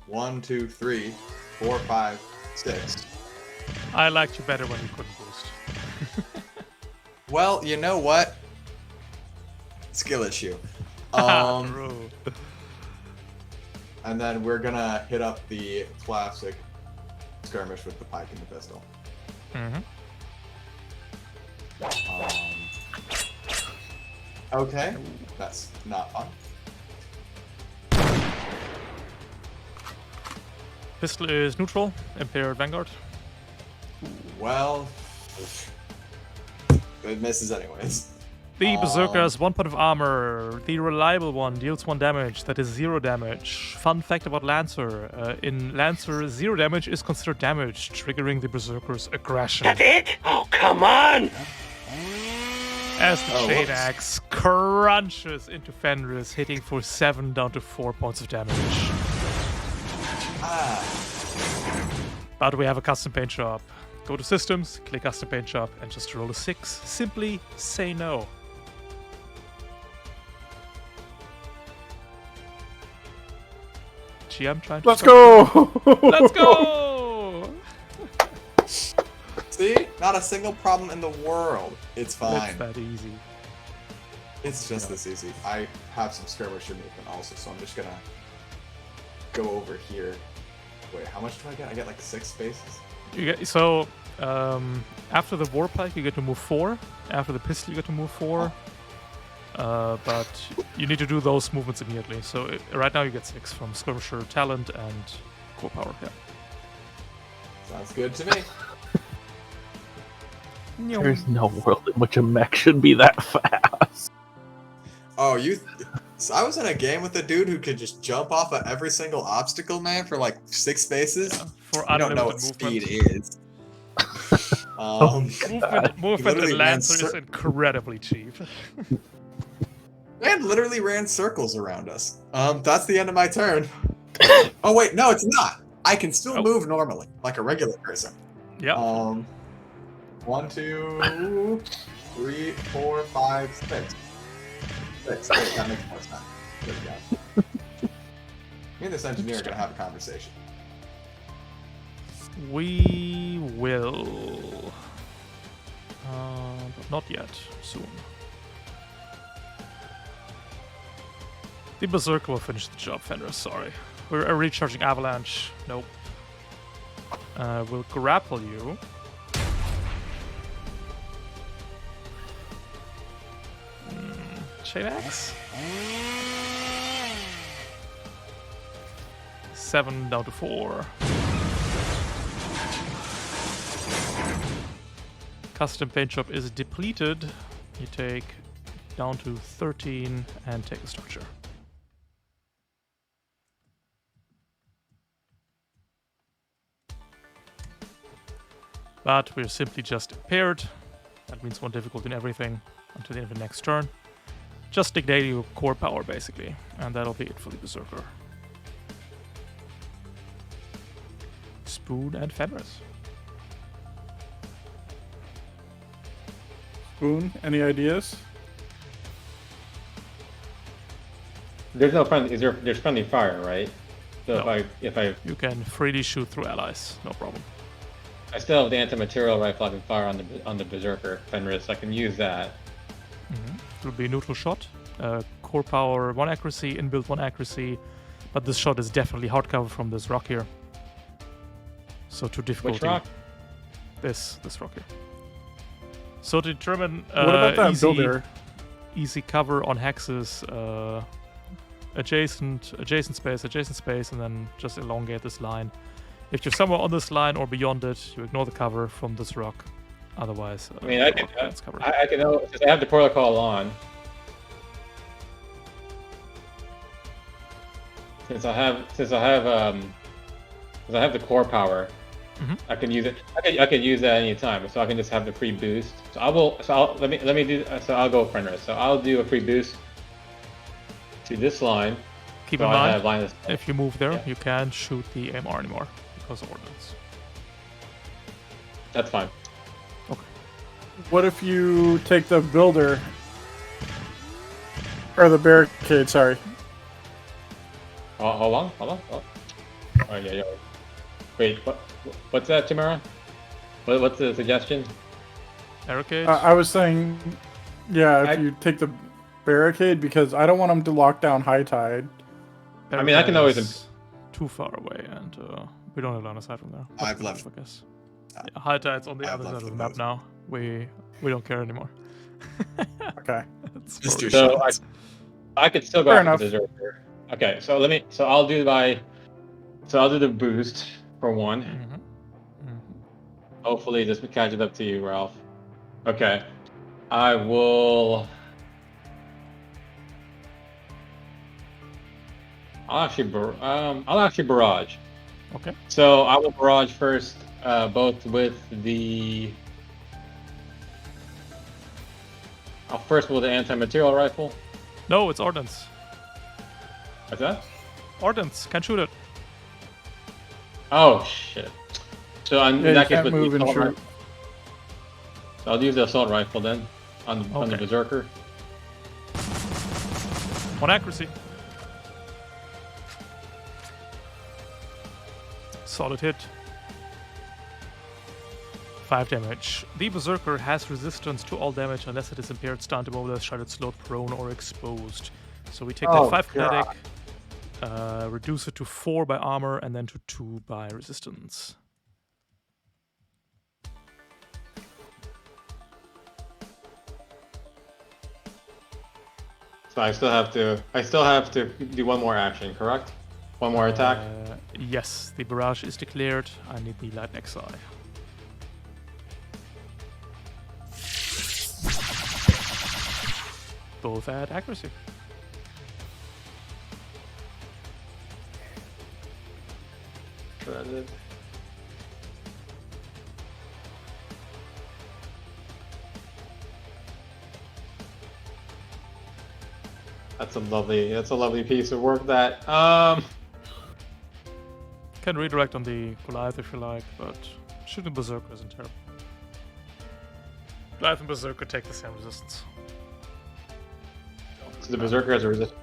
1, 2, 3, 4, 5, 6. I liked you better when you couldn't boost. Well, you know what? Skill issue. True. And then we're gonna hit up the classic skirmish with the pike and the pistol. Mm-hmm. Okay, that's not fun. Pistol is neutral. Imperial Vanguard. Well, it misses anyways. The Berserker has 1 point of armor. The reliable one deals 1 damage. That is 0 damage. Fun fact about Lancer. In Lancer, 0 damage is considered damage, triggering the Berserker's aggression. That's it? Oh, come on! As the chain whoops. axe crunches into Fenris, hitting for 7 down to 4 points of damage. But we have a custom paint shop. Go to systems, click custom paint shop, and just roll a 6. Simply say no. Gee, I'm trying to. Let's go! Let's go! See? Not a single problem in the world. It's fine. It's that easy. It's just this easy. I have some skirmisher movement also, so I'm just gonna go over here. Wait, how much do I get? I get like 6 spaces? You get, so, after the Warpike, you get to move 4. After the Pistol, you get to move 4. But you need to do those movements immediately. So right now you get 6 from Skirmisher, Talent, and Core Power. Yeah. Sounds good to me. There's no world in which a mech should be that fast. Oh, so I was in a game with a dude who could just jump off of every single obstacle, man, for like 6 spaces. For I don't know what unlimited speed is. Movement literally in ran Lancer is incredibly cheap. Man literally ran circles around us. That's the end of my turn. Oh wait, no, it's not. I can still move normally, like a regular person. Yep. 1, 2, 3, 4, 5, 6. 6. Wait, that makes more sense. There we go. Me and this engineer are gonna have a conversation. We will. But not yet. Soon. The Berserker will finish the job, Fenris, sorry. We're recharging Avalanche. Nope. We'll grapple you. Chain Axe. 7 down to 4. Custom paint shop is depleted. You take down to 13 and take a structure. But we're simply just impaired. That means 1 difficulty in everything until the end of the next turn. Just ignite your core power, basically. And that'll be it for the Berserker. Spoon and Fenris. Spoon, any ideas? There's no friendly. There's friendly fire, right? So No. if I You can freely shoot through allies, no problem. still have the anti-material rifle, I can fire on the Berserker Fenris. I can use that. It will be a neutral shot. Core power 1 accuracy, inbuilt 1 accuracy. But this shot is definitely hardcover from this rock here. So to difficulty. Which rock? This rock here. So to determine What about that easy, builder? easy cover on hexes, adjacent space, and then just elongate this line. If you're somewhere on this line or beyond it, you ignore the cover from this rock. Otherwise, I mean, I the can. rock grants cover. I can know since I have the protocol on. Since I have the core power, I can use it. I can use that any time. So I can just have the free boost. So let me do. So I'll go Fenris. So I'll do a free boost to this line. Keep so in I mind, have line of- if you move there, Yeah. you can't shoot the AMR anymore because of ordnance. That's fine. What if you take the builder or the barricade? Sorry. Hold on. Oh, yeah. Wait, what's that, Tamara? What's the suggestion? Barricade. I was saying, yeah, if I- you take the barricade, because I don't want them to lock down High Tide. I mean, I can always- is too far away, and we don't have line of sight from there. But I've we left. have, I guess. Yeah, High Tide's on the I've other side left of the the map boat. now. We don't care anymore. Okay. It's Just for- do So shots. I could still go Fair after the Berserker. Okay, so I'll do the boost for 1. Hopefully this catches up to you, Ralph. Okay. I will. I'll actually barrage. Okay. So I will barrage first, both with the. First with the anti-material rifle. No, it's ordnance. What's that? Ordnance, can't shoot it. Oh shit. So in Yeah, you that case, can't with move the and assault shoot. rifle. So I'll use the assault rifle then on the Okay. Berserker. 1 accuracy. Solid hit. 5 damage. The Berserker has resistance to all damage unless it is impaired, stunned, immobilized, shattered, slowed, prone, or exposed. So we take that Oh, 5 God. kinetic, reduce it to 4 by armor, and then to 2 by resistance. So I still have to do 1 more action, correct? 1 more attack. Yes, the barrage is declared. I need the Light Exile. Both at accuracy. Shredded. That's a lovely piece of work. That Can redirect on the Goliath if you like, but shooting Berserker isn't terrible. Goliath and Berserker take the same resistance. so the Berserker has a resist.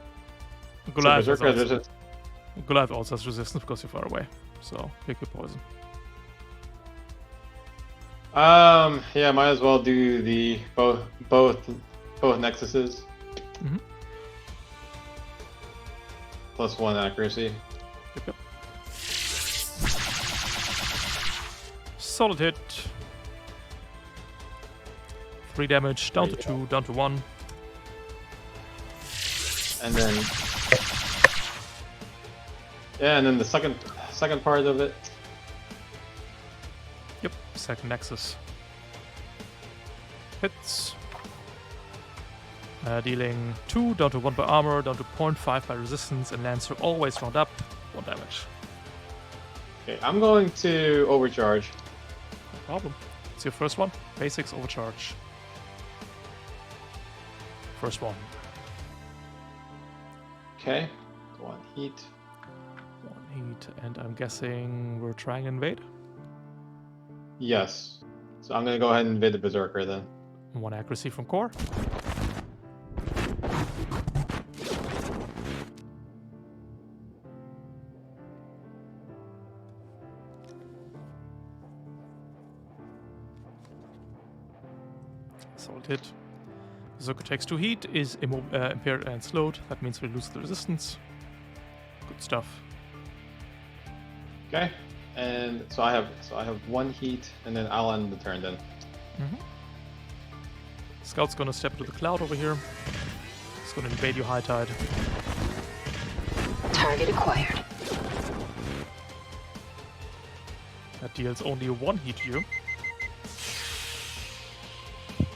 Goliath, Berserker has also, resist. Goliath also has resistance because you're far away. So pick your poison. Yeah, might as well do the both nexuses. Mhm. +1 accuracy. Yep. Solid hit. 3 damage, down to 2, down to 1. And then, yeah, and then the second part of it. Yep, second nexus. Hits. Dealing 2, down to 1 by armor, down to 0.5 by resistance, and Lancer always round up, 1 damage. Okay, I'm going to overcharge. No problem. It's your first one. Basics overcharge. First one. Okay, 1 heat. 1 heat, and I'm guessing we're trying to invade? Yes. So I'm gonna go ahead and invade the Berserker then. 1 accuracy from core. Solid hit. Berserker takes 2 heat, is impaired and slowed. That means we lose the resistance. Good stuff. Okay, and so I have 1 heat, and then I'll end the turn then. Mm-hmm. Scout's gonna step into the cloud over here. He's gonna invade you high tide. Target acquired. That deals only 1 heat to you,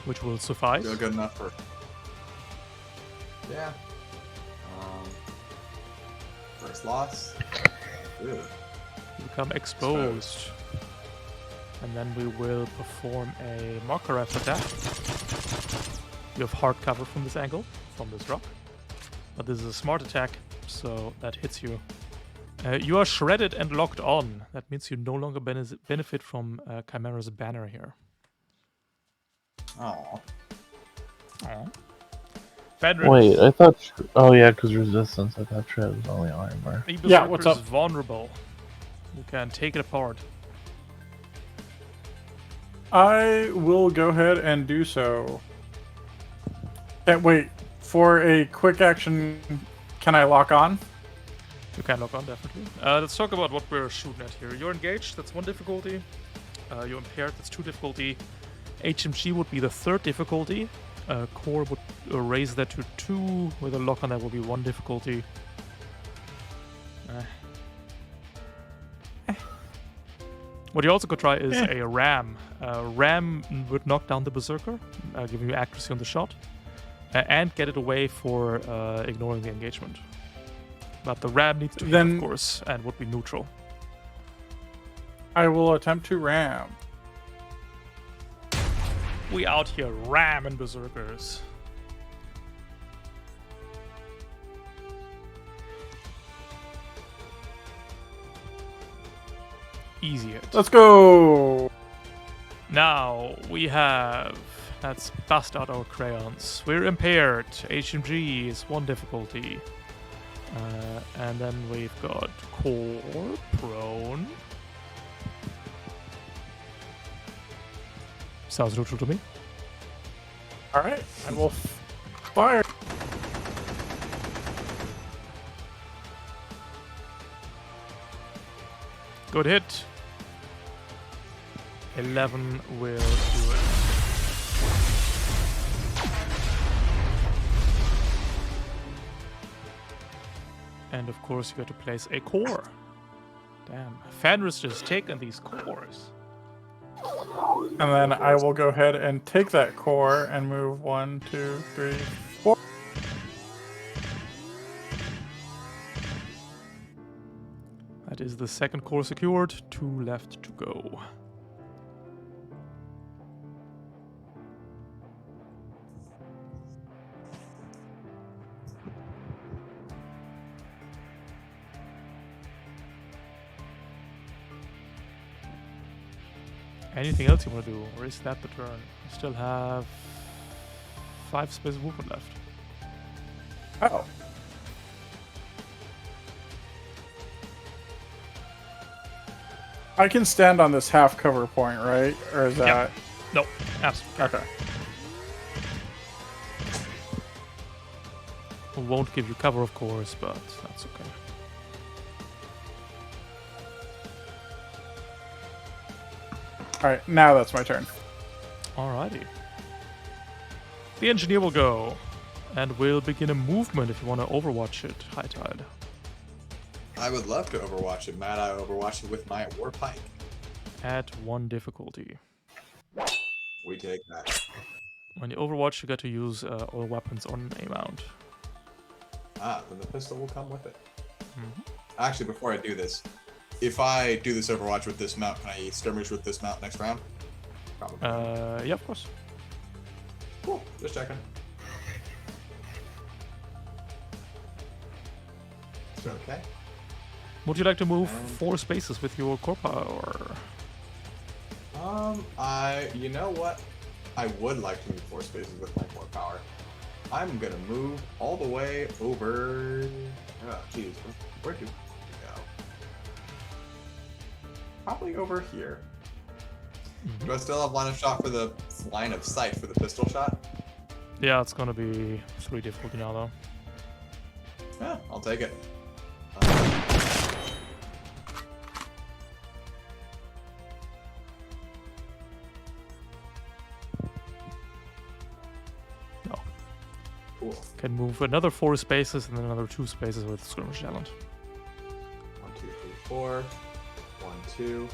which will suffice. Feel good enough for. Yeah. First loss. Ew. You become exposed. And then we will perform a marker ref attack. You have hard cover from this angle, from this rock. But this is a smart attack, so that hits you. You are shredded and locked on. That means you no longer benefit from Chimera's banner here. Oh. Fenris. Wait, I thought. Oh yeah, because resistance. I thought Shred was only armor. Yeah, what's up? Is vulnerable. You can take it apart. I will go ahead and do so. And wait, for a quick action, can I lock on? You can lock on, definitely. Let's talk about what we're shooting at here. You're engaged, that's 1 difficulty. You're impaired, that's 2 difficulty. HMG would be the 3rd difficulty. Core would raise that to 2. With a lock on, that will be 1 difficulty. What you also could try is a ram. Ram would knock down the Berserker, giving you accuracy on the shot, and get it away for ignoring the engagement. But the ram needs to hit, of course, and would be neutral. I will attempt to ram. We out here ramming Berserkers. Easy hit. Let's go! Now we have. Let's bust out our crayons. We're impaired. HMG is 1 difficulty. And then we've got core, prone. Sounds neutral to me. Alright, I will fire. Good hit. 11 will do it. And of course, you got to place a core. Damn, Fenris just taken these cores. And then I will go ahead and take that core and move 1, 2, 3, 4. That is the 2nd core secured. 2 left to go. Anything else you want to do, or is that the turn? You still have 5 space of movement left. Oh. I can stand on this half cover point, right? Or is that... No, absolutely. Okay. won't give you cover, of course, but that's okay. Alright, now that's my turn. Alrighty. The engineer will go, and will begin a movement if you want to overwatch it, High Tide. I would love to overwatch it. Matt, I overwatch it with my war pike. At 1 difficulty. We take that. When you overwatch, you get to use all weapons on a mount. Ah, then the pistol will come with it. Mhm. Actually, before I do this, if I do this overwatch with this mount, can I skirmish with this mount next round? Probably. Yeah, of course. Cool. Just checking. Okay. Would you like to move And- 4 spaces with your core power? You know what? I would like to move 4 spaces with my core power. I'm gonna move all the way over. Oh, jeez. Where do we go? Probably over here. Do I still have line of shot for the line of sight for the pistol shot? Yeah, it's gonna be 3 difficulty now, though. Yeah, I'll take it. No. Cool. Can move another 4 spaces and then another 2 spaces with skirmish talent. 1, 2, 3, 4. 1, 2.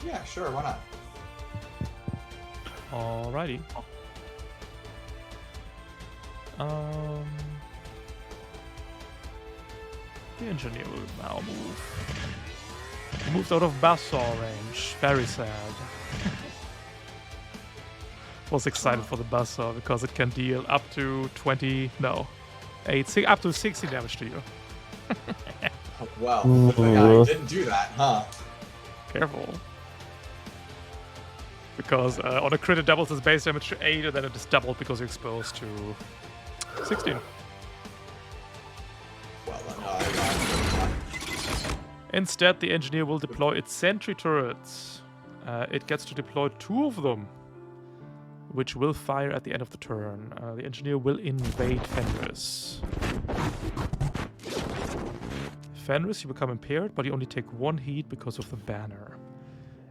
Yeah, sure. Why not? Alrighty. The engineer will now move. He moved out of buzzsaw range. Very sad. Was excited for the buzzsaw because it can deal up to 20, no, 8, up to 60 damage to you. Well, good thing I didn't do that, huh? Careful. Because on a crit it doubles its base damage to 8 and then it is doubled because you're exposed to 16. Well, then, Instead, the engineer will deploy its sentry turrets. It gets to deploy 2 of them, which will fire at the end of the turn. The engineer will invade Fenris. Fenris, you become impaired, but you only take 1 heat because of the banner.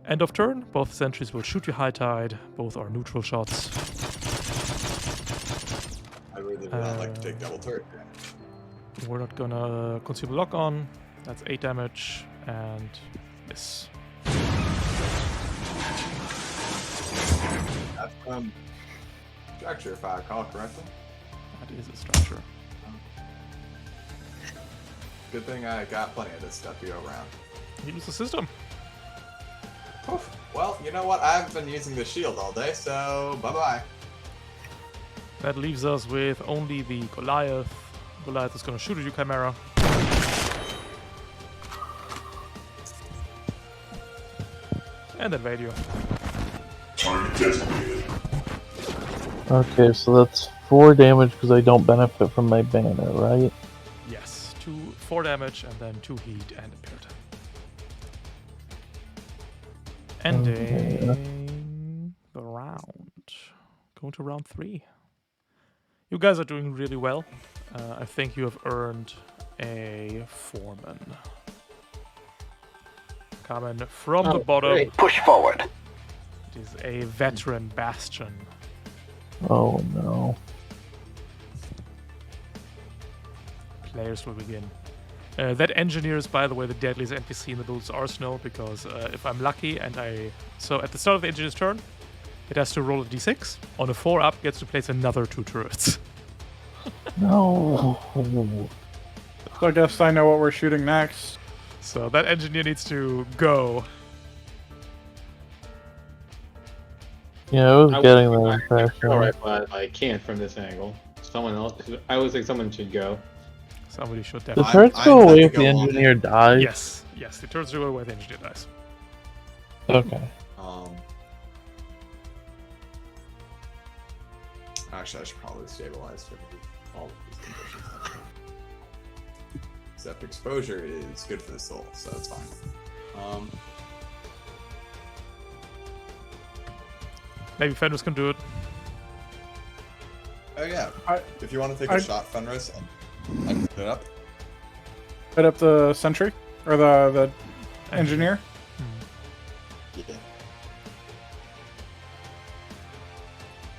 End of turn, both sentries will shoot you High Tide. Both are neutral shots. I really would not like to take double turret damage. We're not gonna consume lock on. That's 8 damage and miss. That's structure, if I recall correctly. That is a structure. Good thing I got plenty of this stuff to go around. Use the system. Oof. Well, you know what? I haven't been using the shield all day, so bye-bye. That leaves us with only the Goliath. Goliath is gonna shoot at you, Chimera. And invade you. Target designated. Okay, so that's 4 damage because I don't benefit from my banner, right? Yes, 4 damage and then 2 heat and impaired. Ending the round. Going to round 3. You guys are doing really well. I think you have earned a foreman. Coming from the bottom. Great. Push forward. It is a veteran bastion. Oh no. Players will begin. That engineer is, by the way, the deadliest NPC in the build's arsenal, because if I'm lucky and so at the start of the engineer's turn, it has to roll a d6. On a 4 up, gets to place another 2 turrets. No. So I guess I know what we're shooting next. So that engineer needs to go. Yeah, I was I getting would- that I impression. All right, but I can't from this angle. Someone else. I would say someone should go. Somebody should The definitely. turrets I go intend away to if the go on engineer dies? Yes, the turrets do away with the engineer dies. Okay. Actually, I should probably stabilize for all of these conditions. Except exposure is good for the soul, so it's fine. Maybe Fenris can do it. Oh yeah. I- If you want to take I- a shot, Fenris, I can put it up. Hit up the sentry or the engineer. Yeah.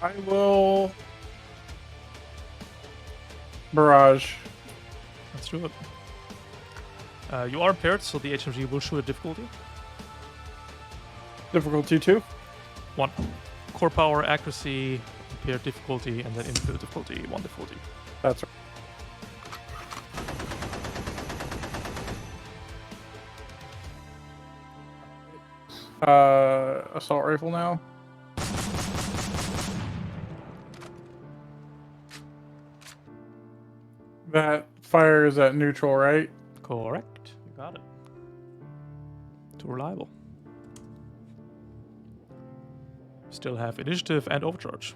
I will barrage. Let's do it. You are impaired, so the HMG will show a difficulty. Difficulty 2. 1. Core power, accuracy, impaired difficulty, and then impaired difficulty, 1 difficulty. That's right. Assault rifle now. That fires at neutral, right? Correct. You got it. Too reliable. Still have initiative and overcharge.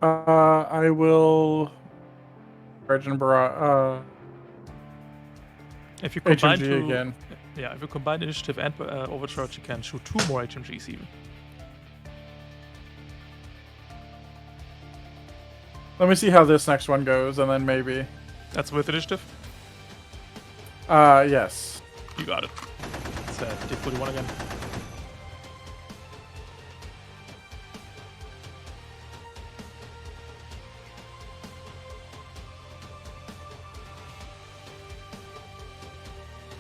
I will. Origin barrage. If you combine HMG two, again. yeah, if you combine initiative and overcharge, you can shoot 2 more HMGs even. Let me see how this next one goes, and then maybe. That's with initiative. Yes. You got it. It's difficulty 1 again.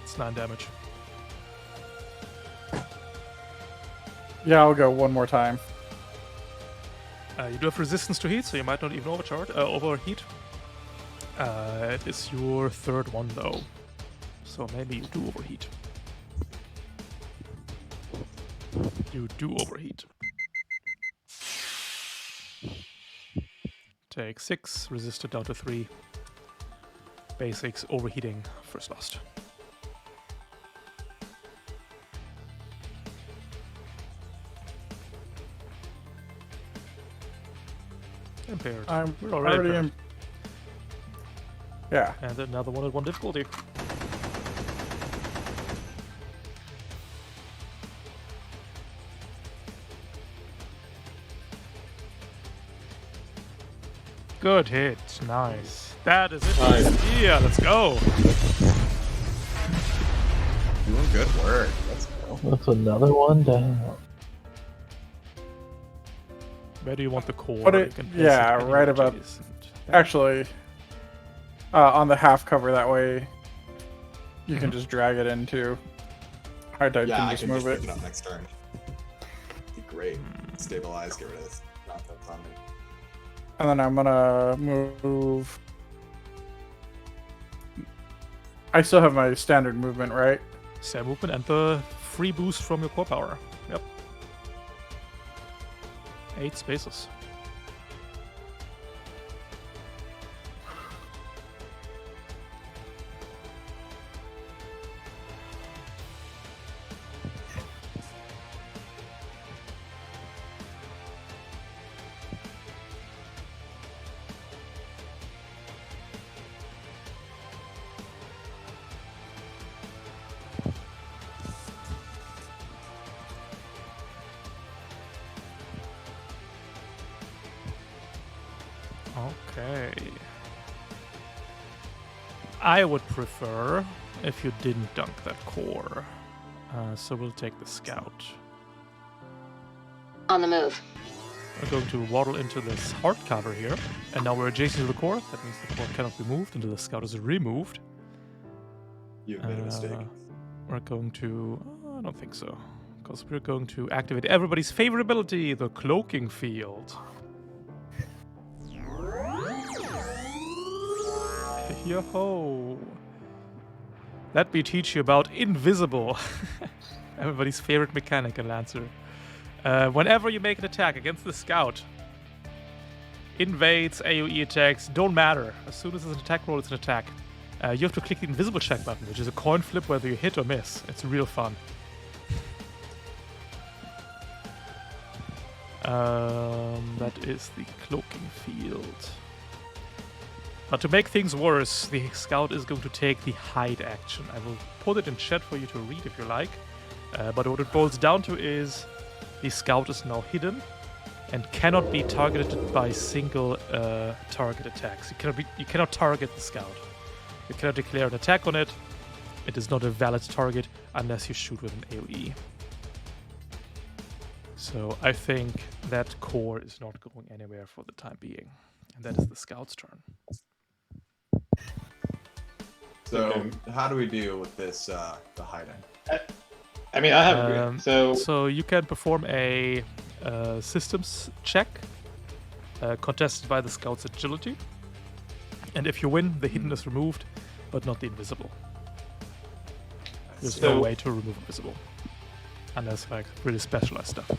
It's 9 damage. Yeah, I'll go one more time. You do have resistance to heat, so you might not even overheat. It is your 3rd one though, so maybe you do overheat. You do overheat. Take 6, resisted down to 3. Basics, overheating, first lost. Impaired. I'm We're already already impaired. in. Yeah. And another one at 1 difficulty. Good hit. Nice. That is it. Nice. Yeah, let's go. Doing good work. Let's go. That's another one down. Where do you want the core? Put it- You can place yeah, it right anywhere about- adjacent. Actually, on the half cover, that way you can just drag it into. High tide Yeah, can I just can move just it. pick it up next turn. Be great. Stabilize, get rid of this nonsense on me. And then I'm gonna move. I still have my standard movement, right? Same movement and the free boost from your core power. Yep. 8 spaces. Okay. I would prefer if you didn't dunk that core. So we'll take the scout. On the move. We're going to waddle into this hard cover here. And now we're adjacent to the core. That means the core cannot be moved until the scout is removed. You've made a mistake. We're going to... I don't think so. Because we're going to activate everybody's favorite ability, the cloaking field. Yo-ho! Let me teach you about invisible. Everybody's favorite mechanic in Lancer. Whenever you make an attack against the scout, invades, AoE attacks, don't matter. As soon as it's an attack roll, it's an attack. You have to click the invisible check button, which is a coin flip whether you hit or miss. It's real fun. That is the cloaking field. But to make things worse, the scout is going to take the hide action. I will put it in chat for you to read if you like. But what it boils down to is the scout is now hidden. and cannot be targeted by single target attacks. You cannot target the scout. You cannot declare an attack on it. It is not a valid target unless you shoot with an AoE. So I think that core is not going anywhere for the time being, and that is the scout's turn. So how do we deal with this? The hiding. I mean, I have So you can perform a systems check contested by the scout's agility, and if you win, the hidden is removed, but not the invisible. There's no way to remove invisible, unless like really specialized stuff.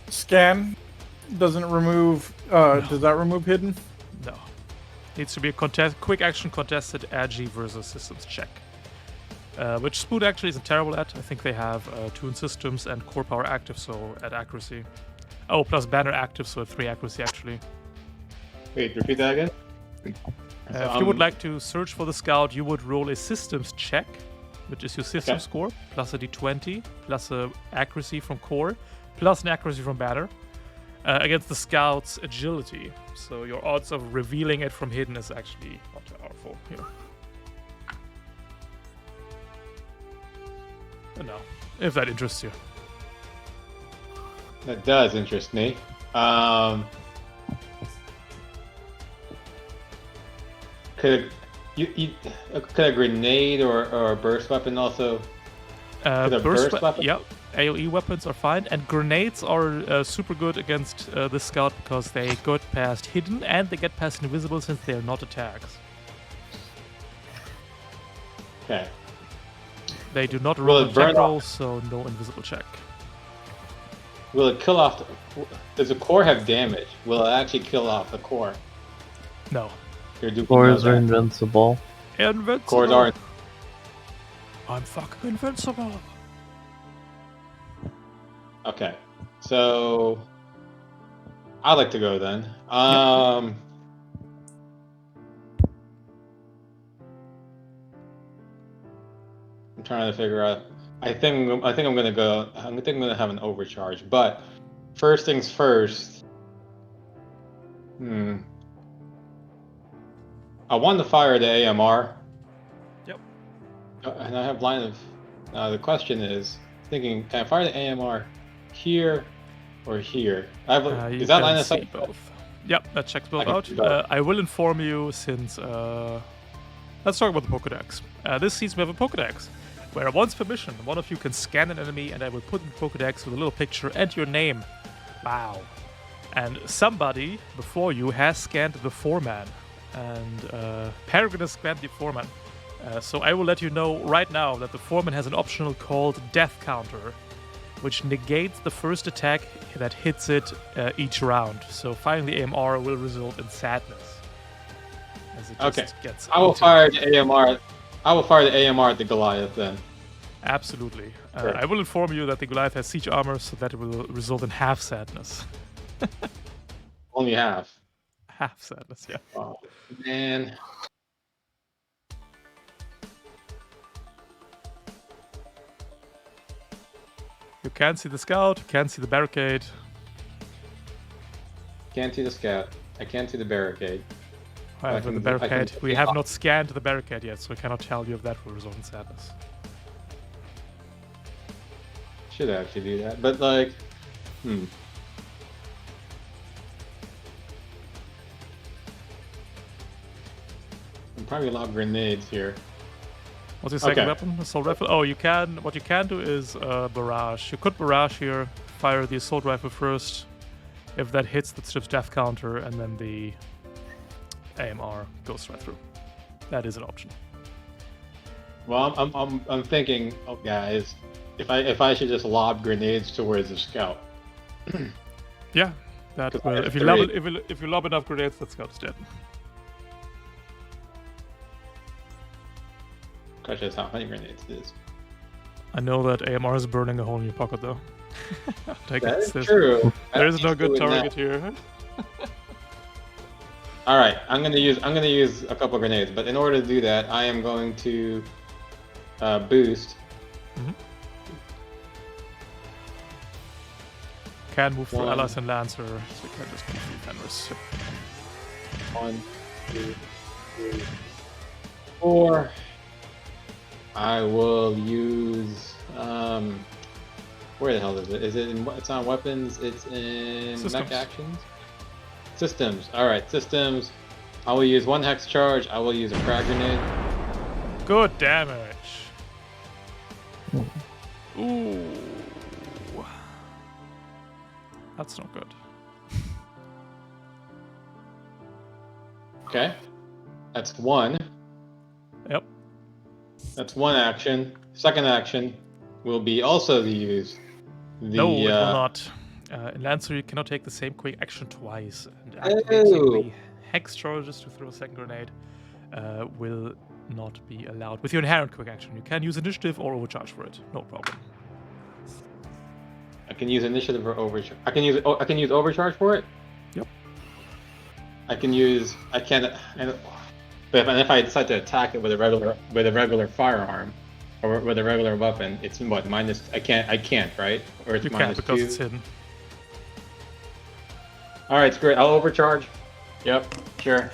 Scan doesn't remove. Does that remove hidden? No, needs to be a quick action contested agi versus systems check. Which Spoot actually isn't terrible at. I think they have Toon Systems and Core Power active, so at accuracy. Oh, plus Banner active, so at 3 accuracy actually. Wait, repeat that again? If you would like to search for the scout, you would roll a systems check, which is your system score, plus a d20, plus a accuracy from Core, plus an accuracy from Banner, against the scout's agility. So your odds of revealing it from hidden is actually not powerful here. No, if that interests you. That does interest me. Could a grenade or a burst weapon also? Burst weapon? Yep. AoE weapons are fine, and grenades are super good against the scout because they get past hidden and they get past invisible since they are not attacks. Okay. They do not roll a check roll, so no invisible check. Will it kill off? Does the core have damage? Will it actually kill off the core? No. Cores are invincible. Invincible. Cores are. I'm fucking invincible. Okay, so I'd like to go then. I'm trying to figure out. I think I'm gonna go. I think I'm gonna have an overcharge. But first things first. I want to fire the AMR. Yep. And I have line of. The question is, thinking, can I fire the AMR here or here? Is that line of sight? Both. Yep, that checks both out. Both. I will inform you since. Let's talk about the Pokédex. This season we have a Pokédex, where once per mission, one of you can scan an enemy, and I will put in the Pokédex with a little picture and your name. Wow. And somebody before you has scanned the foreman, and Peregrine has scanned the foreman. So I will let you know right now that the foreman has an optional called Death Counter, which negates the first attack that hits it each round. So firing the AMR will result in sadness. As it just gets I will fire the AMR. I will fire the AMR at the Goliath then. Absolutely. Sure. I will inform you that the Goliath has siege armor, so that it will result in half sadness. Only half. Half sadness, yeah. Oh, man. You can't see the scout, you can't see the barricade. Can't see the scout. I can't see the barricade. However, the barricade, we have not scanned the barricade yet, so I cannot tell you if that will result in sadness. Should actually do that, but like, I'm probably a lot of grenades here. What's your second weapon? Assault rifle? Oh, you can. What you can do is barrage. You could barrage here, fire the assault rifle first. If that hits, that strips death counter, and then the AMR goes right through. That is an option. Well, I'm thinking, guys, if I should just lob grenades towards the scout. Yeah, that will. If you lob enough grenades, that scout is dead. Question is how many grenades it is. I know that AMR is burning a hole in your pocket, though. That is true. There is no good target here. All right, I'm gonna use a couple grenades, but in order to do that, I am going to boost. can move through One. allies and Lancer, so you can just move through Fenris. 1, 2, 3, 4. I will use where the hell is it? Is it in? It's on weapons. It's in Systems. mech actions. Systems. All right, systems. I will use 1 hex charge. I will use a frag grenade. Good damage. Ooh. That's not good. Okay, that's 1. Yep. That's 1 action. Second action will be also to use the. No, it will not. In Lancer, you cannot take the same quick action twice. And activating Oh. the hex charges to throw a second grenade will not be allowed. With your inherent quick action, you can use initiative or overcharge for it. No problem. I can use initiative or overcharge. I can use overcharge for it. Yep. I can't. But if I decide to attack it with a regular firearm, or with a regular weapon, it's what minus. I can't, right? Or it's You minus can't because 2. it's hidden. All right, screw it. I'll overcharge. Yep, sure.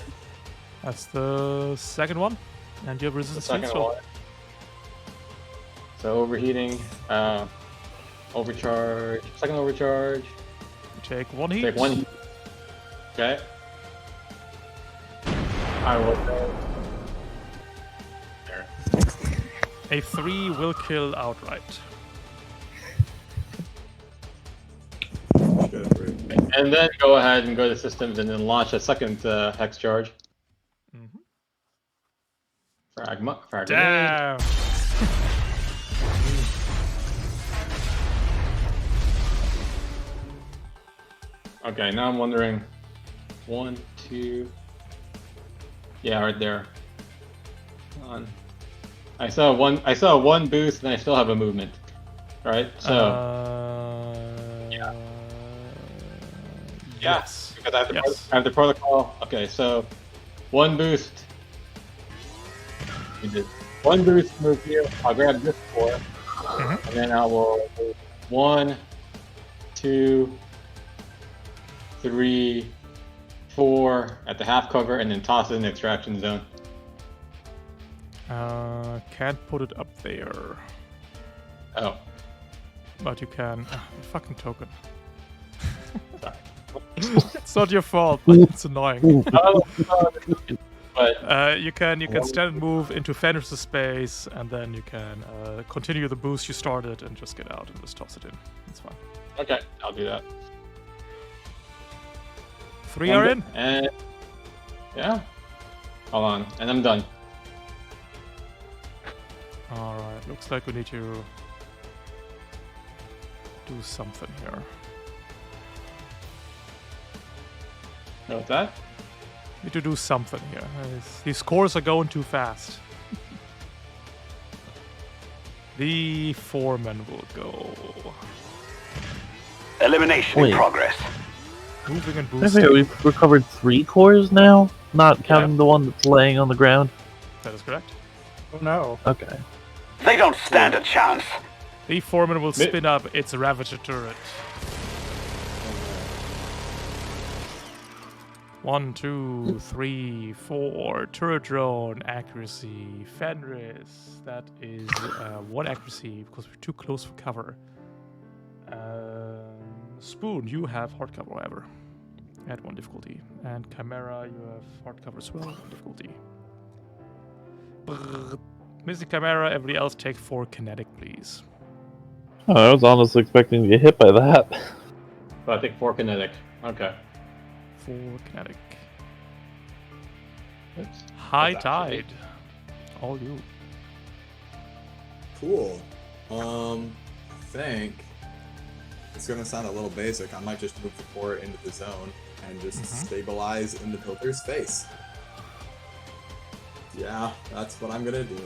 That's the second one. And you have The resistance second still. one. So overheating. Overcharge. Second overcharge. You take 1 heat. Take 1 heat. Okay. I will go. There. A 3 will kill outright. And then go ahead and go to systems and then launch a second hex charge. Mm-hmm. Frag grenade. Damn! Okay, now I'm wondering. 1, 2. Yeah, right there. Come on. I saw one boost, and I still have a movement. Right. So. Yeah. Yes. Because I Yes. have the protocol. Okay, so 1 boost. We did 1 boost move here. I'll grab this 4, Mhm. and then I will move 1, 2, 3, 4 at the half cover, and then toss it in the extraction zone. Can't put it up there. Oh, But you can. Fucking token. It's not your fault, but it's annoying. but You can stand and move into Fenris' space, and then you can continue the boost you started and just get out and just toss it in. It's fine. okay, I'll do that. 3 are in. And yeah, hold on, and I'm done. Alright, looks like we need to do something here. Know what that? Need to do something here. These scores are going too fast. The foreman will go. Elimination Wait. in progress. Moving and I think boosting. we've recovered 3 cores now, not counting the one that's laying on the ground. That is correct. Oh no. Okay. They don't stand a chance. The foreman will spin up its Ravager turret. 1, 2, 3, 4. Turret drone accuracy. Fenris. That is 1 accuracy because we're too close for cover. Spoon, you have hard cover, however. At 1 difficulty. And Chimera, you have hard cover as well. 1 difficulty. Brrr. Missing Chimera, everybody else take 4 kinetic, please. Oh, I was honestly expecting to get hit by that. So I take 4 kinetic. Okay. 4 kinetic. Oops. High That's tide. All you. Cool. I think it's gonna sound a little basic. I might just move the core into the zone and just stabilize in the pillar's face. Yeah, that's what I'm gonna do.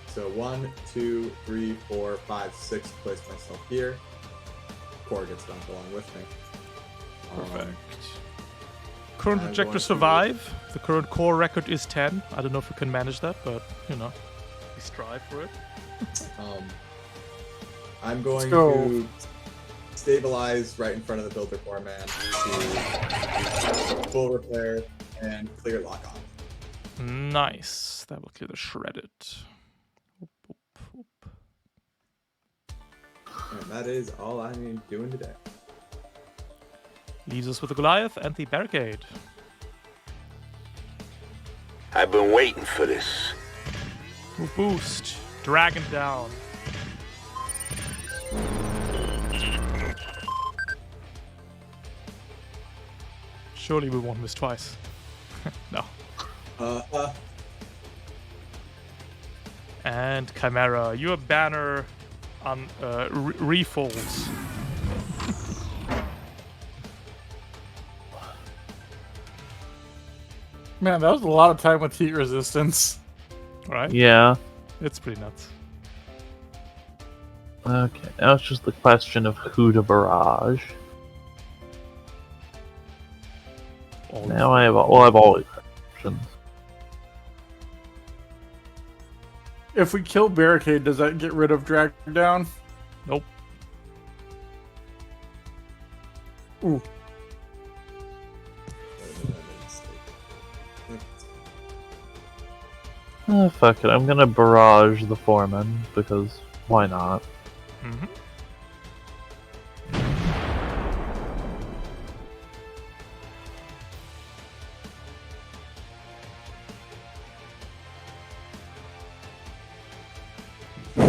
So 1, 2, 3, 4, 5, 6. Place myself here. Core gets dumped along with me. Perfect. Current I'm projector going to- survive. The current core record is 10. I don't know if we can manage that, but you know, we strive for it. I'm going go. to stabilize right in front of the builder foreman to full repair and clear lock on. Nice. That will clear the shredded. Oop, oop, oop. And that is all I'm doing today. Leaves us with the Goliath and the barricade. I've been waiting for this. We'll boost. Dragon down. Surely we won't miss twice. No. And Chimera, your banner on refolds. Man, that was a lot of time with heat resistance. Right? Yeah. It's pretty nuts. Okay, now it's just the question of who to barrage. Now I have all the options. If we kill Barricade, does that get rid of Drag Down? Nope. Ooh. Fuck it, I'm gonna barrage the foreman, because why not? Mm-hmm.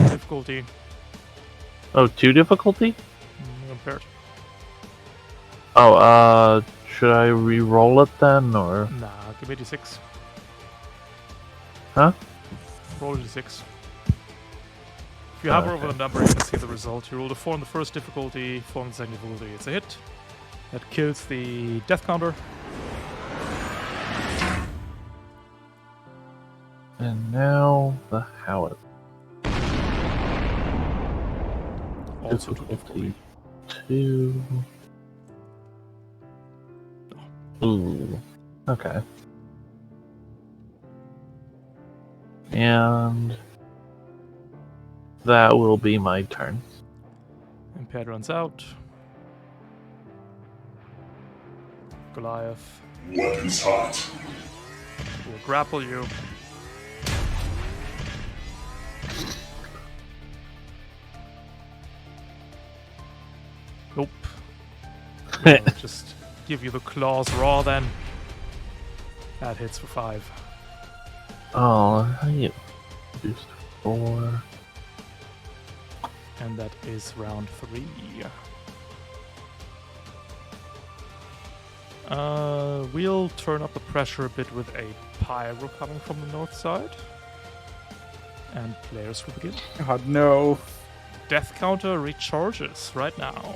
Difficulty. Oh, 2 difficulty? Compared. Oh, should I re-roll it then, or? Nah, give me d6. Huh? Roll a d6. If you hover over the number, you can see the result. You roll a 4 on the first difficulty, 4 on the second difficulty. It's a hit. That kills the death counter. And now the Howard. Also 2 difficulty. 2. Ooh. Okay. And that will be my turn. Impaired runs out. Goliath Weapons hot. will grapple you. Nope. I'll just give you the claws raw then. That hits for 5. Oh, I get boost 4. And that is round 3. We'll turn up the pressure a bit with a pyro coming from the north side. And players will begin. God, no. Death counter recharges right now.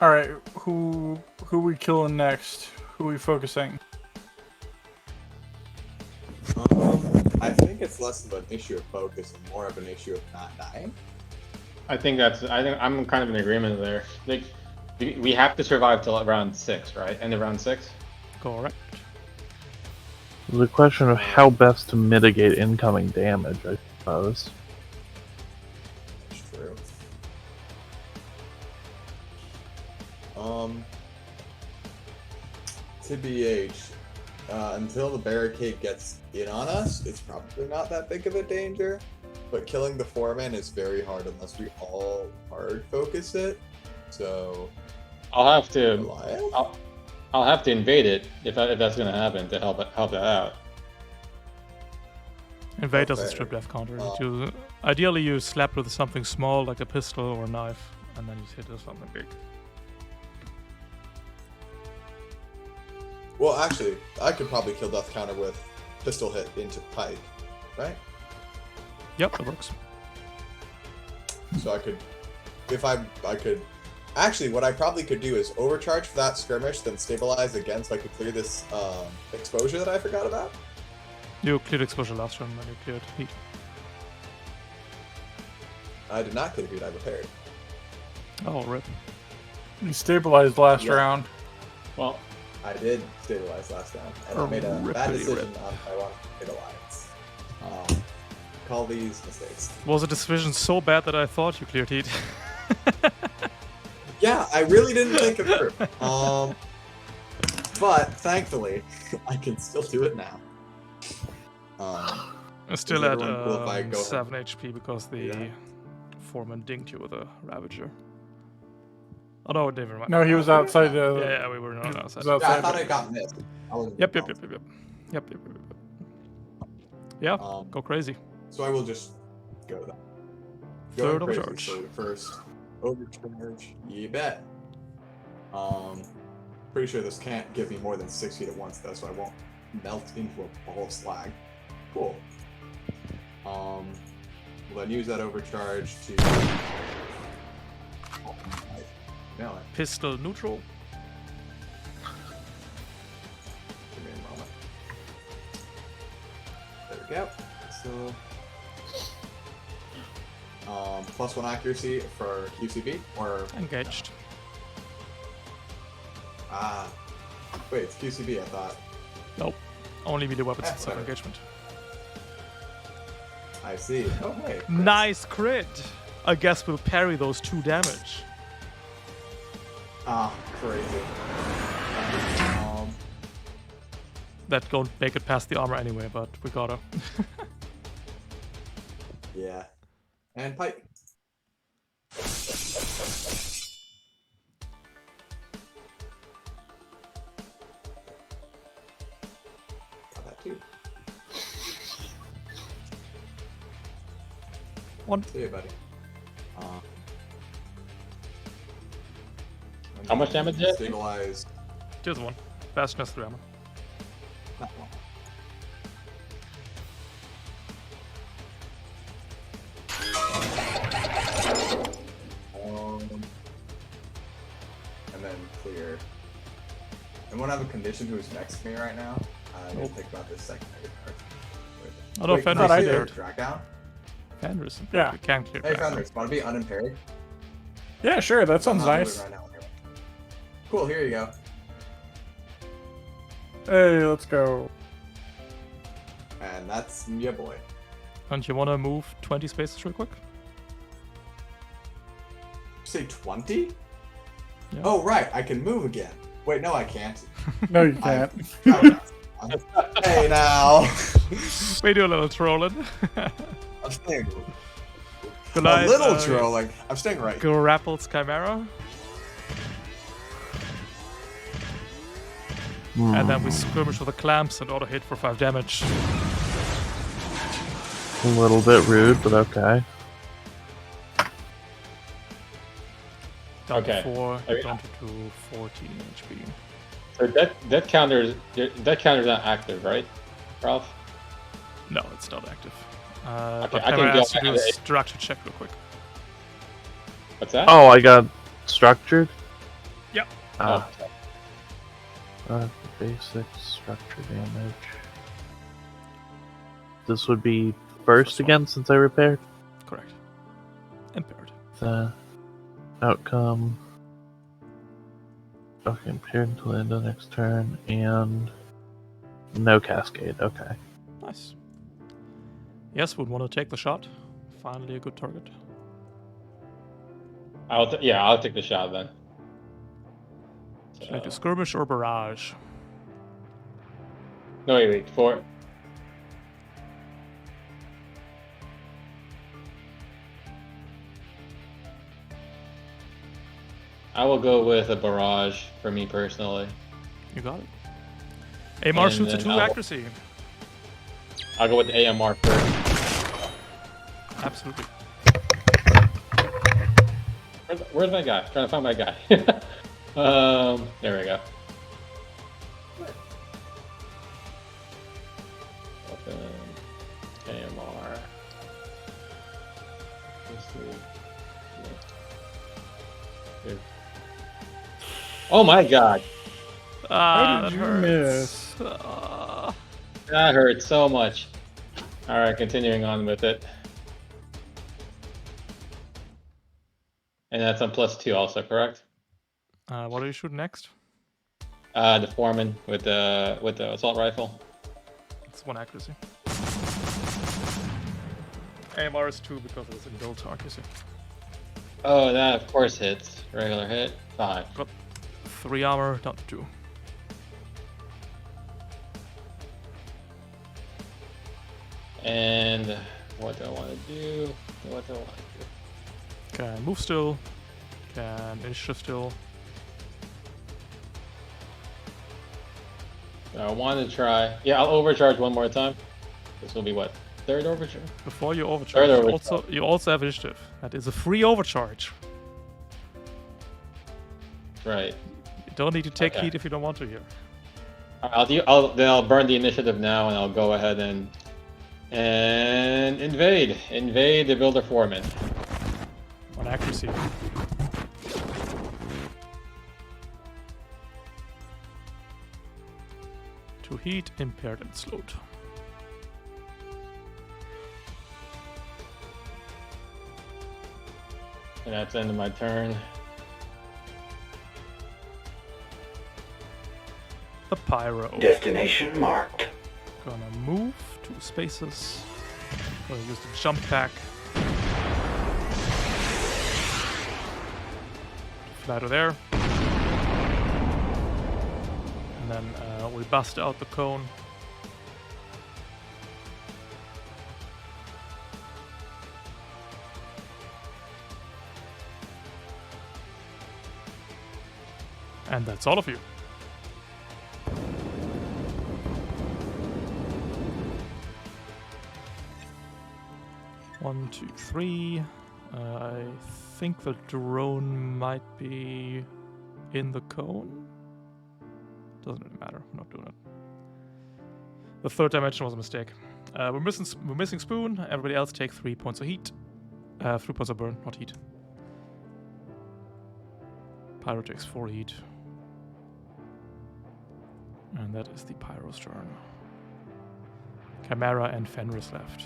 All right, who we killing next? Who we focusing? I think it's less of an issue of focus and more of an issue of not dying. I think I'm kind of in agreement there. Like, we have to survive till round 6, right? End of round 6. Correct. The question of how best to mitigate incoming damage, I suppose. That's true. TBH, until the barricade gets in on us, it's probably not that big of a danger. But killing the foreman is very hard unless we all hard focus it. So I'll have to Goliath? I'll have to invade it if that's going to happen to help that out. Invade doesn't Okay. strip death counter. Ideally, you slap with something small like a pistol or a knife, and then you hit with something big. Well, actually, I could probably kill death counter with pistol hit into pike, right? Yep, that works. So I could, if I could, actually, what I probably could do is overcharge for that skirmish, then stabilize again, so I could clear this exposure that I forgot about. You cleared exposure last round when you cleared heat. I did not clear heat, I repaired. Oh, rip. You stabilized last Yeah. round. Well, I did stabilize last round, and I Oh, made a bad rippity decision rip. on my one mid alliance. Call these mistakes. Was the decision so bad that I thought you cleared heat? Yeah, I really didn't think it through. But thankfully, I can still do it now. I'm still Is at everyone cool if I go ahead? 7 HP because the Yeah. foreman dinked you with a Ravager. Oh no, never mind. No, he was outside the. Yeah, we were not he outside. was Yeah, I outside thought the- I got missed. I wasn't Yep. involved. Yeah, Um, go crazy. So I will just go then. Third Going crazy, overcharge. So the first overcharge, you bet. Pretty sure this can't give me more than 6 feet at once though, so I won't melt into a ball of slag. Cool. We'll then use that overcharge to. Oh, nail it. Pistol neutral. Give me a moment. There we go. So. +1 accuracy for QCB or Engaged. wait, it's QCB. I thought. Nope. Only melee weapons Yeah, with self whatever. engagement. I see. Oh wait. Nice crit! I guess we'll parry those 2 damage. Crazy. That don't make it past the armor anyway, but we gotta. Yeah. And pipe. Got that too. One. See you, buddy. How much damage is it? Stabilize. Just 1. Fastness 3 armor. That one. And then clear. And when I have a condition who's next to me right now, I need to think about this secondary card. Oh no, Wait, can Fenris I is clear there. drag down? Fenris. Yeah. We can clear Hey, back. Fenris, want to be unimpaired? Yeah, sure. That sounds I'm not nice. moving right now. Cool, here you go. Hey, let's go. And that's your boy. Don't you wanna move 20 spaces real quick? Say 20? Yeah. Oh, right, I can move again. Wait, no, I can't. No, you can't. Hey, now. We do a little trolling. I'm staying. Goliath, A little trolling. I'm staying right. Grapples Chimera. And then we skirmish with the clamps and auto hit for 5 damage. A little bit rude, but okay. Down Okay. to 4, Okay. down to 14 HP. So that counter's not active, right, Ralph? No, it's not active. Okay, But I can Chimera go has to do a ahead. structure check real quick. What's that? Oh, I got structured? Yep. Ah, Oh, basic structure damage. This would be first This one. again since I repaired. Correct. Impaired. The outcome. Okay, impaired until the end of the next turn, and no cascade. Okay. Nice. Yes, would want to take the shot. Finally a good target. I'll take the shot then. Should I do skirmish or barrage? No, wait, 4. I will go with a barrage for me personally. You got it. Amar And shoots a then 2 I'll- accuracy. I'll go with the AMR first. Absolutely. Where's my guy? I'm trying to find my guy. There we go. Open AMR. Let's see. Here. Oh my god! Ah, did that you hurts. Ah. That hurt so much. Alright, continuing on with it. And that's on +2 also, correct? What do you shoot next? The foreman with the assault rifle. It's 1 accuracy. AMR is 2 because it's in build accuracy. Oh, that of course hits. Regular hit, 5. Got 3 armor, down to 2. And what do I want to do? What do I want to do? Can move still. Can initiative still. I want to try. Yeah, I'll overcharge one more time. This will be what? Third overcharge? Before you overcharge, Third overcharge. you also have initiative. That is a free overcharge. Right. You don't need to take Okay. heat if you don't want to here. Then I'll burn the initiative now, and I'll go ahead and invade the builder foreman. 1 accuracy. To heat, impaired, and slowed. And that's the end of my turn. The pyro. Destination marked. Gonna move 2 spaces. Gonna use the jump pack. Fly to there. And then we bust out the cone. And that's all of you. One, two, three. I think the drone might be in the cone. Doesn't really matter. I'm not doing it. The 3rd dimension was a mistake. We're missing Spoon. Everybody else take 3 points of heat. 3 points of burn, not heat. Pyro takes 4 heat. And that is the Pyro's turn. Chimera and Fenris left.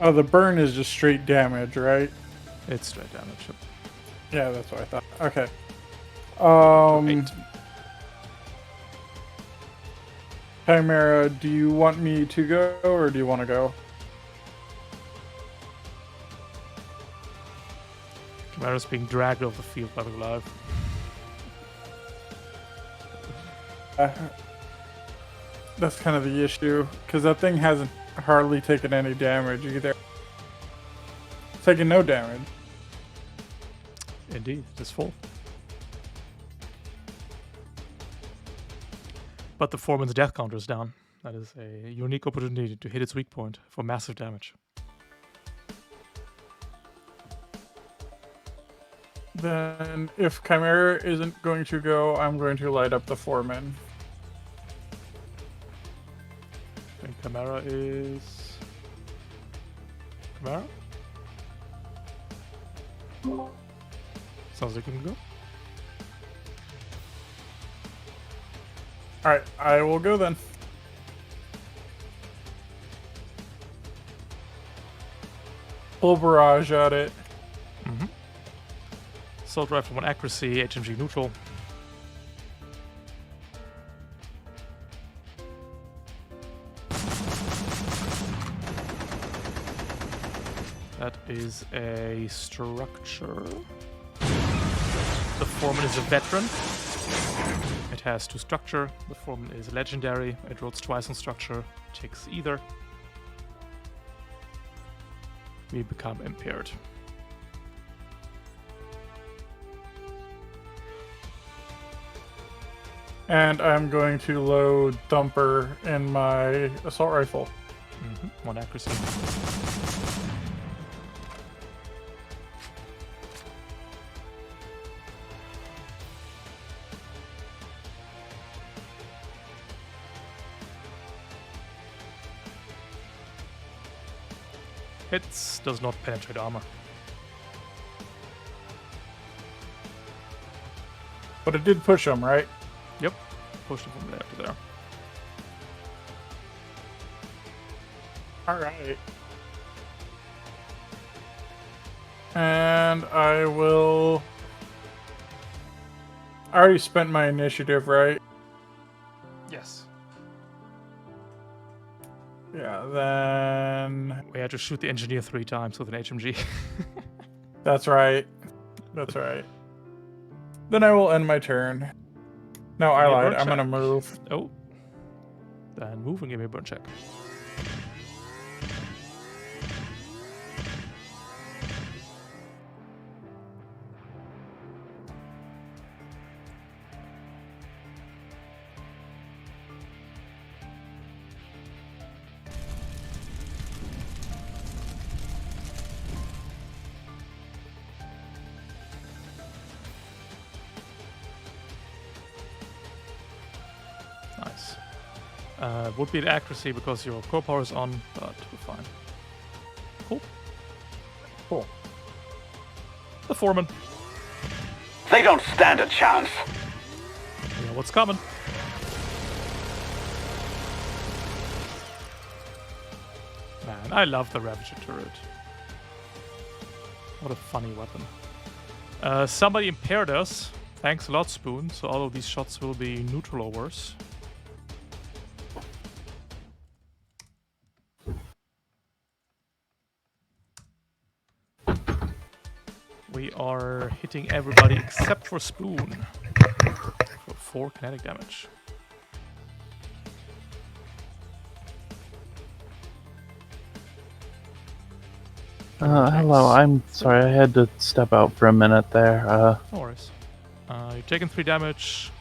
Oh, the burn is just straight damage, right? It's straight damage. Yep. Yeah, that's what I thought. Okay. 8. Chimera, do you want me to go or do you want to go? Chimera's being dragged off the field by the Goliath. That's kind of the issue, because that thing hasn't hardly taken any damage either. It's taken no damage. Indeed, it is full. But the foreman's death counter is down. That is a unique opportunity to hit its weak point for massive damage. Then, if Chimera isn't going to go, I'm going to light up the foreman. I think Chimera is... Chimera? Sounds like you can go. Alright, I will go then. Full barrage at it. Mm-hmm. Assault rifle 1 accuracy, HMG neutral. That is a structure. The foreman is a veteran. It has 2 structure. The foreman is legendary. It rolls twice on structure. Takes either. We become impaired. And I'm going to load Thumper in my assault rifle. 1 accuracy. Hits, does not penetrate armor. But it did push him, right? Yep. push them from there to there. All right. And I will. I already spent my initiative, right? Yes. Yeah, then. We had to shoot the engineer 3 times with an HMG. That's right. That's right. Then I will end my turn. No, I Give me a lied. burn I'm gonna check. move. Oh. Then move and give me a burn check. Nice. Would be the accuracy because your core power is on, but we're fine. Cool. Cool. The foreman. They don't stand a chance. Yeah, what's coming? Man, I love the Ravager turret. What a funny weapon. Somebody impaired us. Thanks a lot, Spoon. So all of these shots will be neutral or worse. We are hitting everybody except for Spoon for 4 kinetic damage. Hello, I'm sorry, I had to step out for a minute there. No worries. You've taken 3 damage.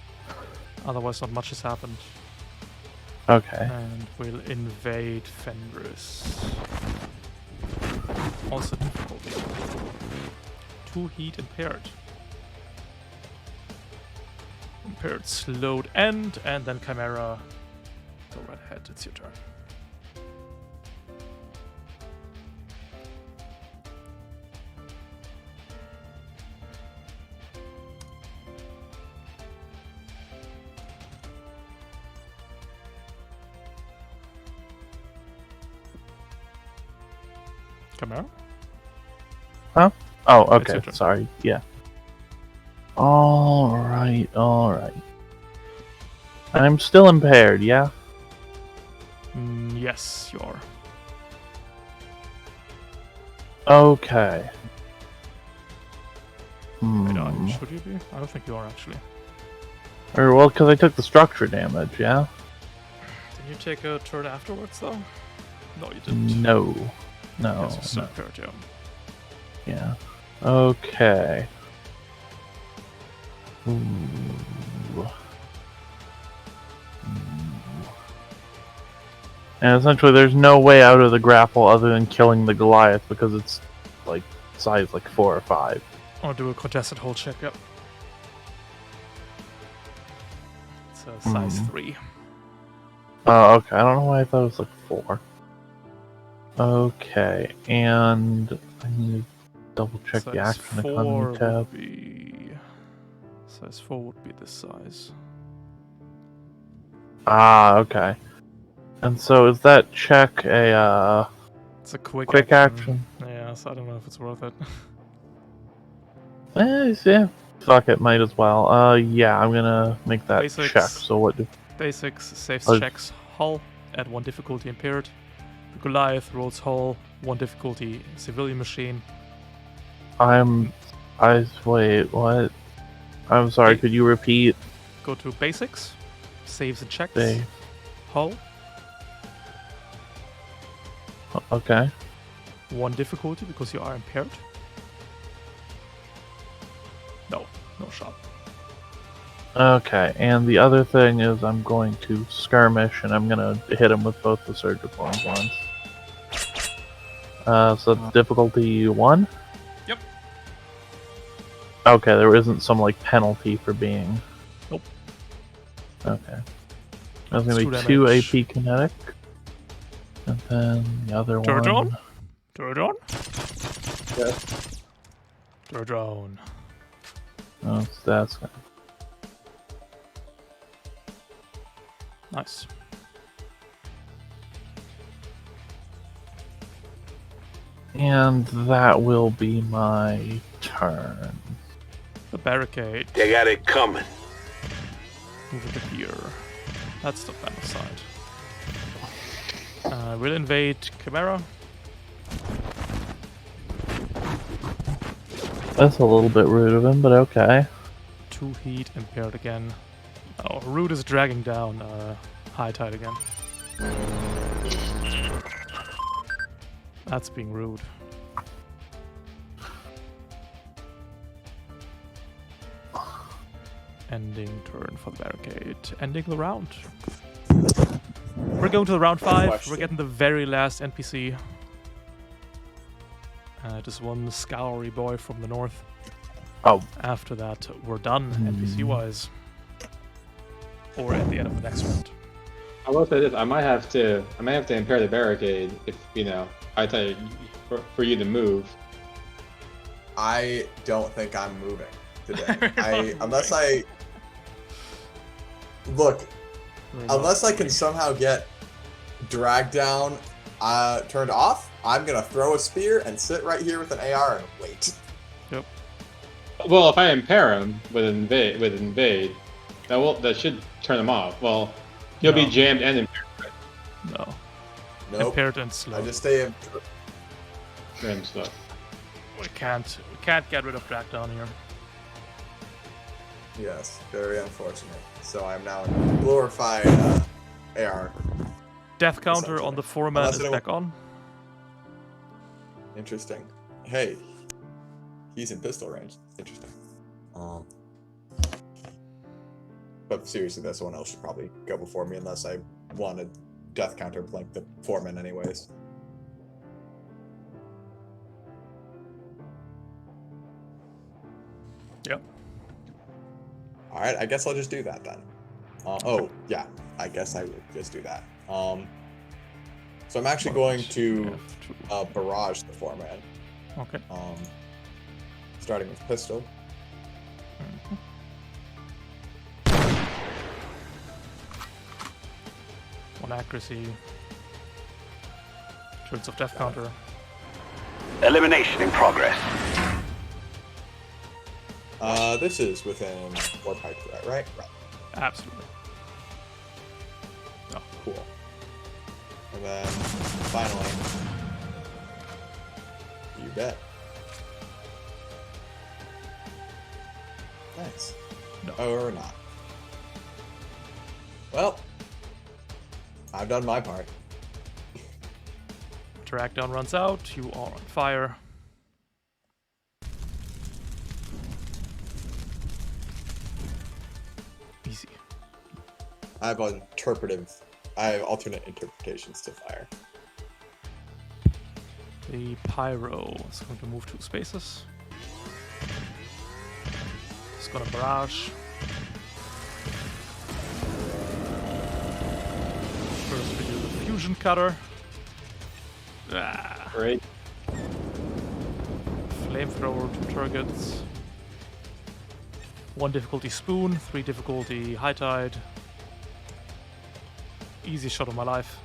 Otherwise, not much has happened. Okay. And we'll invade Fenris. Also difficulty. 2 heat impaired. Impaired slowed end, and then Chimera. Go right ahead, it's your turn. Chimera? Huh? Oh, It's okay. your turn. Sorry. Yeah. Alright, alright. I'm still impaired, yeah? Yes, you are. Okay. Wait, should you be? I don't think you are actually. Or, well, because I took the structure damage, yeah? Did you take a turn afterwards, though? No, you didn't. No. No. Yes, you're still No. impaired, yeah. Yeah. Okay. Ooh. And essentially, there's no way out of the grapple other than killing the Goliath because it's like size like 4 or 5. I'll do a contested hold check, yep. It's a size 3. Oh, okay. I don't know why I thought it was like 4. Okay, and I need to double check the Size action 4 economy tab. would be... Size 4 would be this size. Ah, okay. And so is that check a It's a quick action? Yeah, so I don't know if it's worth it. Yeah. Fuck it, might as well. Yeah, I'm gonna make that Basics. check. So what do... Basics, saves Oh. checks hull at 1 difficulty impaired. The Goliath rolls hull, 1 difficulty civilian machine. wait, what? I'm sorry, Hey. could you repeat? Go to basics, saves and checks, Save. hull, Okay. 1 difficulty because you are impaired. No shot. Okay, and the other thing is I'm going to skirmish and I'm gonna hit him with both the surgical ones once. So that's difficulty 1? Yep. Okay, there isn't some like penalty for being... Nope. Okay. That's gonna It's be 2 2 damage. AP kinetic. And then the other Turret one... on? Turret on? Yes. Turret on. Oh, that's gonna... Nice. And that will be my turn. The barricade. They got it coming. Move it to here. That's the plan side. We'll invade Chimera. That's a little bit rude of him, but okay. 2 heat impaired again. Oh, Root is dragging down High Tide again. That's being rude. Ending turn for the barricade. Ending the round. We're going to the round 5. We're getting the very last NPC. Just one scoury boy from the north. Oh. After that, we're done NPC-wise. Or at the end of the next round. I will say this: I might have to impair the barricade if I tell you for you to move. I don't think I'm moving today. Unless I can somehow get dragged down, turned off, I'm gonna throw a spear and sit right here with an AR and wait. Yep. Well, if I impair him with invade, that should turn him off. Well, he'll be jammed and impaired. No. Nope. Impaired and slow. I just stay in. And stuff. We can't get rid of drag down here. Yes, very unfortunate. So I'm now in glorified AR. Death counter on the foreman is back on. Interesting. Hey, he's in pistol range. Interesting. But seriously, that someone else should probably go before me unless I want to death counter blank the foreman anyways. Yep. Alright, I guess I'll just do that then. Oh, yeah. I guess I will just do that. So I'm actually going to barrage the foreman. Okay. Starting with pistol. One accuracy. Turns of death counter. Elimination in progress. This is within warp height, right? Right. Absolutely. Oh, cool. And then finally, you bet. Nice. No. Or not. Well, I've done my part. Drag down runs out. You are on fire. Easy. I have alternate interpretations to fire. The pyro is going to move 2 spaces. It's gonna barrage. First we do the fusion cutter. Great. Flamethrower, 2 targets. 1 difficulty spoon, 3 difficulty high tide. Easy shot of my life.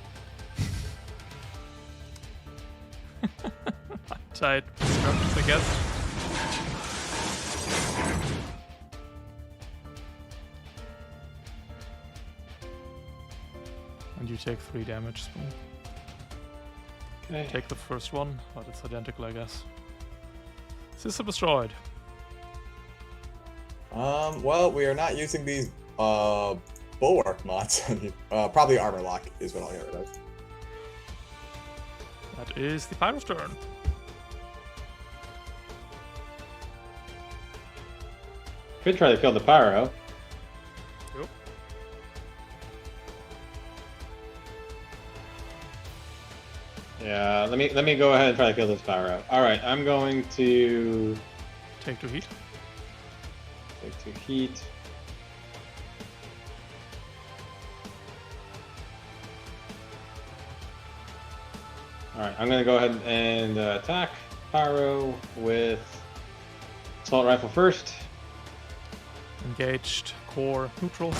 High tide, I guess. And you take 3 damage, spoon. Okay. Take the first one, but it's identical, I guess. System destroyed. Well, we are not using these bulwark mods. Probably armor lock is what I'll get rid of. That is the pyro's turn. Could try to kill the pyro. Yep. Yeah, let me go ahead and try to kill this pyro. All right, I'm going to Take 2 heat. take 2 heat. All right, I'm gonna go ahead and attack pyro with assault rifle first. Engaged. Core. Neutral.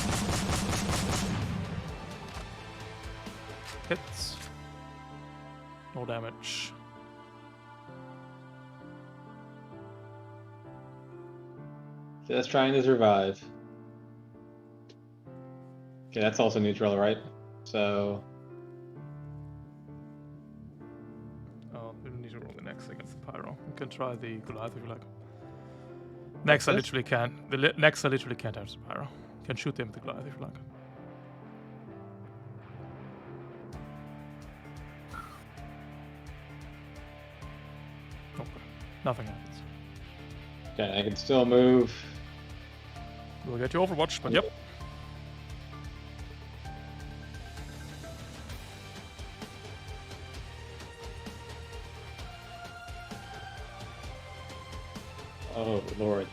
hits. No damage. Just trying to survive. Okay, that's also neutral, right? So Oh, we don't need to roll the next against the pyro. You can try the Goliath if you like. Next, I this? literally can't. Next, I literally can't touch the pyro. You can shoot them with the Goliath if you like. Okay, nothing happens. okay, I can still move. We'll get you Overwatch, but yep. Oh Lord.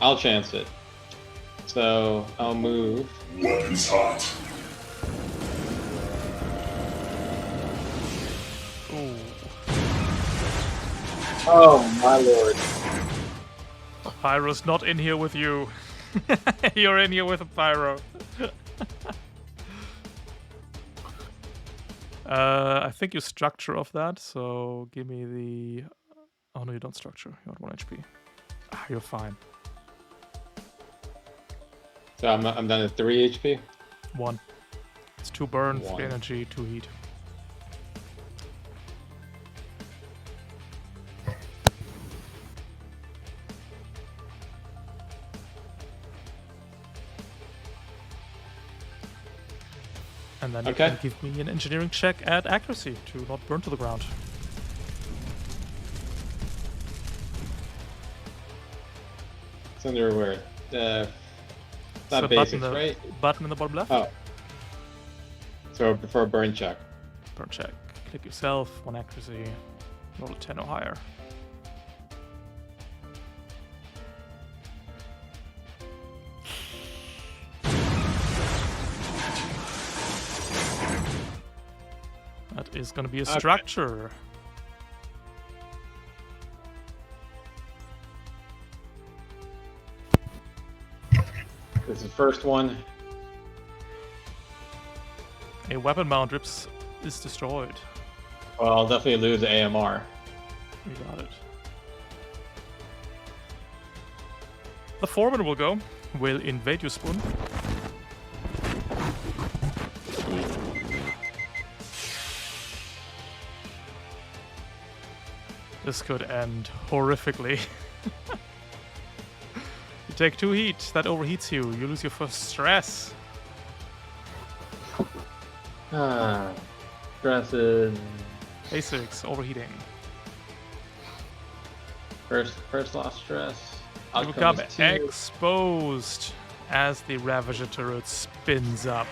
I'll chance it. So I'll move. What is hot? Ooh. Oh my lord. Pyro's not in here with you. You're in here with a pyro. I think you structure off that, so give me the... Oh no, you don't structure. You're at 1 HP. Ah, you're fine. So I'm down to 3 HP. 1. It's 2 burn, 3 1. energy, 2 heat. And then you Okay. can give me an engineering check at accuracy to not burn to the ground. It's under where? Not So basics, right? Button in the bottom left. Oh. So for a burn check. Burn check. Click yourself, 1 accuracy. Roll a 10 or higher. That is gonna be a structure. This is the first one. A weapon mount is destroyed. Well, I'll definitely lose the AMR. You got it. The foreman will go. Will invade your spoon. This could end horrifically. You take 2 heat. That overheats you. You lose your first stress. Stresses. A6, overheating. First lost stress. You Outcome become is 2. exposed as the Ravager turret spins up.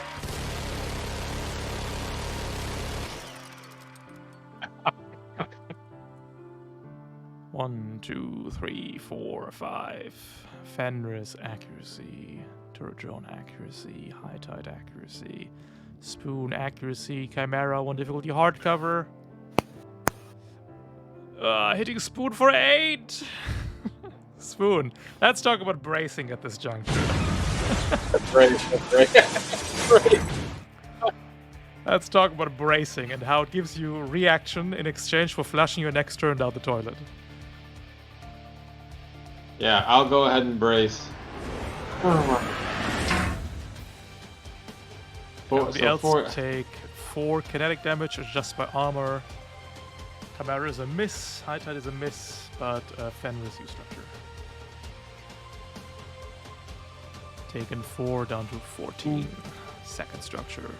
One, 2, 3, 4, 5. Fenris accuracy. Turret drone accuracy. High tide accuracy. Spoon accuracy. Chimera 1 difficulty hardcover. Hitting Spoon for 8. Spoon. Let's talk about bracing at this juncture. That's right. That's right. Let's talk about bracing and how it gives you reaction in exchange for flushing your next turn down the toilet. Yeah, I'll go ahead and brace. Everybody else take 4 kinetic damage, adjust by armor. Chimera is a miss, High Tide is a miss, but Fenris use structure. Taken 4 down to 14. Second structure.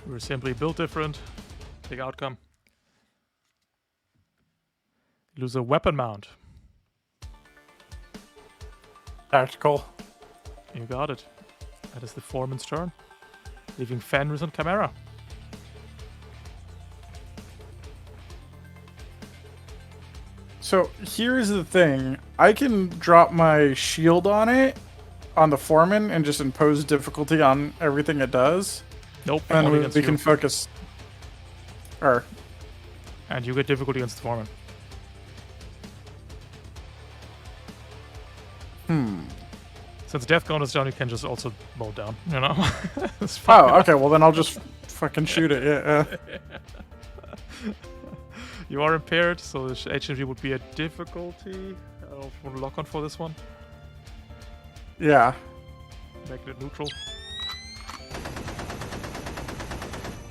We're simply built different. Big outcome. Lose a weapon mount. Tactical. You got it. That is the foreman's turn. Leaving Fenris and Chimera. So here's the thing. I can drop my shield on it, on the foreman, and just impose difficulty on everything it does. Nope. And only we against can you. focus. Or, And you get difficulty against the foreman. Since death count is down, you can just also mow down. You know. It's fine. oh, okay. Well, then I'll just fucking shoot it. Yeah. You are impaired, so the HMG would be a difficulty. I don't know if you want to lock on for this one. Yeah. Make it neutral.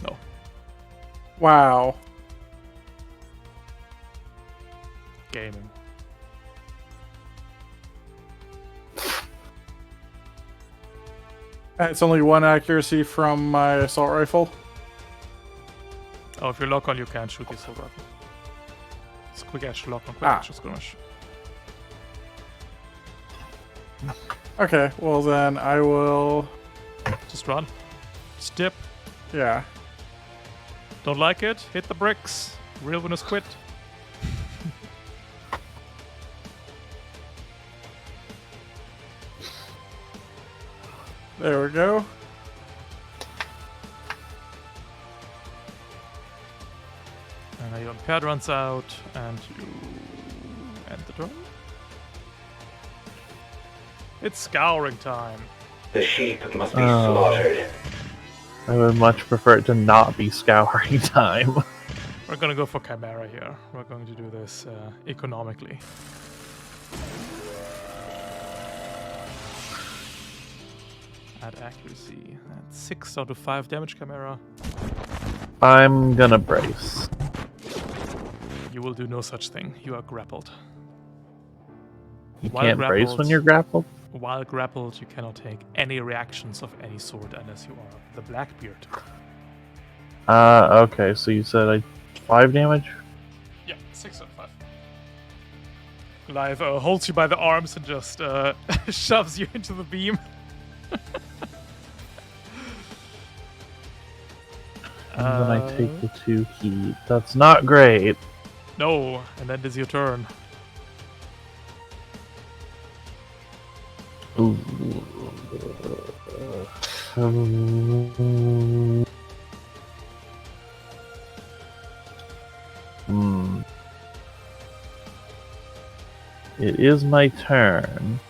No. Wow. Gaming. It's only 1 accuracy from my assault rifle. Oh, if you lock on, you can't shoot the assault rifle. It's quick edge lock on, quick Ah. edge skirmish. Okay, well then I will. Just run. Just dip. Yeah. Don't like it? Hit the bricks. Real winners quit. There we go. And now your impaired runs out, and you end the turn. It's scouring time. The sheep must be slaughtered. I would much prefer it to not be scouring time. We're gonna go for Chimera here. We're going to do this economically. Add accuracy. That's 6 out of 5 damage, Chimera. I'm gonna brace. You will do no such thing. You are grappled. You While can't brace when grappled- you're grappled? While grappled, you cannot take any reactions of any sort unless you are the Blackbeard. Okay, so you said 5 damage? Yeah, 6 out of 5. Clive holds you by the arms and just shoves you into the beam. And then I take the 2 heat. That's not great. No, and then it is your turn. Ooh. It is my turn.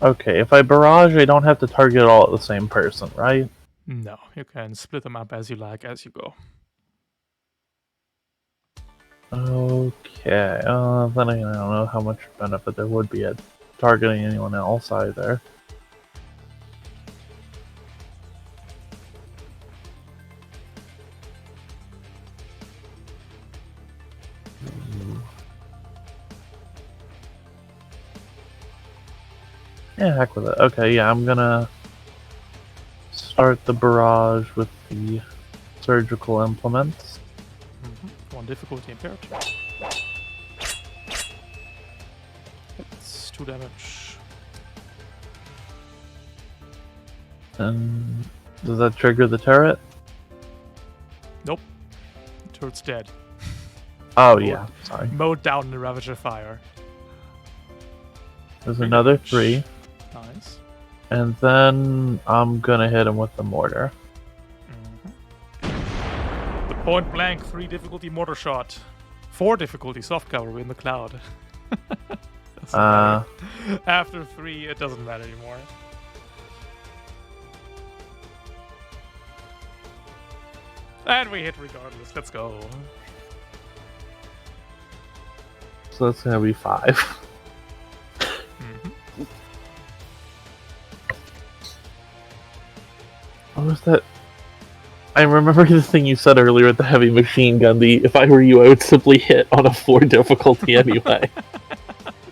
Okay, if I barrage, I don't have to target all at the same person, right? No, you can split them up as you like as you go. Okay, then I don't know how much benefit there would be at targeting anyone else either. Yeah, heck with it. Okay, yeah, I'm gonna start the barrage with the surgical implements. 1 difficulty impaired. It's 2 damage. And does that trigger the turret? Nope. The turret's dead. Oh, yeah, sorry. Mowed down in the Ravager fire. There's another 3. Nice. And then I'm gonna hit him with the mortar. The point blank 3 difficulty mortar shot. 4 difficulty soft cover. We're in the cloud. Doesn't matter. After 3, it doesn't matter anymore. And we hit regardless. Let's go. So that's gonna be 5. What was that? I remember the thing you said earlier with the heavy machine gun. The if I were you, I would simply hit on a 4 difficulty anyway.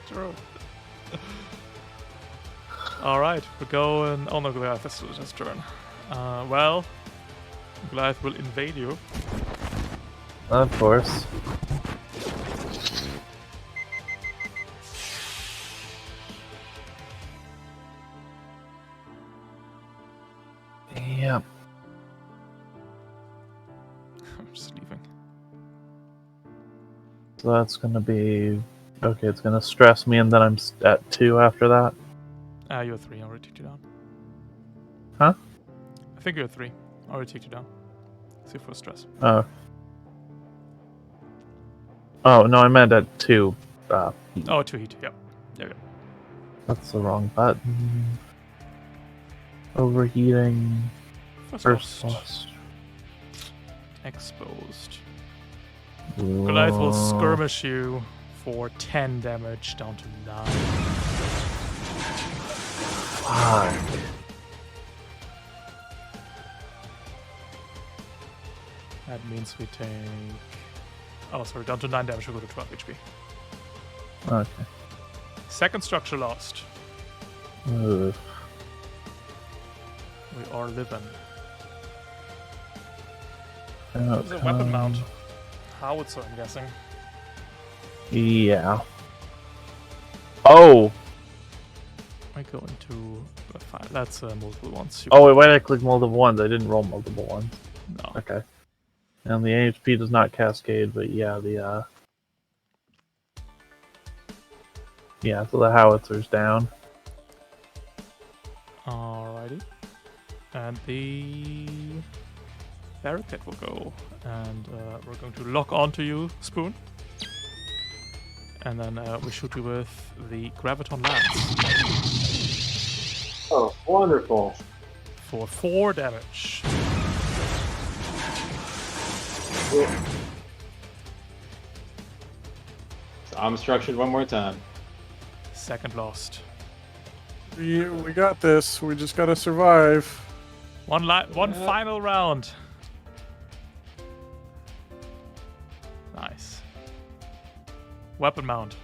True. Alright, we're going. Oh no, Goliath, that's his turn. Well, Goliath will invade you. Of course. Yep. So that's gonna be okay. It's gonna stress me, and then I'm at 2 after that. You're 3. I already took you down. Huh? I think you're 3. I already took you down. See for stress. Oh. Oh no, I meant at 2. Oh, 2 heat. Yep. There you go. That's the wrong button. Overheating. First lost. Exposed. Goliath will skirmish you for 10 damage down to 9. Fuck. That means we take... Oh, sorry, down to 9 damage, we go to 12 HP. Okay. Second structure lost. Ugh. We are living. Okay. There's a weapon mount. Howitzer, I'm guessing. Yeah. Oh! I go into... That's multiple ones. Oh, wait, why did I click multiple ones? I didn't roll multiple ones. No. Okay. And the HP does not cascade, but yeah, yeah, so the howitzer's down. Alrighty. And the barricade will go. And we're going to lock onto you, Spoon. And then we shoot you with the Graviton Lance. Oh, wonderful. For 4 damage. So I'm structured one more time. Second lost. We got this. We just gotta survive. One final round. Nice. Weapon mount.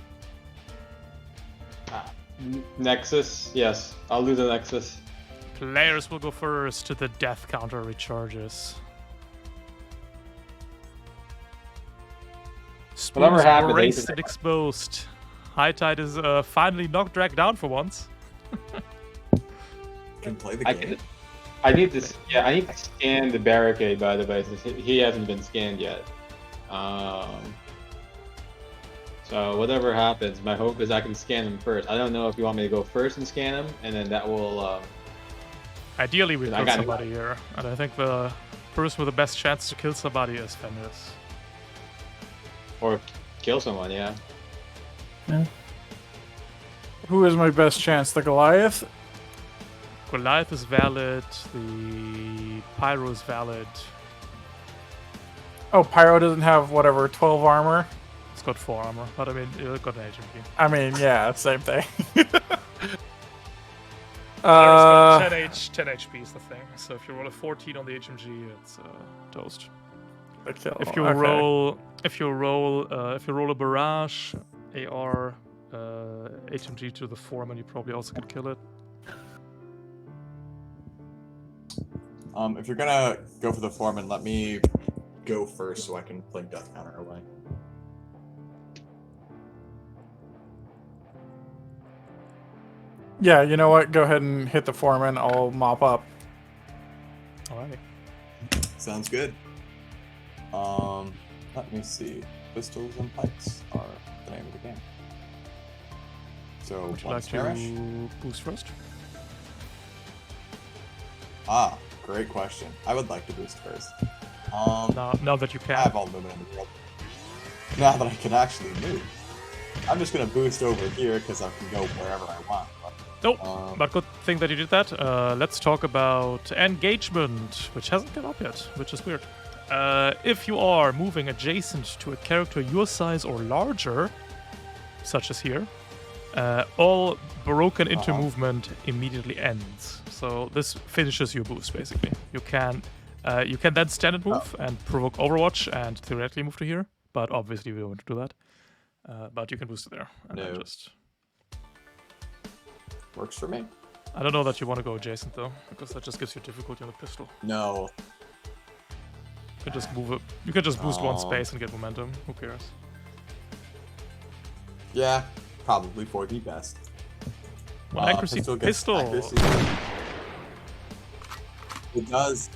Nexus, yes. I'll do the Nexus. Players will go first to the death counter recharges. Whatever Spoon's happened, braced and exposed. High Tide is finally not dragged down for once. Can play the game. I need to scan the barricade, by the way, since he hasn't been scanned yet. So whatever happens, my hope is I can scan him first. I don't know if you want me to go first and scan him, and then that will... Ideally, we I kill got somebody here. And I think the person with the best chance to kill somebody is Fenris. Or kill someone, yeah. Who is my best chance? The Goliath? Goliath is valid. The Pyro is valid. Oh, Pyro doesn't have whatever 12 armor. It's got 4 armor, but I mean, it's got an HMP. I mean, yeah, same thing. Pyro's got 10 HP is the thing. So if you roll a 14 on the HMG, it's toast. If you roll a barrage, AR, HMG to the foreman, you probably also could kill it. If you're gonna go for the foreman, let me go first so I can play death counter away. Yeah, you know what? Go ahead and hit the foreman. I'll mop up. Alright. Sounds good. Let me see. Pistols and pikes are the name of the game. So, Would you one like skirmish. to boost first? Ah, great question. I would like to boost first. Now that you I can. have all the movement in the world. Now that I can actually move. I'm just gonna boost over here because I can go wherever I want. Nope, but good thing that you did that. Let's talk about engagement, which hasn't come up yet, which is weird. If you are moving adjacent to a character your size or larger, such as here, all broken into movement immediately ends. So this finishes your boost, basically. You can then stand and move and provoke Overwatch and theoretically move to here, but obviously we don't want to do that. But you can boost it there. And then just... Works for me. I don't know that you want to go adjacent though, because that just gives you difficulty on the pistol. No. You can just move it. You can just boost one space and get momentum. Who cares? Yeah, probably for the best. Well, accuracy pistol. Accuracy. It does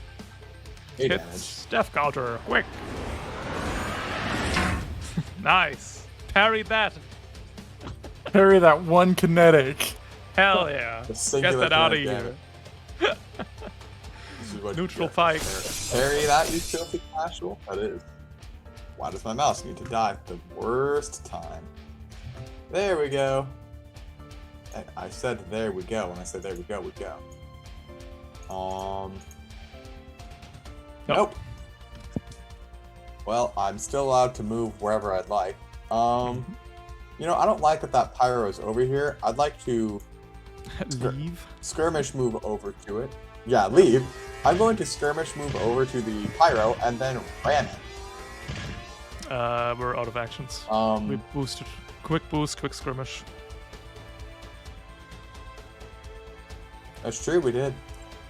8 damage. Hits death counter, quick. Nice. Parry that. Parry that one kinetic. Hell yeah. The Get singular that out of kinetic here. This is what Neutral you get. pike. Parry that, you filthy casual. That is. Why does my mouse need to die at the worst time? There we go. I said there we go. When I said there we go, we go. Nope. Well, I'm still allowed to move wherever I'd like. You know, I don't like that pyro is over here. I'd like to Leave. skirmish move over to it. Yeah, leave. I'm going to skirmish move over to the pyro and then ram it. We're out of actions. We boosted. Quick boost, quick skirmish. That's true, we did.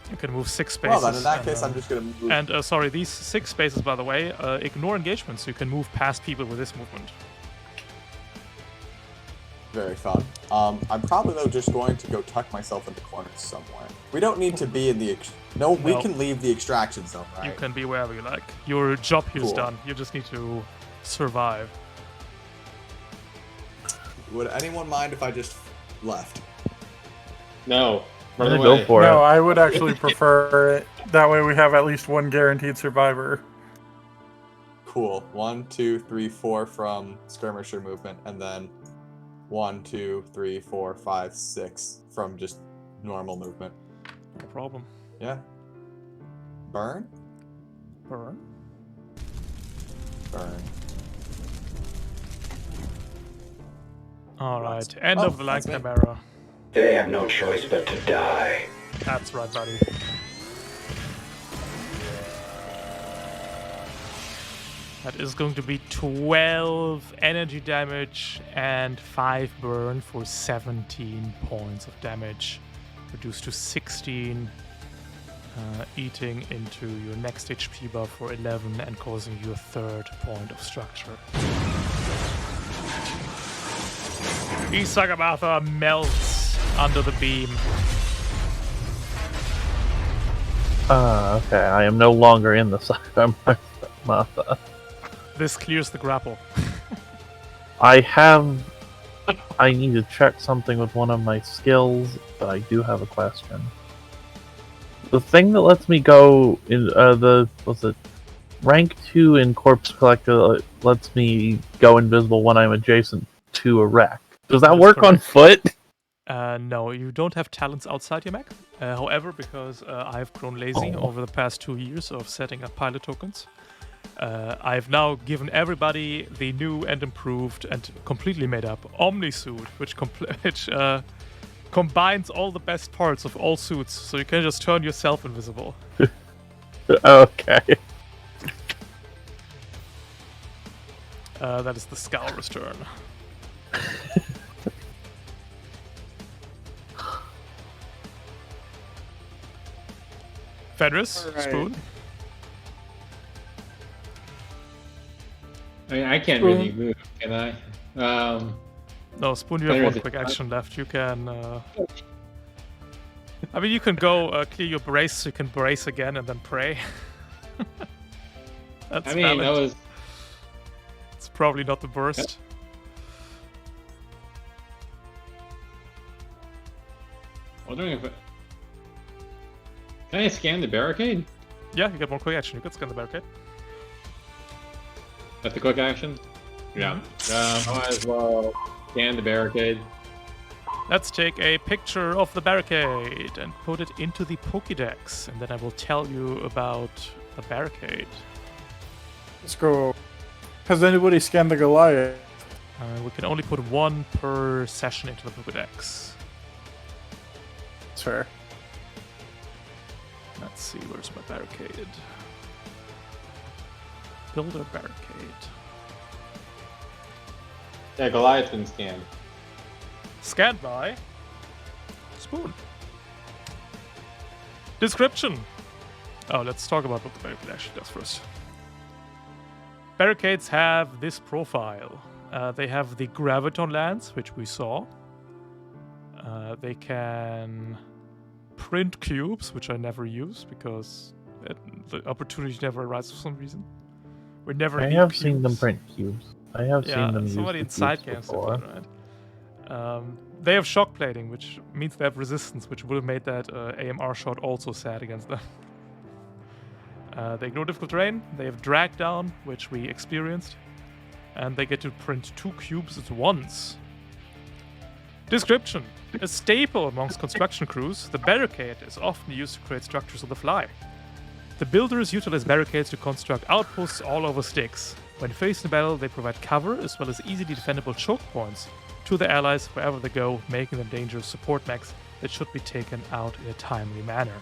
You can move 6 spaces. Well, then in that case, I'm just going to move. And sorry, these 6 spaces, by the way, ignore engagement, so you can move past people with this movement. Very fun. I'm probably, though, just going to go tuck myself into corners somewhere. We don't need to be in the... No, we can leave the extraction zone, right? You can be wherever you like. Your job here is Cool. done. You just need to survive. Would anyone mind if I just left? No. Run Yeah, away. go for No, it. I would actually prefer it. That way we have at least one guaranteed survivor. Cool. 1, 2, 3, 4 from skirmisher movement, and then 1, 2, 3, 4, 5, 6 from just normal movement. No problem. Yeah. Burn? Burn. Burn. Alright, end Oh, of the line that's me. camera. They have no choice but to die. That's right, buddy. That is going to be 12 energy damage and 5 burn for 17 points of damage. Reduced to 16, eating into your next HP buff for 11 and causing you a 3rd point of structure. Isagamatha melts under the beam. Okay, I am no longer in the Sagamata. This clears the grapple. I need to check something with one of my skills, but I do have a question. The thing that lets me go in rank 2 in Corpse Collector lets me go invisible when I'm adjacent to a wreck. Does that That's work on correct. foot? No, you don't have talents outside your mech. However, because I've grown lazy over the past 2 years of setting up pilot tokens, I've now given everybody the new and improved and completely made up Omni-suit, which combines all the best parts of all suits, so you can just turn yourself invisible. Okay. That is the Scourer's turn. Fenris, Alright. Spoon. I mean, I can't really move, can I? No, Spoon, you have Fenris one is quick fine. action left. You can... I mean, you can go clear your brace, so you can brace again and then pray. That's I mean, that valid. was... It's probably not the burst. Wondering if it... Can I scan the barricade? Yeah, you get one quick action. You can scan the barricade. That's the quick action? Yeah. I might as well scan the barricade. Let's take a picture of the barricade and put it into the Pokédex, and then I will tell you about the barricade. Let's go. Has anybody scanned the Goliath? We can only put one per session into the Pokédex. That's fair. Let's see, where's my barricade? Build a barricade. Yeah, Goliath's been scanned. Scanned by Spoon. Description. Oh, let's talk about what the barricade actually does first. Barricades have this profile. They have the graviton lance, which we saw. They can print cubes, which I never use because the opportunity never arises for some reason. We never I need have cubes. seen them print cubes. I have Yeah, seen them use somebody the inside cubes games before. did that, right? They have shock plating, which means they have resistance, which would have made that AMR shot also sad against them. They ignore difficult terrain, they have drag down, which we experienced, and they get to print 2 cubes at once. Description. A staple amongst construction crews, the barricade is often used to create structures on the fly. The builders utilize barricades to construct outposts all over Styx. When facing battle, they provide cover as well as easily defendable choke points to their allies wherever they go, making them dangerous support mechs that should be taken out in a timely manner.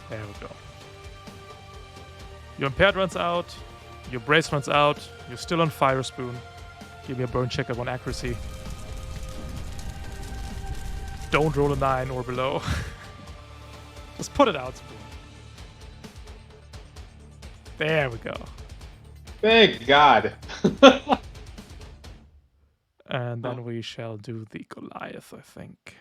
There we go. Your impaired runs out, your brace runs out, you're still on fire spoon. Give me a burn check at 1 accuracy. Don't roll a 9 or below. Just put it out, spoon. There we go. Thank God. And then we shall do the Goliath, I think.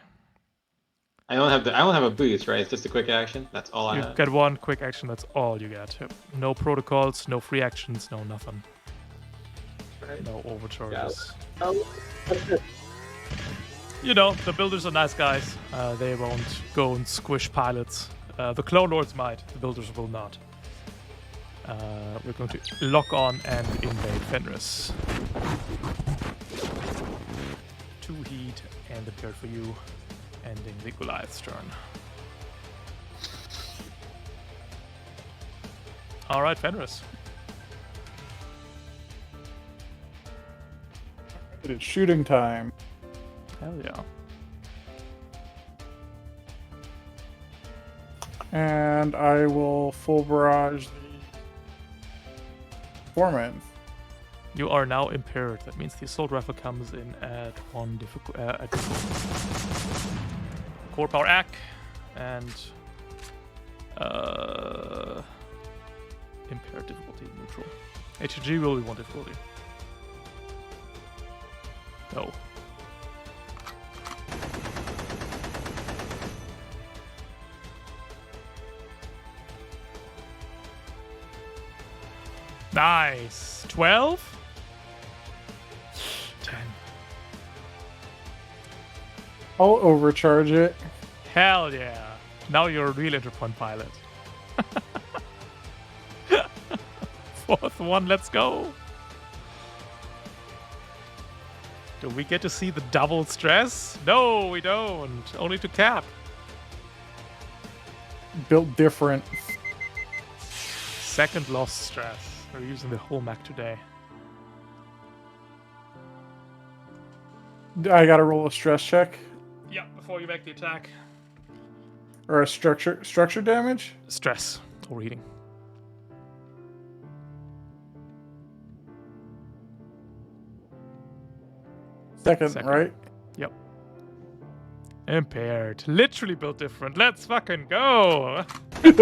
I don't have a boost, right? It's just a quick action. That's all I You have. get 1 quick action, that's all you get. No protocols, no free actions, no nothing. No overcharges. You know, the builders are nice guys. They won't go and squish pilots. The Clone Lords might, the builders will not. We're going to lock on and invade Fenris. 2 heat and impaired for you, ending the Goliath's turn. Alright, Fenris. It is shooting time. Hell yeah. And I will full barrage the foreman. You are now impaired. That means the assault rifle comes in at 1 difficult. Core power AC and impaired difficulty neutral. HG will be 1 difficulty. No. Nice. 12? 10. I'll overcharge it. Hell yeah. Now you're a real Interpoint pilot. 4th one, let's go. Do we get to see the double stress? No, we don't. Only to cap. Built different. 2nd lost stress. We're using the whole mech today. I gotta roll a stress check Yeah, before you make the attack. or a structure damage. Stress. Overheating. Second, Second. right? Yep. Impaired. Literally built different. Let's fucking go! Now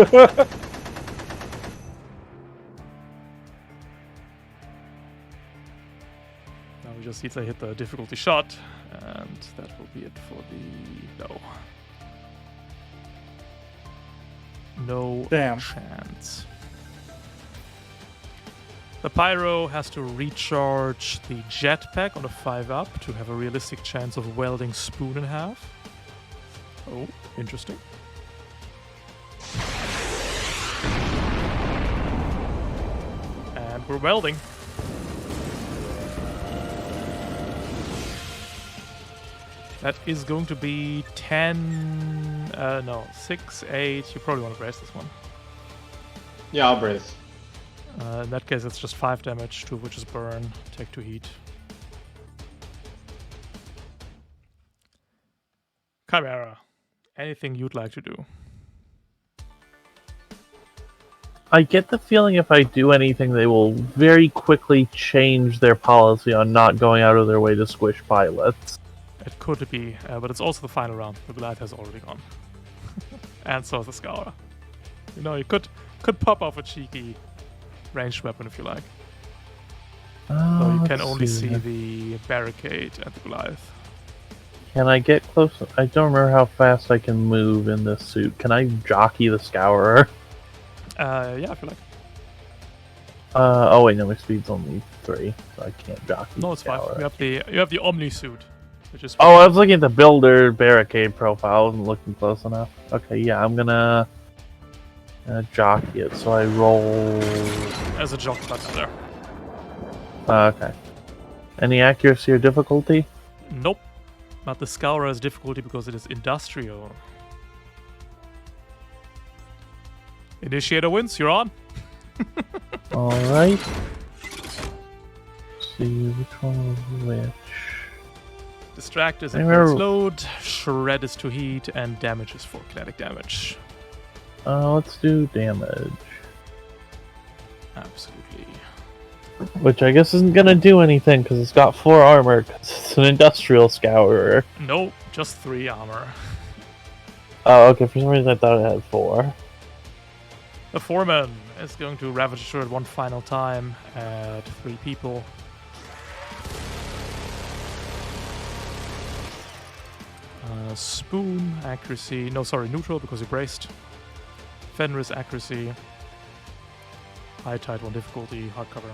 we just need to hit the difficulty shot, and that will be it for the... No. No Damn. chance. The Pyro has to recharge the jetpack on a 5-up to have a realistic chance of welding Spoon in half. Oh, interesting. And we're welding. That is going to be 10... no, 6, 8. You probably want to brace this one. Yeah, I'll brace. In that case, it's just 5 damage, 2 of which is burn. Take 2 heat. Chimera, anything you'd like to do? I get the feeling if I do anything, they will very quickly change their policy on not going out of their way to squish pilots. It could be, but it's also the final round. The Goliath has already gone. And so is the Scour. You know, you could pop off a cheeky ranged weapon if you like. Though you can only see the barricade and the Goliath. Can I get close? I don't remember how fast I can move in this suit. Can I jockey the Scourer? Yeah, if you like. Oh wait, no, my speed's only 3, so I can't jockey. No, it's fine. Scour. You have the Omni suit, which is. Oh, I was looking at the builder barricade profile. I wasn't looking close enough. Okay, yeah, I'm gonna jockey it. So I roll. As a jockey button there. Okay. Any accuracy or difficulty? Nope. But the Scourer has difficulty because it is industrial. Initiator wins, you're on. Alright. See which one was which. Distract is I increased remember- load, Shred is to heat, and damage is for kinetic damage. Let's do damage. Absolutely. Which I guess isn't gonna do anything because it's got 4 armor because it's an industrial scourer. No, just 3 armor. Oh, okay, for some reason I thought it had 4. The foreman is going to ravage the turret one final time at 3 people. Spoon, accuracy. No, sorry, neutral because you braced. Fenris, accuracy. High tide, 1 difficulty, hardcover.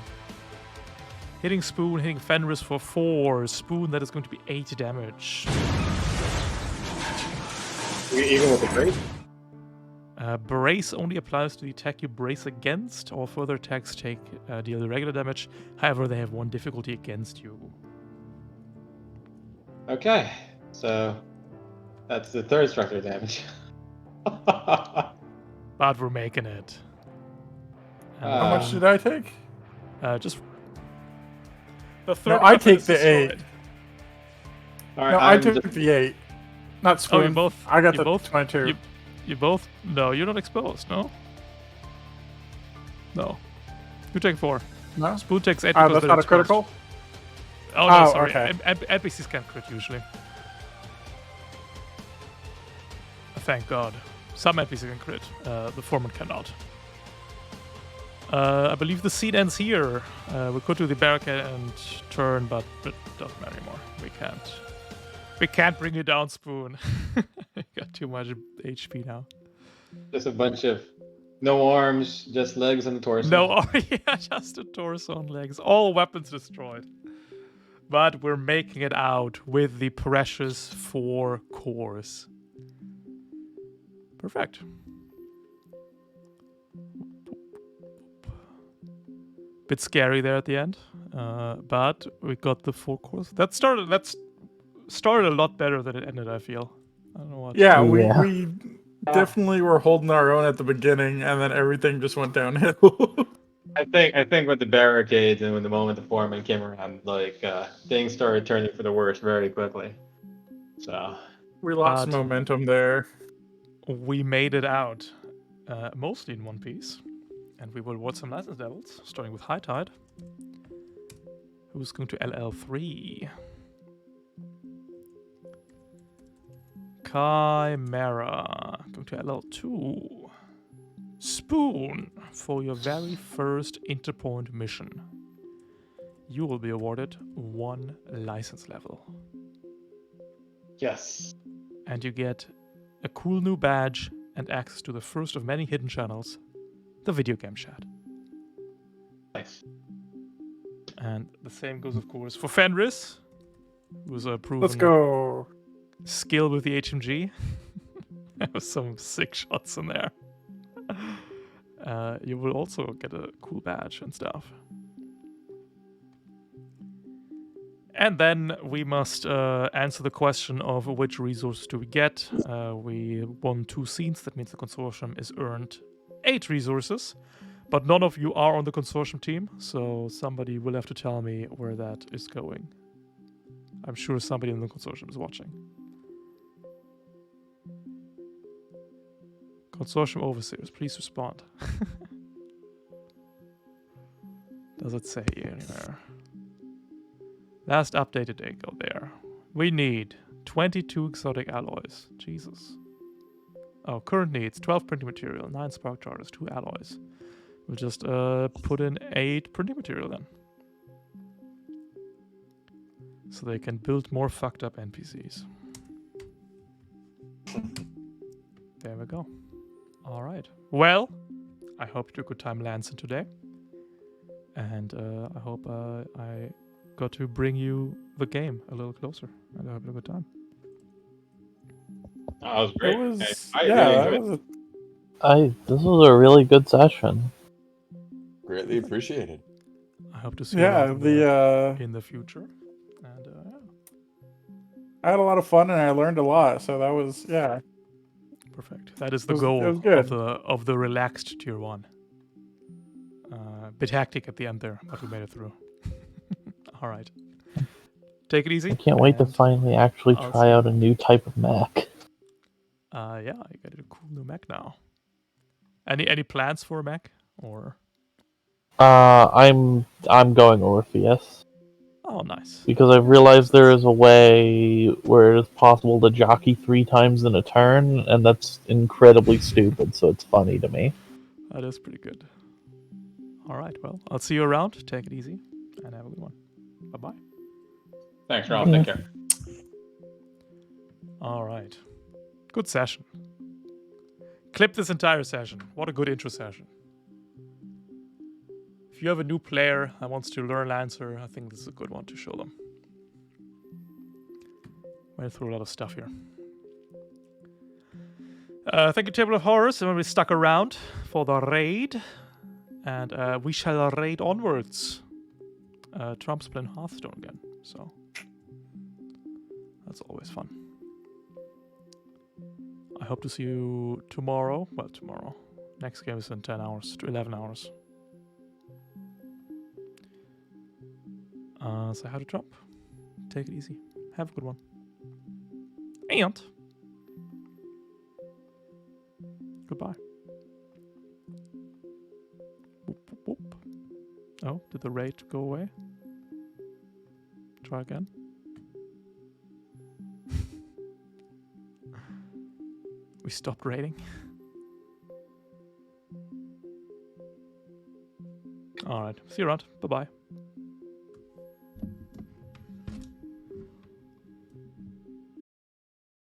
Hitting Spoon, hitting Fenris for 4. Spoon, that is going to be 8 damage. Even with the brace? Brace only applies to the attack you brace against. All further attacks deal the regular damage. However, they have 1 difficulty against you. Okay, so that's the 3rd structure damage. But we're making it. How much did I take? Just the No, third. I weapon take is the destroyed. 8. All right, No, I I'm took just- the 8. Not Spoon. Oh, you both. I got you the both, 22. You both. No, you're not exposed. No. No. You take 4. No? Spoon takes 8. Ah, because that's they're not a exposed. critical? Oh no, Oh, sorry. okay. NPCs can't crit usually. Thank God. Some NPCs can crit. The foreman cannot. I believe the scene ends here. We could do the barricade and turn, but it doesn't matter anymore. We can't. We can't bring you down, Spoon. You got too much HP now. Just a bunch of no arms, just legs and a torso. No, yeah, just a torso and legs. All weapons destroyed. But we're making it out with the precious 4 cores. Perfect. Bit scary there at the end, but we got the 4 cores. That started a lot better than it ended. I feel. I don't know what. Yeah, Yeah. we definitely were holding our own at the beginning, and then everything just went downhill. I think with the barricades and when the moment the foreman came around, like things started turning for the worse very quickly. So We lost But- momentum there. We made it out, mostly in one piece, and we will watch some license levels, starting with High Tide. Who's going to LL3? Chimera going to LL2. Spoon for your very first Interpoint mission. You will be awarded 1 license level. yes, And you get a cool new badge and access to the first of many hidden channels, the video game chat. nice. And the same goes, of course, for Fenris, who's a proven Let's go. skill with the HMG. There was some sick shots in there. You will also get a cool badge and stuff. And then we must answer the question of which resources do we get. We won 2 scenes. That means the consortium is earned 8 resources. But none of you are on the consortium team, so somebody will have to tell me where that is going. I'm sure somebody in the consortium is watching. Consortium overseers, please respond. Does it say anywhere? Last updated day, go there. We need 22 exotic alloys. Jesus. Oh, current needs 12 printing material, 9 spark charters, 2 alloys. We'll just put in 8 printing material then. So they can build more fucked up NPCs. There we go. Alright. Well, I hope you had a good time Lancing today. And I hope I got to bring you the game a little closer, and I hope you had a good time. That was It great. was, I yeah, really that enjoyed was This was a really good session. Greatly appreciated. I hope to see you around in the future. And I had a lot of fun and I learned a lot. So that was, yeah, perfect. That is it the was, it goal was good. of the relaxed tier 1. Bit hectic at the end there, but we made it through. All right. Take it easy. I can't wait to and finally actually I'll try see- out a new type of mech. Yeah, you got a cool new mech now. Any plans for a mech or? I'm going Orpheus Oh, nice. because I've realized there is a way where it's possible to jockey 3 times in a turn, and that's incredibly stupid. So it's funny to me. That is pretty good. All right. Well, I'll see you around. Take it easy, and have a good one. Bye bye. Thanks, Ronald. Yeah. Take care. All right. Good session. Clip this entire session. What a good intro session. If you have a new player that wants to learn Lancer, I think this is a good one to show them. Went through a lot of stuff here. Thank you, Table of Horrors, everybody stuck around for the raid. And we shall raid onwards. Trump's playing Hearthstone again, so that's always fun. I hope to see you tomorrow. Well, tomorrow. Next game is in 10 hours to 11 hours. Say hi to Trump. Take it easy. Have a good one. And goodbye. Boop, boop, boop. Oh, did the raid go away? Try again. We stopped raiding. Alright, see you around. Bye bye.